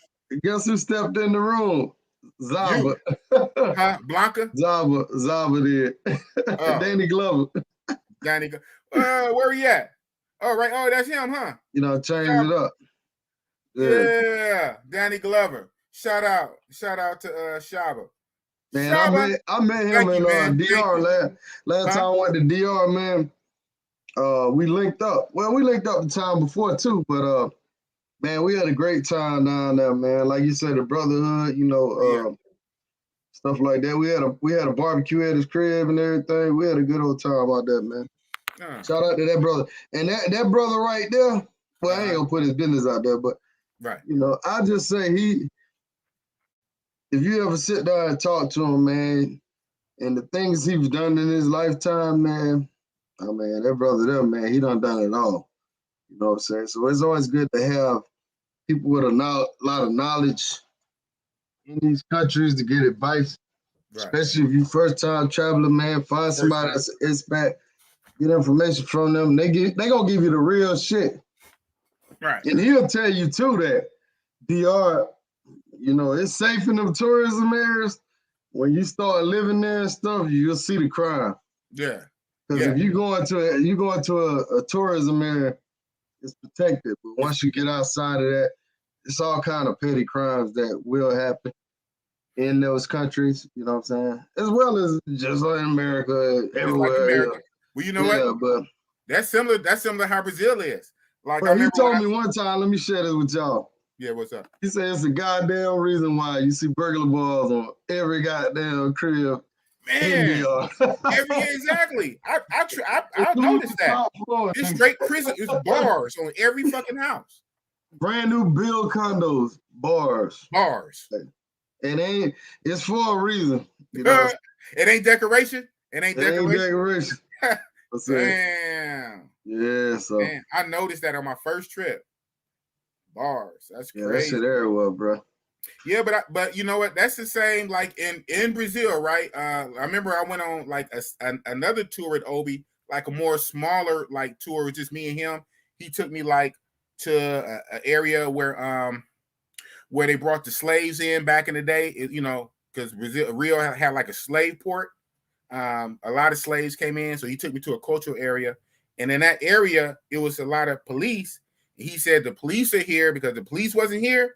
Guess who stepped in the room? Zaba. Huh? Blanca? Zaba did. Danny Glover. Danny. Where he at? Oh, right. Oh, that's him, huh? You know, change it up. Yeah. Danny Glover. Shout out to Shaba. Man, Shaba, I met him in DR last time I went to DR, man. We linked up. Well, we linked up the time before too, but man, we had a great time down there, man. Like you said, the brotherhood, stuff like that. We had a barbecue at his crib and everything. We had a good old time out there, man. Shout out to that brother. And that brother right there, well, I ain't gonna put his business out there, but I just say if you ever sit down and talk to him, man, and the things he's done in his lifetime, man, oh man, that brother there, man, he done it all. You know what I'm saying? So it's always good to have people with a lot of knowledge in these countries to get advice, especially if you first time traveler, man. Find somebody that's an expat, get information from them. They gonna give you the real shit, right? And he'll tell you too that DR, it's safe in them tourism areas. When you start living there and stuff, you'll see the crime. Yeah. Because if you go into a tourism area, it's protected. But once you get outside of that, it's all kind of petty crimes that will happen in those countries. You know what I'm saying? As well as just like America, everywhere. Like America. Well, you know what? But that's similar. That's similar to how Brazil is. Like he told me one time. Let me share this with y'all. Yeah, what's up? He said it's the goddamn reason why you see burglar balls on every goddamn crib. Man, exactly. I noticed that. It's straight prison. It's bars on every fucking house. Brand new build condos, bars. And it's for a reason. You know? It ain't decoration. It ain't decoration. Damn. Yeah, so man, I noticed that on my first trip. Bars. That's crazy. That shit everywhere, bro. Yeah, but you know what? That's the same like in Brazil, right? I remember I went on like another tour with Obi, like a more smaller like tour with just me and him. He took me like to an area where they brought the slaves in back in the day. You know, because Rio had like a slave port. A lot of slaves came in, so he took me to a cultural area, and in that area, it was a lot of police. He said the police are here because the police wasn't here,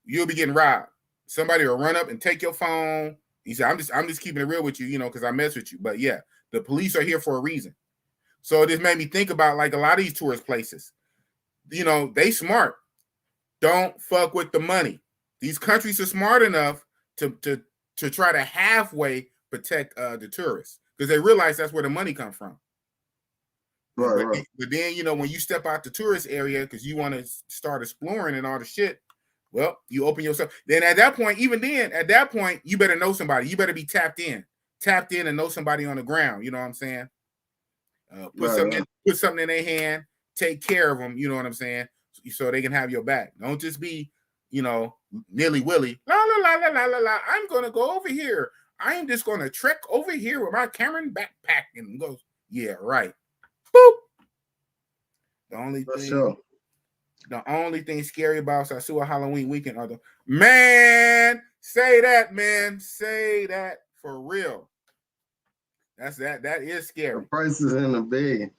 you'll be getting robbed. Somebody will run up and take your phone. He said, I'm just keeping it real with you, you know, because I mess with you. But yeah, the police are here for a reason. So this made me think about like a lot of these tourist places. You know, they smart. Don't fuck with the money. These countries are smart enough to try to halfway protect the tourists because they realize that's where the money comes from. Right. But then, you know, when you step out the tourist area because you want to start exploring and all the shit, well, you open yourself. Then at that point, you better know somebody. You better be tapped in and know somebody on the ground. You know what I'm saying? Put something in their hand, take care of them. You know what I'm saying? So they can have your back. Don't just be, you know, nilly-willy. La, la, la, la, la, la, la. I'm going to go over here. I am just going to trek over here with my Cameron backpack and goes, yeah, right. Boop. The only thing scary about Sasua Halloween weekend are man, say that for real. That is scary. The prices in the bag.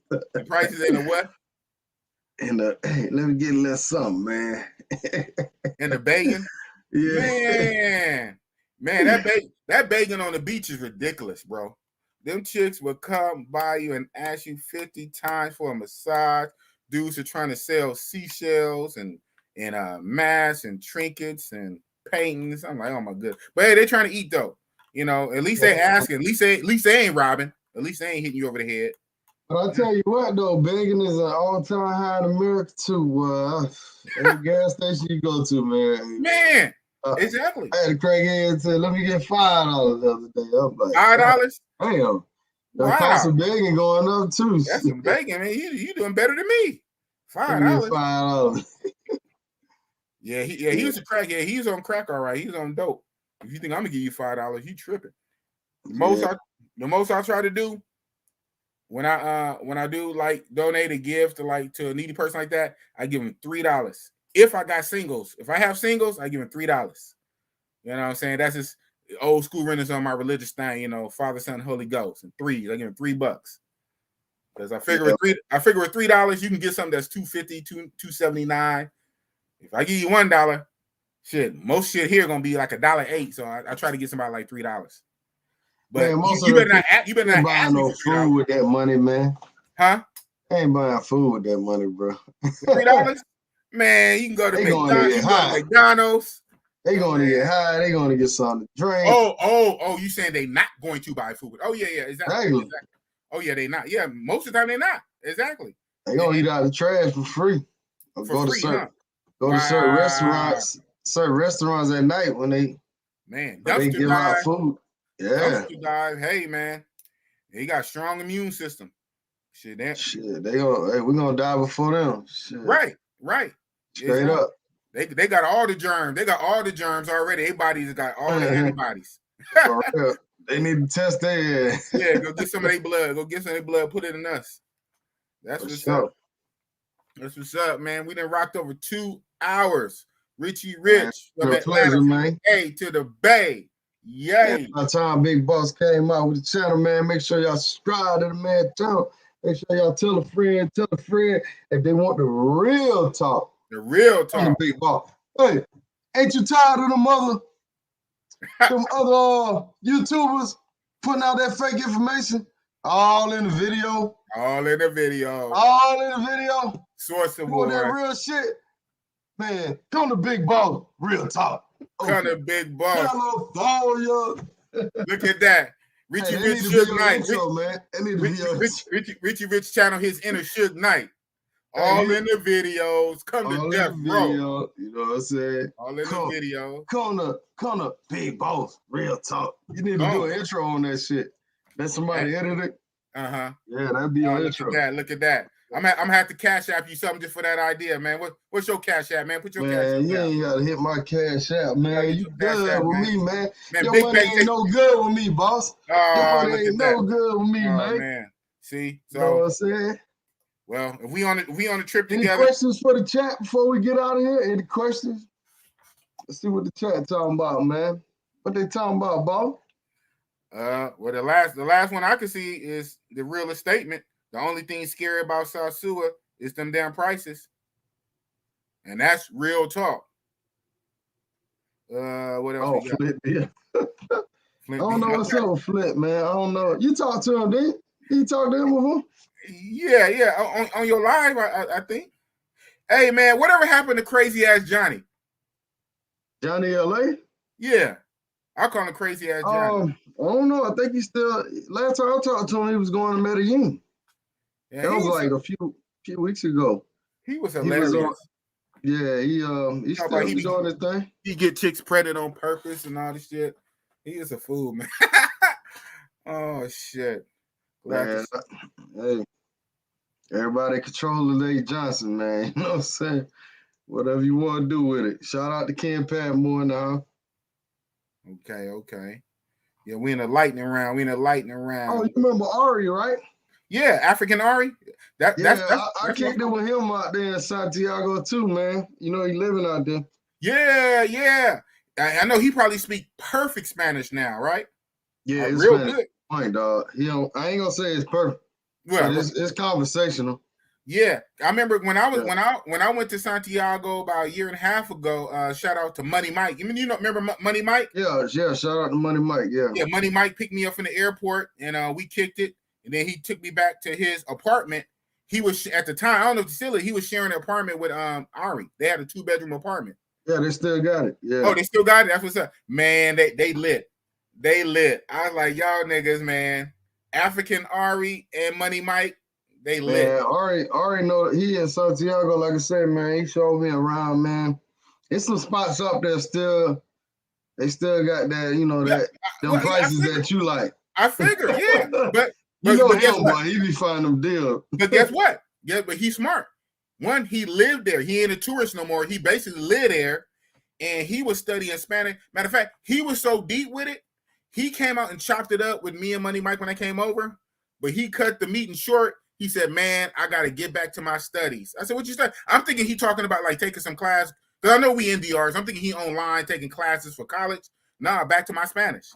The prices in the what? Hey, let me get a little something, man. In the bacon? Yeah. Man, that bacon on the beach is ridiculous, bro. Them chicks will come by you and ask you 50 times for a massage. Dudes are trying to sell seashells and masks and trinkets and paintings. I'm like, oh my good. But hey, they're trying to eat though. You know, at least they asking. At least they ain't robbing. At least they ain't hitting you over the head. But I tell you what though, bacon is an all-time high in America too. Every gas station you go to, man. Man, exactly. I had a crackhead say, "Let me get $5 the other day." I'm like, $5? Damn. The cost of bacon going up too. That's some bacon, man. You doing better than me. $5. $5. He was a crackhead. He was on crack, all right. He was on dope. If you think I'm gonna give you $5, you tripping. The most I try to do when I do like donate a gift to a needy person like that, I give them $3. If I got singles, if I have singles, I give them $3. You know what I'm saying? That's just old school renders on my religious thing, you know, Father, Son, Holy Ghost, and $3. I give them $3 because I figure with $3 you can get something that's $2.50, $2.79. If I give you $1, shit, most shit here gonna be like $1.08. So I try to get somebody like $3. But man, you better not ask no food with that money, man. Huh? I ain't buying food with that money, bro. $3? Man, you can go to McDonald's. They going to get high. They going to get something to drink. Oh! You saying they not going to buy food? Oh yeah, exactly. Oh yeah, they not. Yeah, most of the time they not. Exactly. They gonna eat out of the trash for free. Or go to certain restaurants. Certain restaurants at night when they give out food. Yeah. Hey man, they got strong immune system. Shit, we're gonna die before them. Shit. Right. Straight up. They got all the germs. They got all the germs already. Their bodies got all the antibodies. They need to test their Yeah, go get some of their blood. Go get some of their blood. Put it in us. That's what's up. That's what's up, man. We done rocked over 2 hours. Richie Rich from Atlanta, man. A to the Bay. Yay. By the time Big Boss came out with the channel, man, make sure y'all subscribe to the man channel. Make sure y'all tell a friend if they want the real talk. The real talk. Big Boss. Hey, ain't you tired of them other YouTubers putting out that fake information? All in the video. Source of war. That real shit. Man, come to Big Boss. Real talk. Come to Big Boss. California. Look at that. Richie Rich Suge Knight. Richie Rich channel his inner Suge Knight. All in the videos. Come to death row. You know what I'm saying? All in the video. Come to Big Boss. Real talk. You need to do an intro on that shit. Let somebody edit it. Uh-huh. Yeah, that'd be your intro. Look at that. I'm gonna have to cash app you something just for that idea, man. What's your cash app, man? Put your cash app. Man, you ain't gotta hit my cash app, man. You good with me, man. Your Big money ain't no good with me, boss. Your money ain't no good with me, man. See, so you know what I'm saying? Well, if we on a trip Any together. questions for the chat before we get out of here? Any questions? Let's see what the chat talking about, man. What they talking about, boss? Well, the last one I can see is the realest statement. The only thing scary about South Sewer is them damn prices. And that's real talk. What else? Flip, yeah. I don't know what's up with Flip, man. I don't know. You talked to him, didn't you? Talk to him before? Yeah. On your live, I think. Hey, man, whatever happened to crazy ass Johnny? Johnny LA? Yeah. I call him crazy ass Johnny. I don't know. I think he's still. Last time I talked to him, he was going to Medellin. Yeah, that was like a few weeks ago. He was hilarious. He's still doing his thing. He get chicks pregnant on purpose and all this shit. He is a fool, man. Oh shit. Man, hey, everybody control Lady Johnson, man. You know what I'm saying? Whatever you want to do with it. Shout out to Ken Padmore now. Okay. Yeah, we in a lightning round. Oh, you remember Ari, right? Yeah, African Ari. I kicked it with him out there in Santiago too, man. You know he living out there. Yeah. I know he probably speak perfect Spanish now, right? Yeah, it's real Spanish. good. Point, dog. I ain't gonna say it's perfect. Well, it's conversational. Yeah, I remember when I went to Santiago about a year and a half ago. Shout out to Money Mike. Remember Money Mike? Yeah. Shout out to Money Mike. Yeah. Money Mike picked me up from the airport, and we kicked it. And then he took me back to his apartment. He was at the time, I don't know if it's still, he was sharing an apartment with Ari. They had a 2-bedroom apartment. Yeah, they still got it. Yeah. Oh, they still got it. That's what's up, man. They lit. I was like, y'all niggas, man. African Ari and Money Mike. They lit. Man, Ari know he in Santiago, like I said, man. He showed me around, man. It's some spots up there still. They still got that, them prices that you like. I figured, yeah. But him, boy. He be finding them deals. But guess what? Yeah, but he's smart. One, he lived there. He ain't a tourist no more. He basically lived there, and he was studying Spanish. Matter of fact, he was so deep with it, he came out and chopped it up with me and Money Mike when I came over, but he cut the meeting short. He said, man, I got to get back to my studies. I said, what you say? I'm thinking he talking about like taking some class, because I know we NDRs. I'm thinking he online taking classes for college. Nah, back to my Spanish.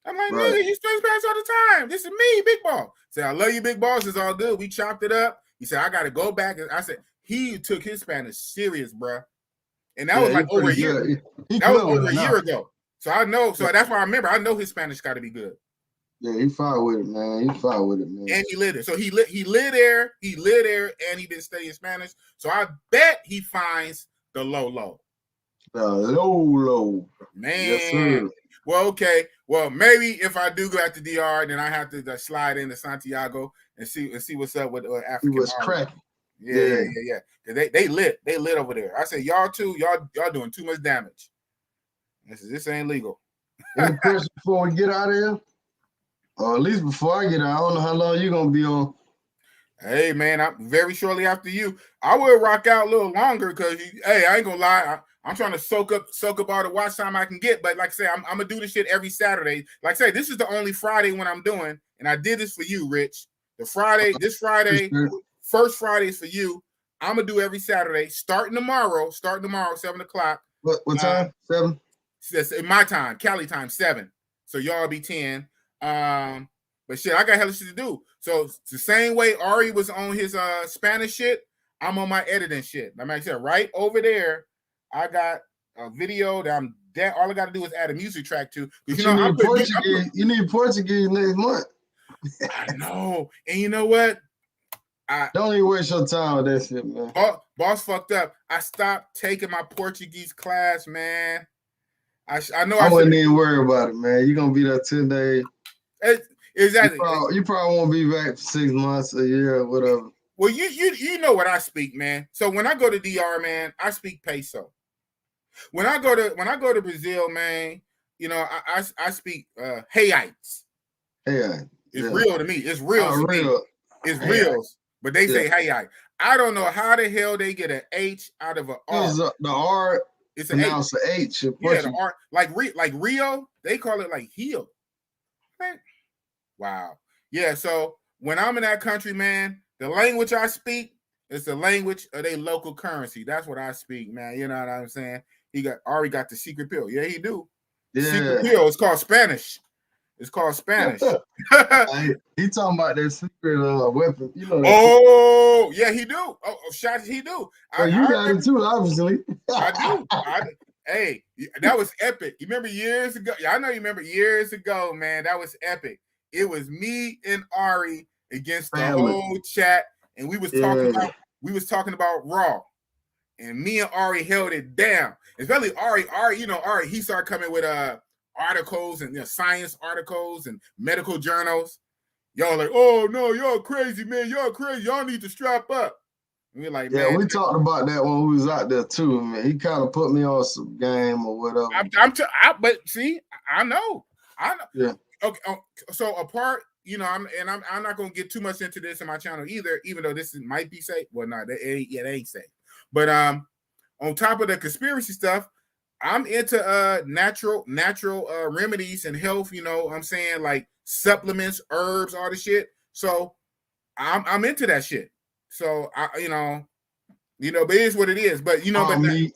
I'm like, nigga, you speak Spanish all the time. This is me, Big Ball. Say, I love you, Big Boss. It's all good. We chopped it up. He said, I got to go back. I said, he took his Spanish serious, bro. And that was like over a year. That was over a year ago. So I know. So that's why I remember. I know his Spanish got to be good. Yeah, he fought with it, man. And he lived there. So he lived there. He lived there, and he been studying Spanish. So I bet he finds the low. The low. Man. Yes, sir. Well, okay. Well, maybe if I do go out to DR, then I have to slide into Santiago and see what's up with African. What's cracking? Yeah. They lit over there. I said, y'all too. Y'all doing too much damage. This ain't legal. Any questions before we get out of here? Or at least before I get out, I don't know how long you're gonna be on. Hey man, I'm very shortly after you. I will rock out a little longer because I ain't gonna lie. I'm trying to soak up all the watch time I can get. But like I say, I'm gonna do this shit every Saturday. Like I say, this is the only Friday when I'm doing, and I did this for you, Rich. This Friday, first Friday is for you. I'm gonna do every Saturday, starting tomorrow, 7:00. What time? 7? In my time, Cali time, 7. So y'all be 10. But shit, I got hella shit to do. So it's the same way Ari was on his Spanish shit, I'm on my editing shit. Like I said, right over there, I got a video that all I got to do is add a music track to. You need Portuguese next month. I know. And you know what? Don't even waste your time with that shit, man. Boss fucked up. I stopped taking my Portuguese class, man. I know I wouldn't even worry about it, man. You're going to be there 10 days. Exactly. You probably won't be back for 6 months, a year, or whatever. Well, you know what I speak, man. So when I go to DR, man, I speak peso. When I go to Brazil, man, you know, I speak Hayites. Yeah. It's real to me. It's real to real. me. It's real. But they say Hayite. I don't know how the hell they get an H out of an R. The R. It's an H. H. Yeah, the R. Like Rio, they call it like heel. Right? Wow. Yeah. So when I'm in that country, man, the language I speak is the language of their local currency. That's what I speak, man. You know what I'm saying? Ari got the secret pill. Yeah, he do. Yeah. Secret pill. It's called Spanish. It's called Spanish. He talking about that secret weapon. You know. Oh, yeah, he do. Oh, shots he do. Well, you got it too, obviously. I do. Hey, that was epic. You remember years ago? I know you remember years ago, man. That was epic. It was me and Ari against the whole chat, and we was talking about Raw, and me and Ari held it down. Especially Ari, you know, Ari, he started coming with articles and science articles and medical journals. Y'all like, oh no, y'all crazy, man. Y'all crazy. Y'all need to strap up. And we're like, yeah, man, we talked about that when we was out there too, man. He kind of put me on some game or whatever. But see, I know. Yeah. Okay. So apart, you know, I'm not gonna get too much into this in my channel either, even though this might be safe. Well, no, it ain't safe. But on top of the conspiracy stuff, I'm into natural remedies and health, you know what I'm saying, like supplements, herbs, all the shit. So I'm into that shit. So I you know, but it is what it is. But you know, raw meat.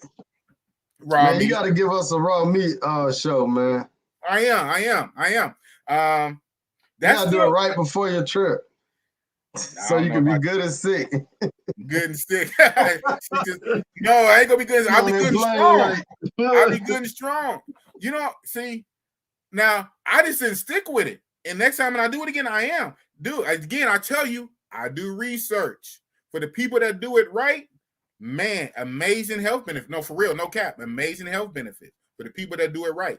You gotta give us a raw meat show, man. I am. That's do it right before your trip. So you can be good and sick. Good and sick. No, I ain't gonna be good. I'll be good and strong. I'll be good and strong. You know, see, now I just didn't stick with it. And next time when I do it again, I am. Again, I tell you, I do research. For the people that do it right, man, amazing health benefit. No, for real, no cap. Amazing health benefit. For the people that do it right.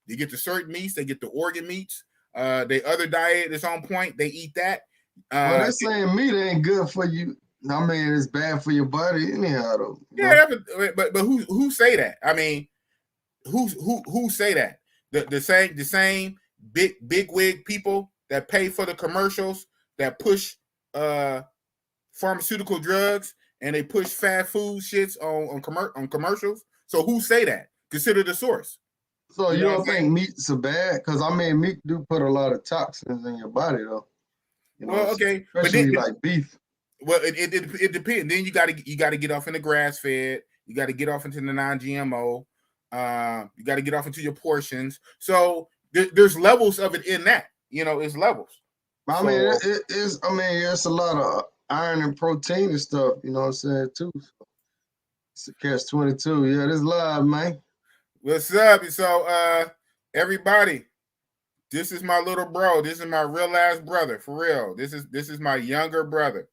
They get the certain meats, they get the organ meats. The other diet is on point, they eat that. Well, they're saying meat ain't good for you. I mean, it's bad for your body anyhow, though. Yeah, but who say that? I mean, who say that? The same big wig people that pay for the commercials that push pharmaceutical drugs and they push fast food shits on commercials. So who say that? Consider the source. So you don't think meat's so bad? Because I mean, meat do put a lot of toxins in your body, though. You know, okay, especially like beef. Well, it depends. Then you got to get off in the grass fed. You got to get off into the non-GMO. You got to get off into your portions. So there's levels of it in that. You know, it's levels. I mean, it's. I mean, it's a lot of iron and protein and stuff. You know what I'm saying too. So it's a catch-22. Yeah, this live, man. What's up? So, everybody. This is my little bro. This is my real ass brother, for real. This is my younger brother.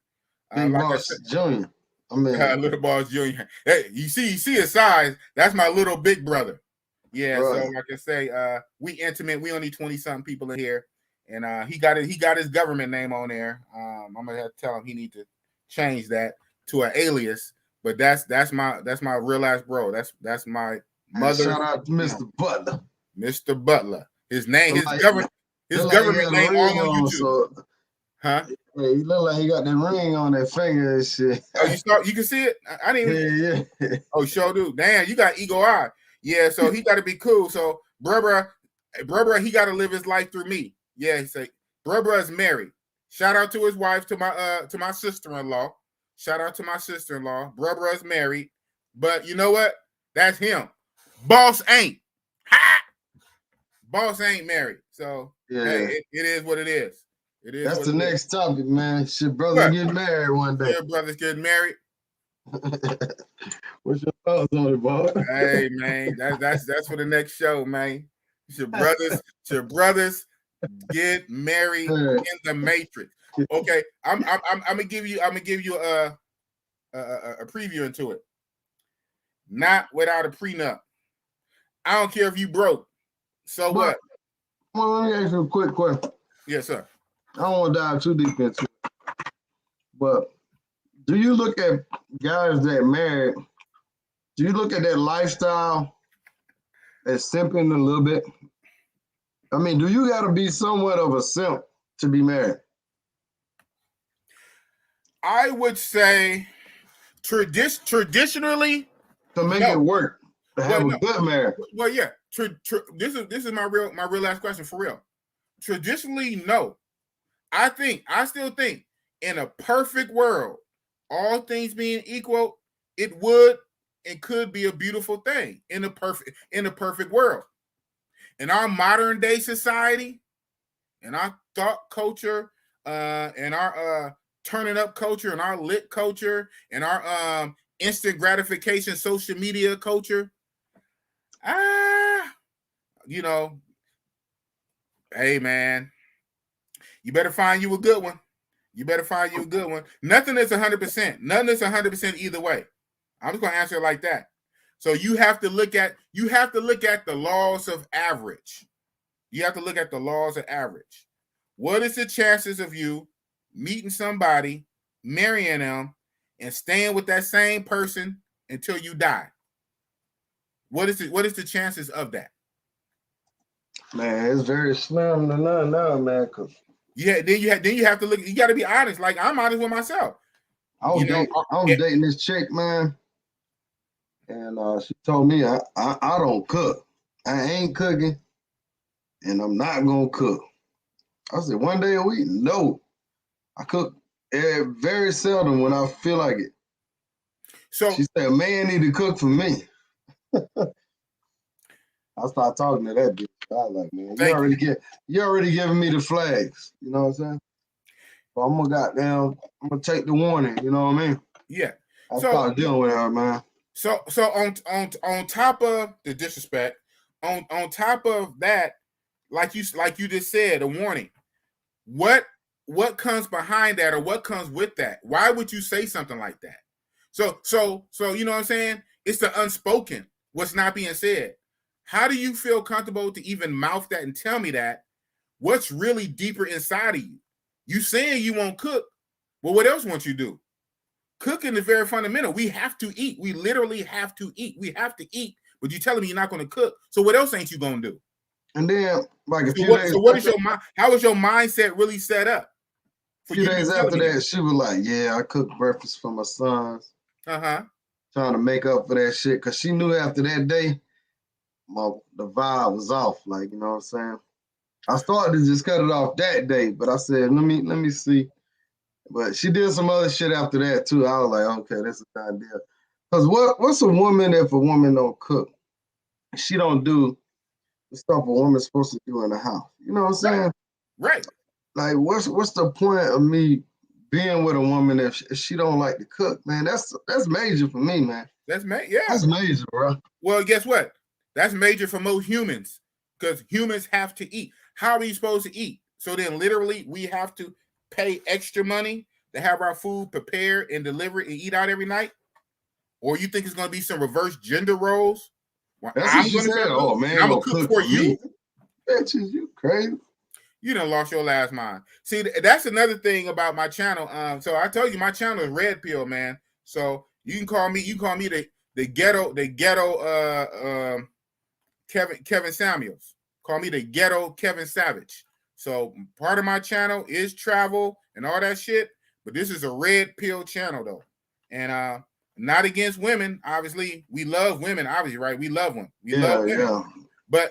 Big Boss Junior. I mean, Little Boss Junior. Hey, you see his size. That's my little big brother. Yeah. Right. So like I say, we intimate. We only 20-something people in here, and he got his government name on there. I'm gonna have to tell him he need to change that to an alias. But that's my real ass bro. That's my mother. Shout out to Mr. Butler. Mr. Butler. His name, his government name all on YouTube. So, huh? Yeah, he look like he got that ring on that finger and shit. Oh, you can see it? I didn't even. Yeah. Oh, sure do. Damn, you got eagle eye. Yeah, so he got to be cool. So, bruh, he got to live his life through me. Yeah, he say, bruh is married. Shout out to his wife, to my sister-in-law. Shout out to my sister-in-law. Bruh is married. But you know what? That's him. Boss ain't. Ha! Boss ain't married. So, yeah, hey, it is what it is. It is. That's the next topic, man. Should brothers get married one day? Yeah, brothers getting married. What's your thoughts on it, boy? Hey, man, that's for the next show, man. Should brothers get married in the Matrix? Okay, I'm gonna give you a preview into it. Not without a prenup. I don't care if you broke. So what? Well, let me ask you a quick question. Yes, sir. I don't want to dive too deep into it, but Do you look at guys that married? Do you look at that lifestyle as simping a little bit? I mean, do you got to be somewhat of a simp to be married? I would say traditionally to make it work, to have a good marriage. Well, yeah. This is my real last question for real. Traditionally, no. I still think in a perfect world, all things being equal, it would and could be a beautiful thing in a perfect world. In our modern day society, in our thought culture, in our turning up culture, in our lit culture, in our instant gratification social media culture, you know, hey man, you better find you a good one. You better find you a good one. Nothing is 100%. Nothing is 100% either way. I'm just gonna answer it like that. So you have to look at the laws of average. You have to look at the laws of average. What is the chances of you meeting somebody, marrying them, and staying with that same person until you die? What is the chances of that? Man, it's very slim to none now, man. Cause then you have to look. You got to be honest. Like I'm honest with myself. I was dating this chick, man, and she told me I don't cook. I ain't cooking, and I'm not gonna cook. I said 1 day a week. No, I cook very seldom when I feel like it. So she said, "Man, need to cook for me." I started talking to that bitch. I was like, "Man, you already giving me the flags." You know what I'm saying? So I'm gonna take the warning. You know what I mean? Yeah. I started dealing with her, man. So on top of the disrespect, on top of that, like you just said, a warning. What comes behind that, or what comes with that? Why would you say something like that? So you know what I'm saying? It's the unspoken, what's not being said. How do you feel comfortable to even mouth that and tell me that? What's really deeper inside of you? You saying you won't cook, well, what else won't you do? Cooking is very fundamental. We have to eat. We literally have to eat. We have to eat. But you're telling me you're not going to cook. So what else ain't you going to do? And then, like a few days. So what is your mind? How is your mindset really set up? A few days after that, she was like, "Yeah, I cooked breakfast for my sons." Trying to make up for that shit, cause she knew after that day, the vibe was off. Like, you know what I'm saying? I started to just cut it off that day, but I said, let me see. But she did some other shit after that too. I was like, okay, that's a good idea. Cause what's a woman if a woman don't cook? She don't do the stuff a woman's supposed to do in the house. You know what I'm saying? Right. Like, what's the point of me being with a woman if she don't like to cook, man? That's major for me, man. That's major, yeah. That's major, bro. Well, guess what? That's major for most humans, because humans have to eat. How are you supposed to eat? So then literally we have to pay extra money to have our food prepared and delivered and eat out every night? Or you think it's going to be some reverse gender roles? Well, that's what she said. Oh, man, I'm going to cook for you? Bitches, you crazy. You done lost your last mind. See, that's another thing about my channel. So I told you my channel is Red Pill, man. So you can call me the ghetto Kevin Samuels. Call me the ghetto Kevin Savage. So part of my channel is travel and all that shit, but this is a Red Pill channel though. And not against women. Obviously, we love women, obviously, right? We love them. We love women. Yeah. But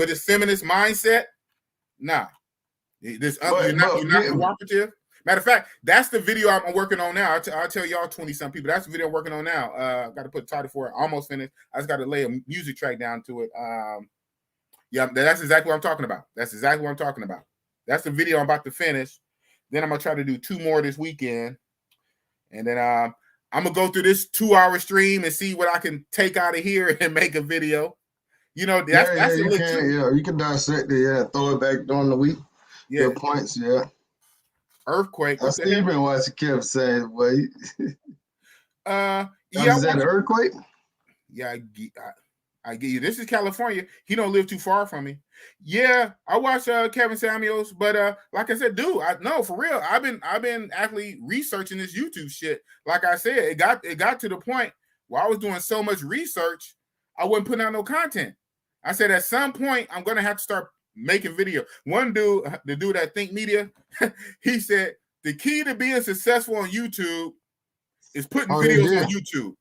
this feminist mindset, nah. You're not cooperative. Matter of fact, that's the video I'm working on now. I'll tell y'all 20-some people. That's the video I'm working on now. Got to put the title for it. Almost finished. I just got to lay a music track down to it. Yeah, that's exactly what I'm talking about. That's the video I'm about to finish. Then I'm going to try to do 2 more this weekend. And then I'm going to go through this 2-hour stream and see what I can take out of here and make a video. You know, that's you can dissect it, throw it back during the week. Yeah. Good points, yeah. Earthquake. I see you've been watching Kevin say, boy. Is that an earthquake? Yeah, I get you. This is California. He don't live too far from me. Yeah, I watch Kevin Samuels, but like I said, dude, I no for real. I've been actually researching this YouTube shit. Like I said, it got to the point where I was doing so much research, I wasn't putting out no content. I said at some point I'm gonna have to start making video. One dude, the dude at Think Media, he said the key to being successful on YouTube is putting videos on YouTube.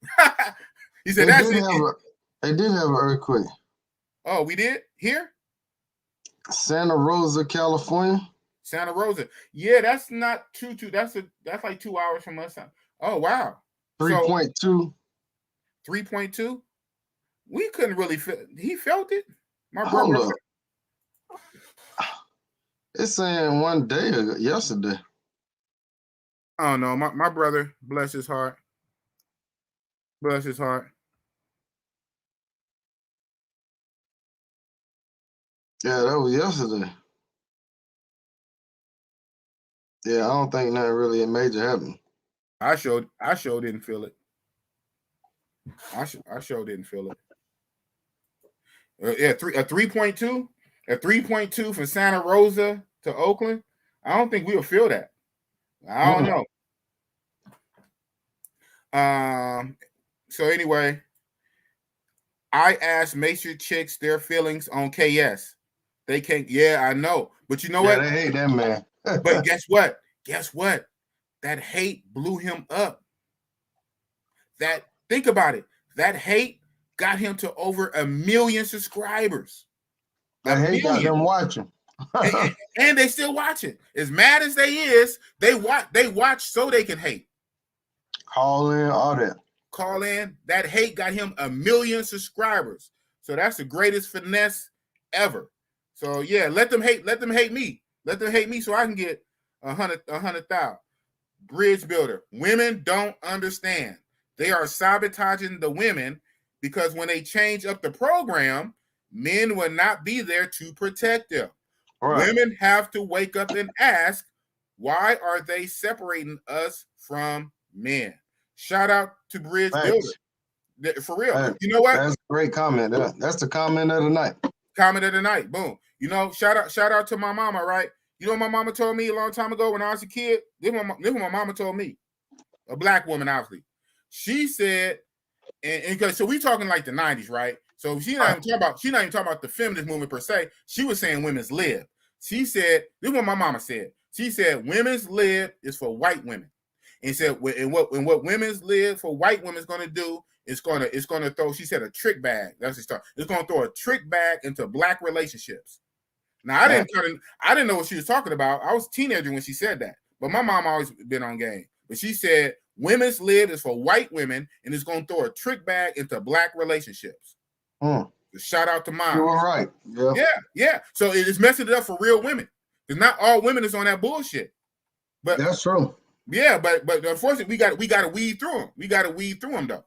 He said that's it. They did have an earthquake. Oh, we did? Here? Santa Rosa, California. Santa Rosa. Yeah, that's not too. That's like 2 hours from us. Oh, wow. 3.2. 3.2? We couldn't really feel it. He felt it. My Hold brother. up. It's saying one day or yesterday. Oh, no. My brother, bless his heart. Bless his heart. Yeah, that was yesterday. Yeah, I don't think nothing really major happened. I sure didn't feel it. I sure didn't feel it. A 3.2, a 3.2 from Santa Rosa to Oakland. I don't think we'll feel that. I don't know. So anyway, I asked Matrix chicks their feelings on KS. They can't. Yeah, I know. But you know what? They hate that man. But guess what? Guess what? That hate blew him up. Think about it. That hate got him to over 1 million subscribers. That hate got them watching. and they still watching. As mad as they watch so they can hate. Call in, all that. Call in. That hate got him 1 million subscribers. So that's the greatest finesse ever. So yeah, let them hate me. Let them hate me so I can get 100,000. Bridge builder. Women don't understand. They are sabotaging the women because when they change up the program, men will not be there to protect them. Right. Women have to wake up and ask, why are they separating us from men? Shout out to Bridge Builder. For real. You know what? That's a great comment. That's the comment of the night. Comment of the night. Boom. You know, shout out to my mama, right? You know what my mama told me a long time ago when I was a kid? This is what my mama told me. A black woman, obviously. She said, and so we talking like the 90s, right? So she's not even talking about the feminist movement per se. She was saying women's lib. She said, this is what my mama said. She said women's lib is for white women. And said, what women's lib for white women is going to do, it's gonna throw, she said, a trick bag. That's the start. It's gonna throw a trick bag into black relationships. Now I didn't know what she was talking about. I was a teenager when she said that, but my mom always been on game. But she said women's lib is for white women, and it's gonna throw a trick bag into black relationships. So shout out to mom. You were right. Yeah. So it's messing it up for real women. Because not all women is on that bullshit. But that's true. Yeah, but unfortunately, we got to weed through them. We got to weed through them though,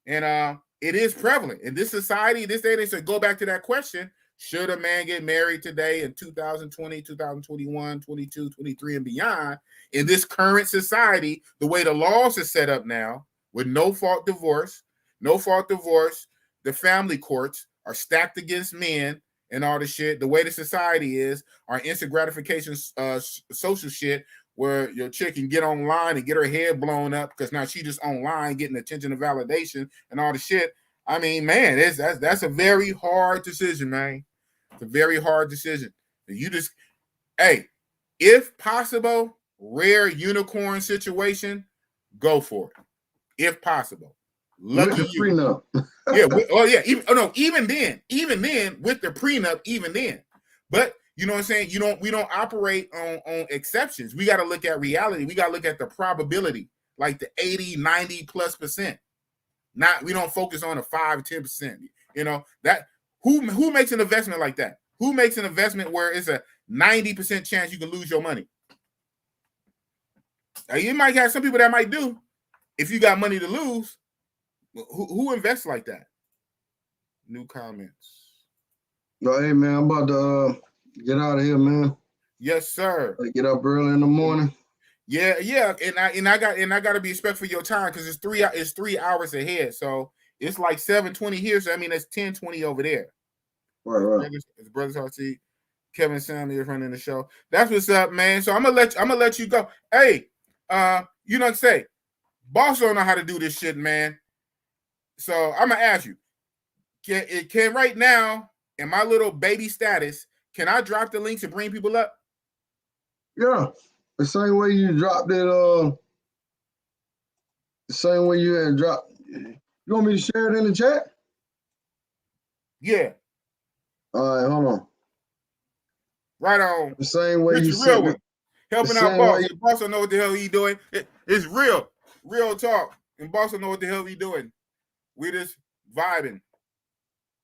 and it is prevalent in this society. This day, they should go back to that question: should a man get married today in 2020, 2021, 22, 23, and beyond? In this current society, the way the laws are set up now, with no fault divorce, the family courts are stacked against men and all the shit. The way the society is, our instant gratification social shit, where your chick can get online and get her head blown up because now she just online getting attention and validation and all the shit. I mean, man, that's a very hard decision, man. It's a very hard decision. You just, hey, if possible, rare unicorn situation, go for it. If possible. Lucky you. Prenup. Even then, with the prenup, even then. But you know what I'm saying? We don't operate on exceptions. We got to look at reality. We got to look at the probability, like the 80, 90+%. We don't focus on the 5-10%. You know, that who makes an investment like that? Who makes an investment where it's a 90% chance you can lose your money? Now, you might have some people that might do if you got money to lose. Who invests like that? New comments. No, hey man, I'm about to get out of here, man. Yes, sir. Get up early in the morning. Yeah, and I got to be respectful of your time because it's 3 hours ahead. So it's like 7:20 here, so I mean that's 10:20 over there. Right. It's Brothers RT. Kevin Samuel is running the show. That's what's up, man. So I'm gonna let you go. Hey, you know what I'm saying? Boss don't know how to do this shit, man. So I'm gonna ask you, can right now in my little baby status, can I drop the links and bring people up? Yeah, the same way you dropped it. The same way you had dropped. You want me to share it in the chat? Yeah. All right, hold on. Right on. The same way Richie you said it. Helping out Boss. The Boss don't know what the hell he doing. It's real talk. And Boss don't know what the hell he doing. We just vibing.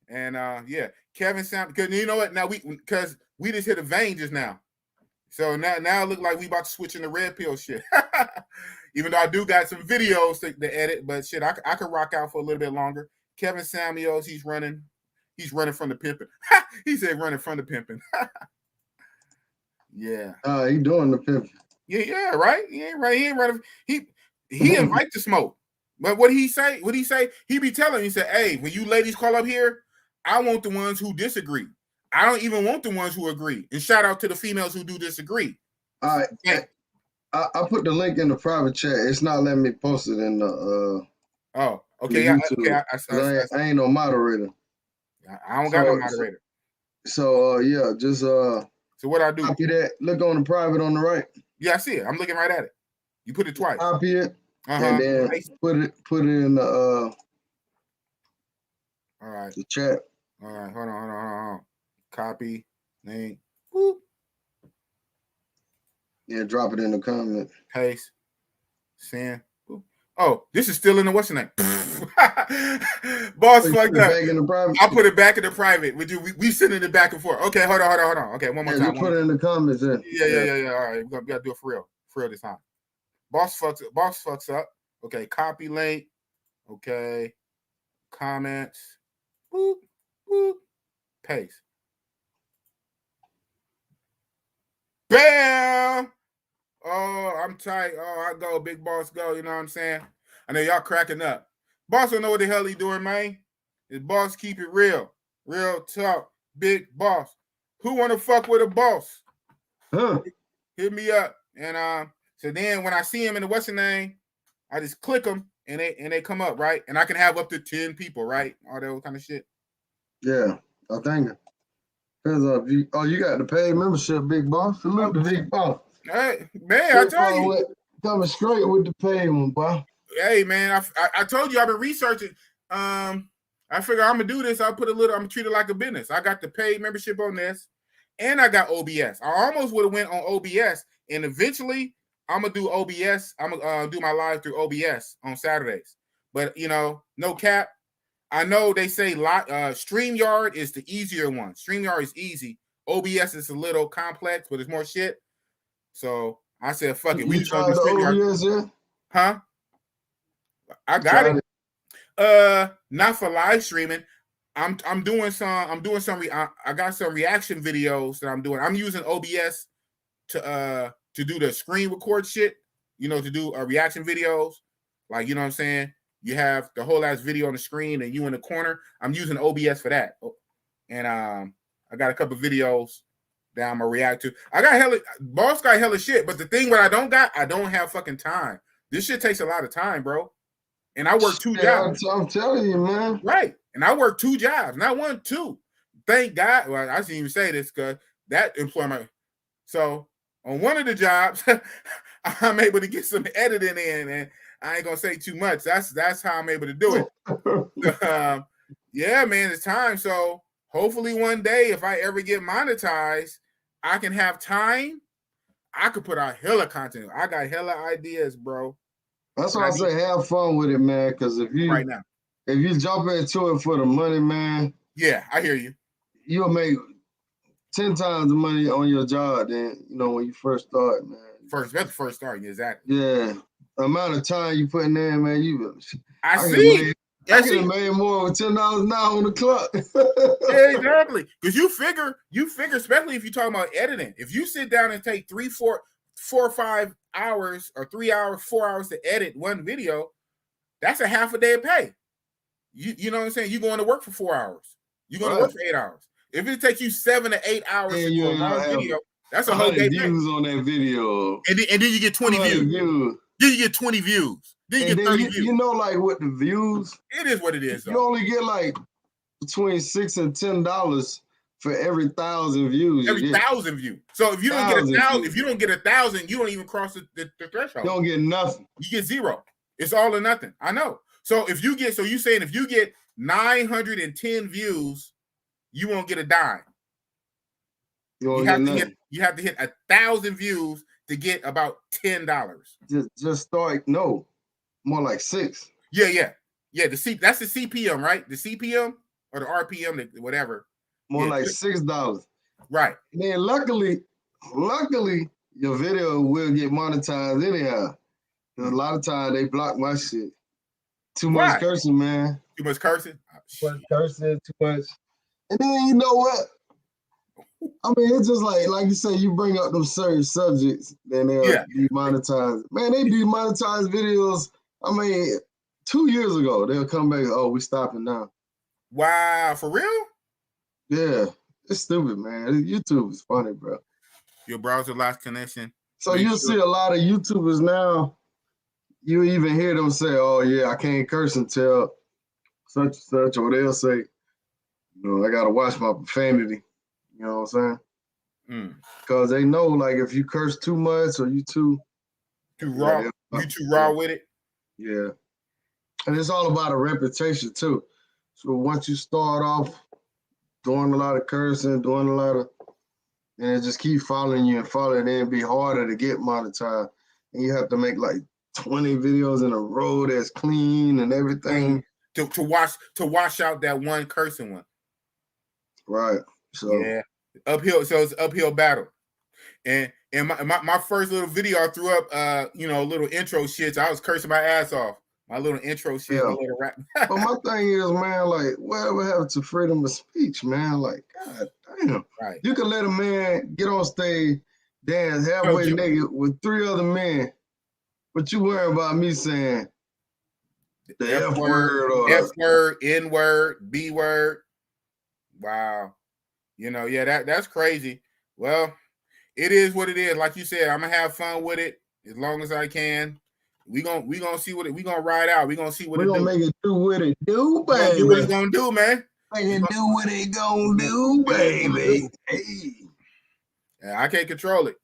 And yeah, Kevin Sam, because you know what? Now because we just hit a vein just now. So now it look like we about to switch into red pill shit. Even though I do got some videos to edit, but shit, I could rock out for a little bit longer. Kevin Samuels, he's running from the pimping. He said running from the pimping. Yeah. He doing the pimping. Yeah, right. He ain't right. He ain't running. He invite the smoke. But what he say? He be telling me, he said, hey, when you ladies call up here, I want the ones who disagree. I don't even want the ones who agree. And shout out to the females who do disagree. All right. Yeah. I put the link in the private chat. It's not letting me post it in the oh, okay. I ain't no moderator. I don't got no moderator. So yeah, just so what I do? Copy that. Look on the private on the right. Yeah, I see it. I'm looking right at it. You put it twice. Copy it. And then put it in the all right. The chat. All right, hold on. Copy, link, boop. Yeah, drop it in the comment. Paste, send. Boop. Oh, this is still in the what's the name? Boss fucked up. I'll put it back in the private. We sending it back and forth. Okay, hold on. Okay, one more time. You put it in the comments. Yeah. All right, we gotta do it for real this time. Boss fucks up. Okay, copy link. Okay, comments. Boop, boop. Paste. Bam! Oh, I'm tight. Oh, I go, big boss go. You know what I'm saying? I know y'all cracking up. Boss don't know what the hell he doing, man. His boss keep it real. Real talk. Big boss. Who want to fuck with a boss? Huh. Hit me up. And so then when I see him in the what's the name, I just click them and they come up, right? And I can have up to 10 people, right? All that kind of shit. Yeah, I think it. You got the paid membership, big boss. Salute the big boss. Hey, man, I tell you. Coming straight with the paid one, boy. Hey, man, I told you I've been researching. I figure I'm going to do this. I'm going to treat it like a business. I got the paid membership on this, and I got OBS. I almost would have went on OBS, and eventually I'm going to do OBS. I'm going to do my live through OBS on Saturdays. But, no cap. I know they say StreamYard is the easier one. StreamYard is easy. OBS is a little complex, but it's more shit. So I said, fuck it. We just gonna do StreamYard. OBS, huh? I got it. Not for live streaming. I'm doing some. I got some reaction videos that I'm doing. I'm using OBS to do the screen record shit. To do reaction videos. Like, you know what I'm saying? You have the whole ass video on the screen and you in the corner. I'm using OBS for that. And I got a couple of videos that I'm gonna react to. Boss got hella shit, but the thing what I don't have fucking time. This shit takes a lot of time, bro. And I work 2 jobs. I'm telling you, man. Right. And I work 2 jobs, not 1, 2. Thank God. Well, I shouldn't even say this because that employment. So on one of the jobs, I'm able to get some editing in, and I ain't gonna say too much. That's how I'm able to do it. Yeah, man, it's time. So hopefully one day, if I ever get monetized, I can have time. I could put out hella content. I got hella ideas, bro. That's why I say have fun with it, man. Because if you jump into it for the money, man. Yeah, I hear you. You'll make 10 times the money on your job than when you first start, man. That's the first start, exactly. Yeah. The amount of time you putting in, man, I see. I could have made more with $10 an hour on the clock. Yeah, exactly. Because you figure, especially if you're talking about editing, if you sit down and take 3, 4 or 5 hours or 3 hours, 4 hours to edit one video, that's a half a day of pay. You know what I'm saying? You're going to work for 4 hours. You're going to work for 8 hours. If it takes you 7 to 8 hours to do a long video, that's a whole day views on that video. And then you get 20 views. Then you get 20 views. Then you get 30 views. You know, like with the views, it is what it is. You only get like between $6 and $10 for every 1,000 views. Every 1,000 views. So if you don't get 1,000, if you don't get 1,000, you don't even cross the threshold. You don't get nothing. You get zero. It's all or nothing. I know. So if you get, you saying if you get 910 views, you won't get a dime. You have to hit 1,000 views to get about $10. Just start more like 6. Yeah. That's the CPM, right? The CPM or the RPM, whatever. More like $6. Right. And then luckily, your video will get monetized anyhow. A lot of times they block my shit. Too much cursing, man. Too much cursing? Too much. And then you know what? I mean, it's just like you say, you bring up those certain subjects, then they'll demonetize. Man, they demonetize videos. I mean, 2 years ago, they'll come back, oh, we stopping now. Wow, for real? Yeah, it's stupid, man. YouTube is funny, bro. Your browser lost connection. So you'll see a lot of YouTubers now, you even hear them say, oh, yeah, I can't curse until such and such, or they'll say, I got to watch my profanity. You know what I'm saying? Because they know, like, if you curse too much or you too raw, you too raw with it. Yeah. And it's all about a reputation, too. So once you start off doing a lot of cursing, and it just keep following you and following, then it'd be harder to get monetized. And you have to make like 20 videos in a row that's clean and everything. To wash out that one cursing one. Right. So yeah. Uphill. So it's uphill battle. And my first little video, I threw up a little intro shit. So I was cursing my ass off. My little intro shit, my little rap. But my thing is, man, like, whatever happened to freedom of speech, man? Like, God damn. Right. You can let a man get on stage, dance halfway naked with 3 other men, but you worry about me saying the F word or F word, N word, B word. Wow. That's crazy. Well, it is what it is. Like you said, I'm gonna have fun with it as long as I can. We gonna see we gonna ride out. We gonna see what we gonna make it do what it do, baby. Do what it's gonna do, man. Make it do what it gonna do, baby. Hey. Yeah, I can't control it.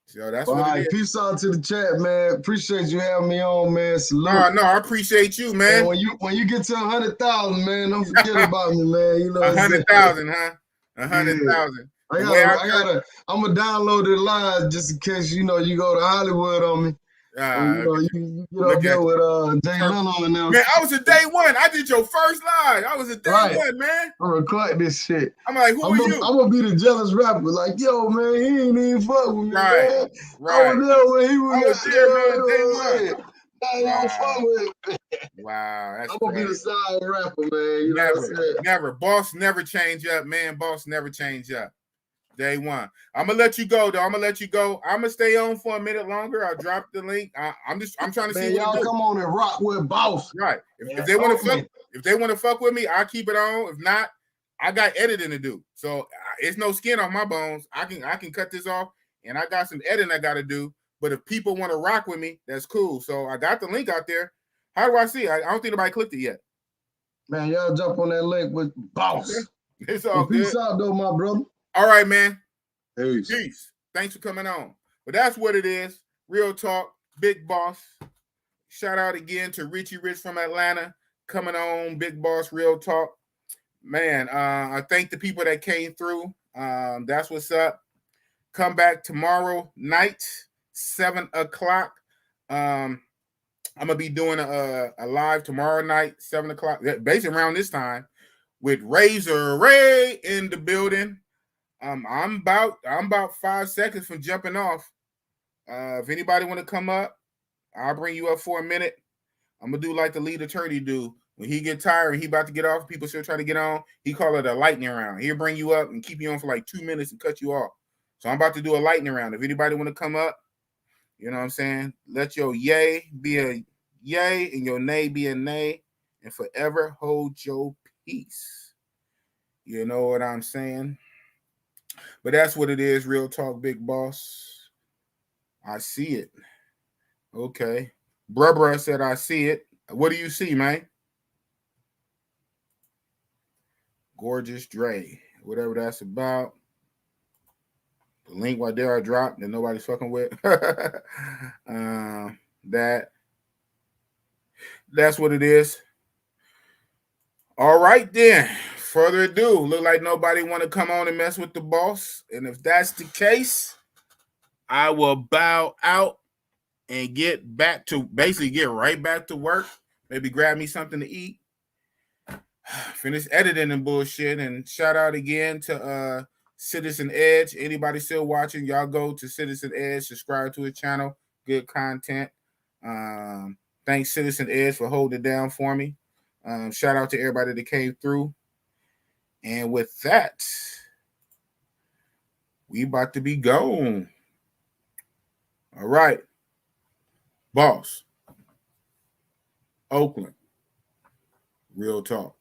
So that's what it is. Peace out to the chat, man. Appreciate you having me on, man. Salute. No, I appreciate you, man. And when you get to 100,000, man, don't forget about me, man. You know 100,000, huh? 100,000. I'm gonna download it live just in case you go to Hollywood on me. You get up there with Jay Leno and them. Man, I was a day one. I did your first live. I was a day one, man. I'm recording this shit. I'm like, who are you? I'm gonna be the jealous rapper. Like, yo, man, he ain't even fuck with me, man. Right. I was there when he was there, man, day one. Wow. Fuck with me. Wow, that's I'm gonna be the side rapper, man. You know what I'm saying? Never. Boss never change up, man. Boss never change up. Day one. I'm gonna let you go, though. I'm gonna stay on for a minute longer. I'll drop the link. I'm trying to see y'all come on and rock with Boss. Right. If they want to fuck with me, I'll keep it on. If not, I got editing to do. So it's no skin on my bones. I can cut this off, and I got some editing I gotta do. But if people want to rock with me, that's cool. So I got the link out there. How do I see it? I don't think nobody clicked it yet. Man, y'all jump on that link with Boss. Okay. It's all good. Peace out, though, my brother. All right, man. Peace. Thanks for coming on. But that's what it is. Real talk, Big Boss. Shout out again to Richie Rich from Atlanta coming on, Big Boss, Real Talk. Man, I thank the people that came through. That's what's up. Come back tomorrow night, 7 o'clock. I'm gonna be doing a live tomorrow night, 7 o'clock, basically around this time, with Razor Ray in the building. I'm about 5 seconds from jumping off. If anybody want to come up, I'll bring you up for a minute. I'm gonna do like the lead attorney do. When he get tired and he about to get off, people still try to get on. He call it a lightning round. He'll bring you up and keep you on for like 2 minutes and cut you off. So I'm about to do a lightning round. If anybody want to come up, you know what I'm saying? Let your yay be a yay and your nay be a nay. and forever hold your peace. You know what I'm saying? But that's what it is. Real talk, big boss. I see it. Okay. Bruh said, I see it. What do you see, man? Gorgeous Dre. Whatever that's about. The link right there I dropped that nobody's fucking with. That's what it is. All right, then. Further ado, look like nobody want to come on and mess with the boss. And if that's the case, I will bow out and get right back to work. Maybe grab me something to eat. Finish editing and bullshit. And shout out again to Citizen Edge. Anybody still watching, y'all go to Citizen Edge, subscribe to his channel. Good content. Thanks, Citizen Edge, for holding it down for me. Shout out to everybody that came through. And with that, we about to be gone. All right. Boss. Oakland. Real talk.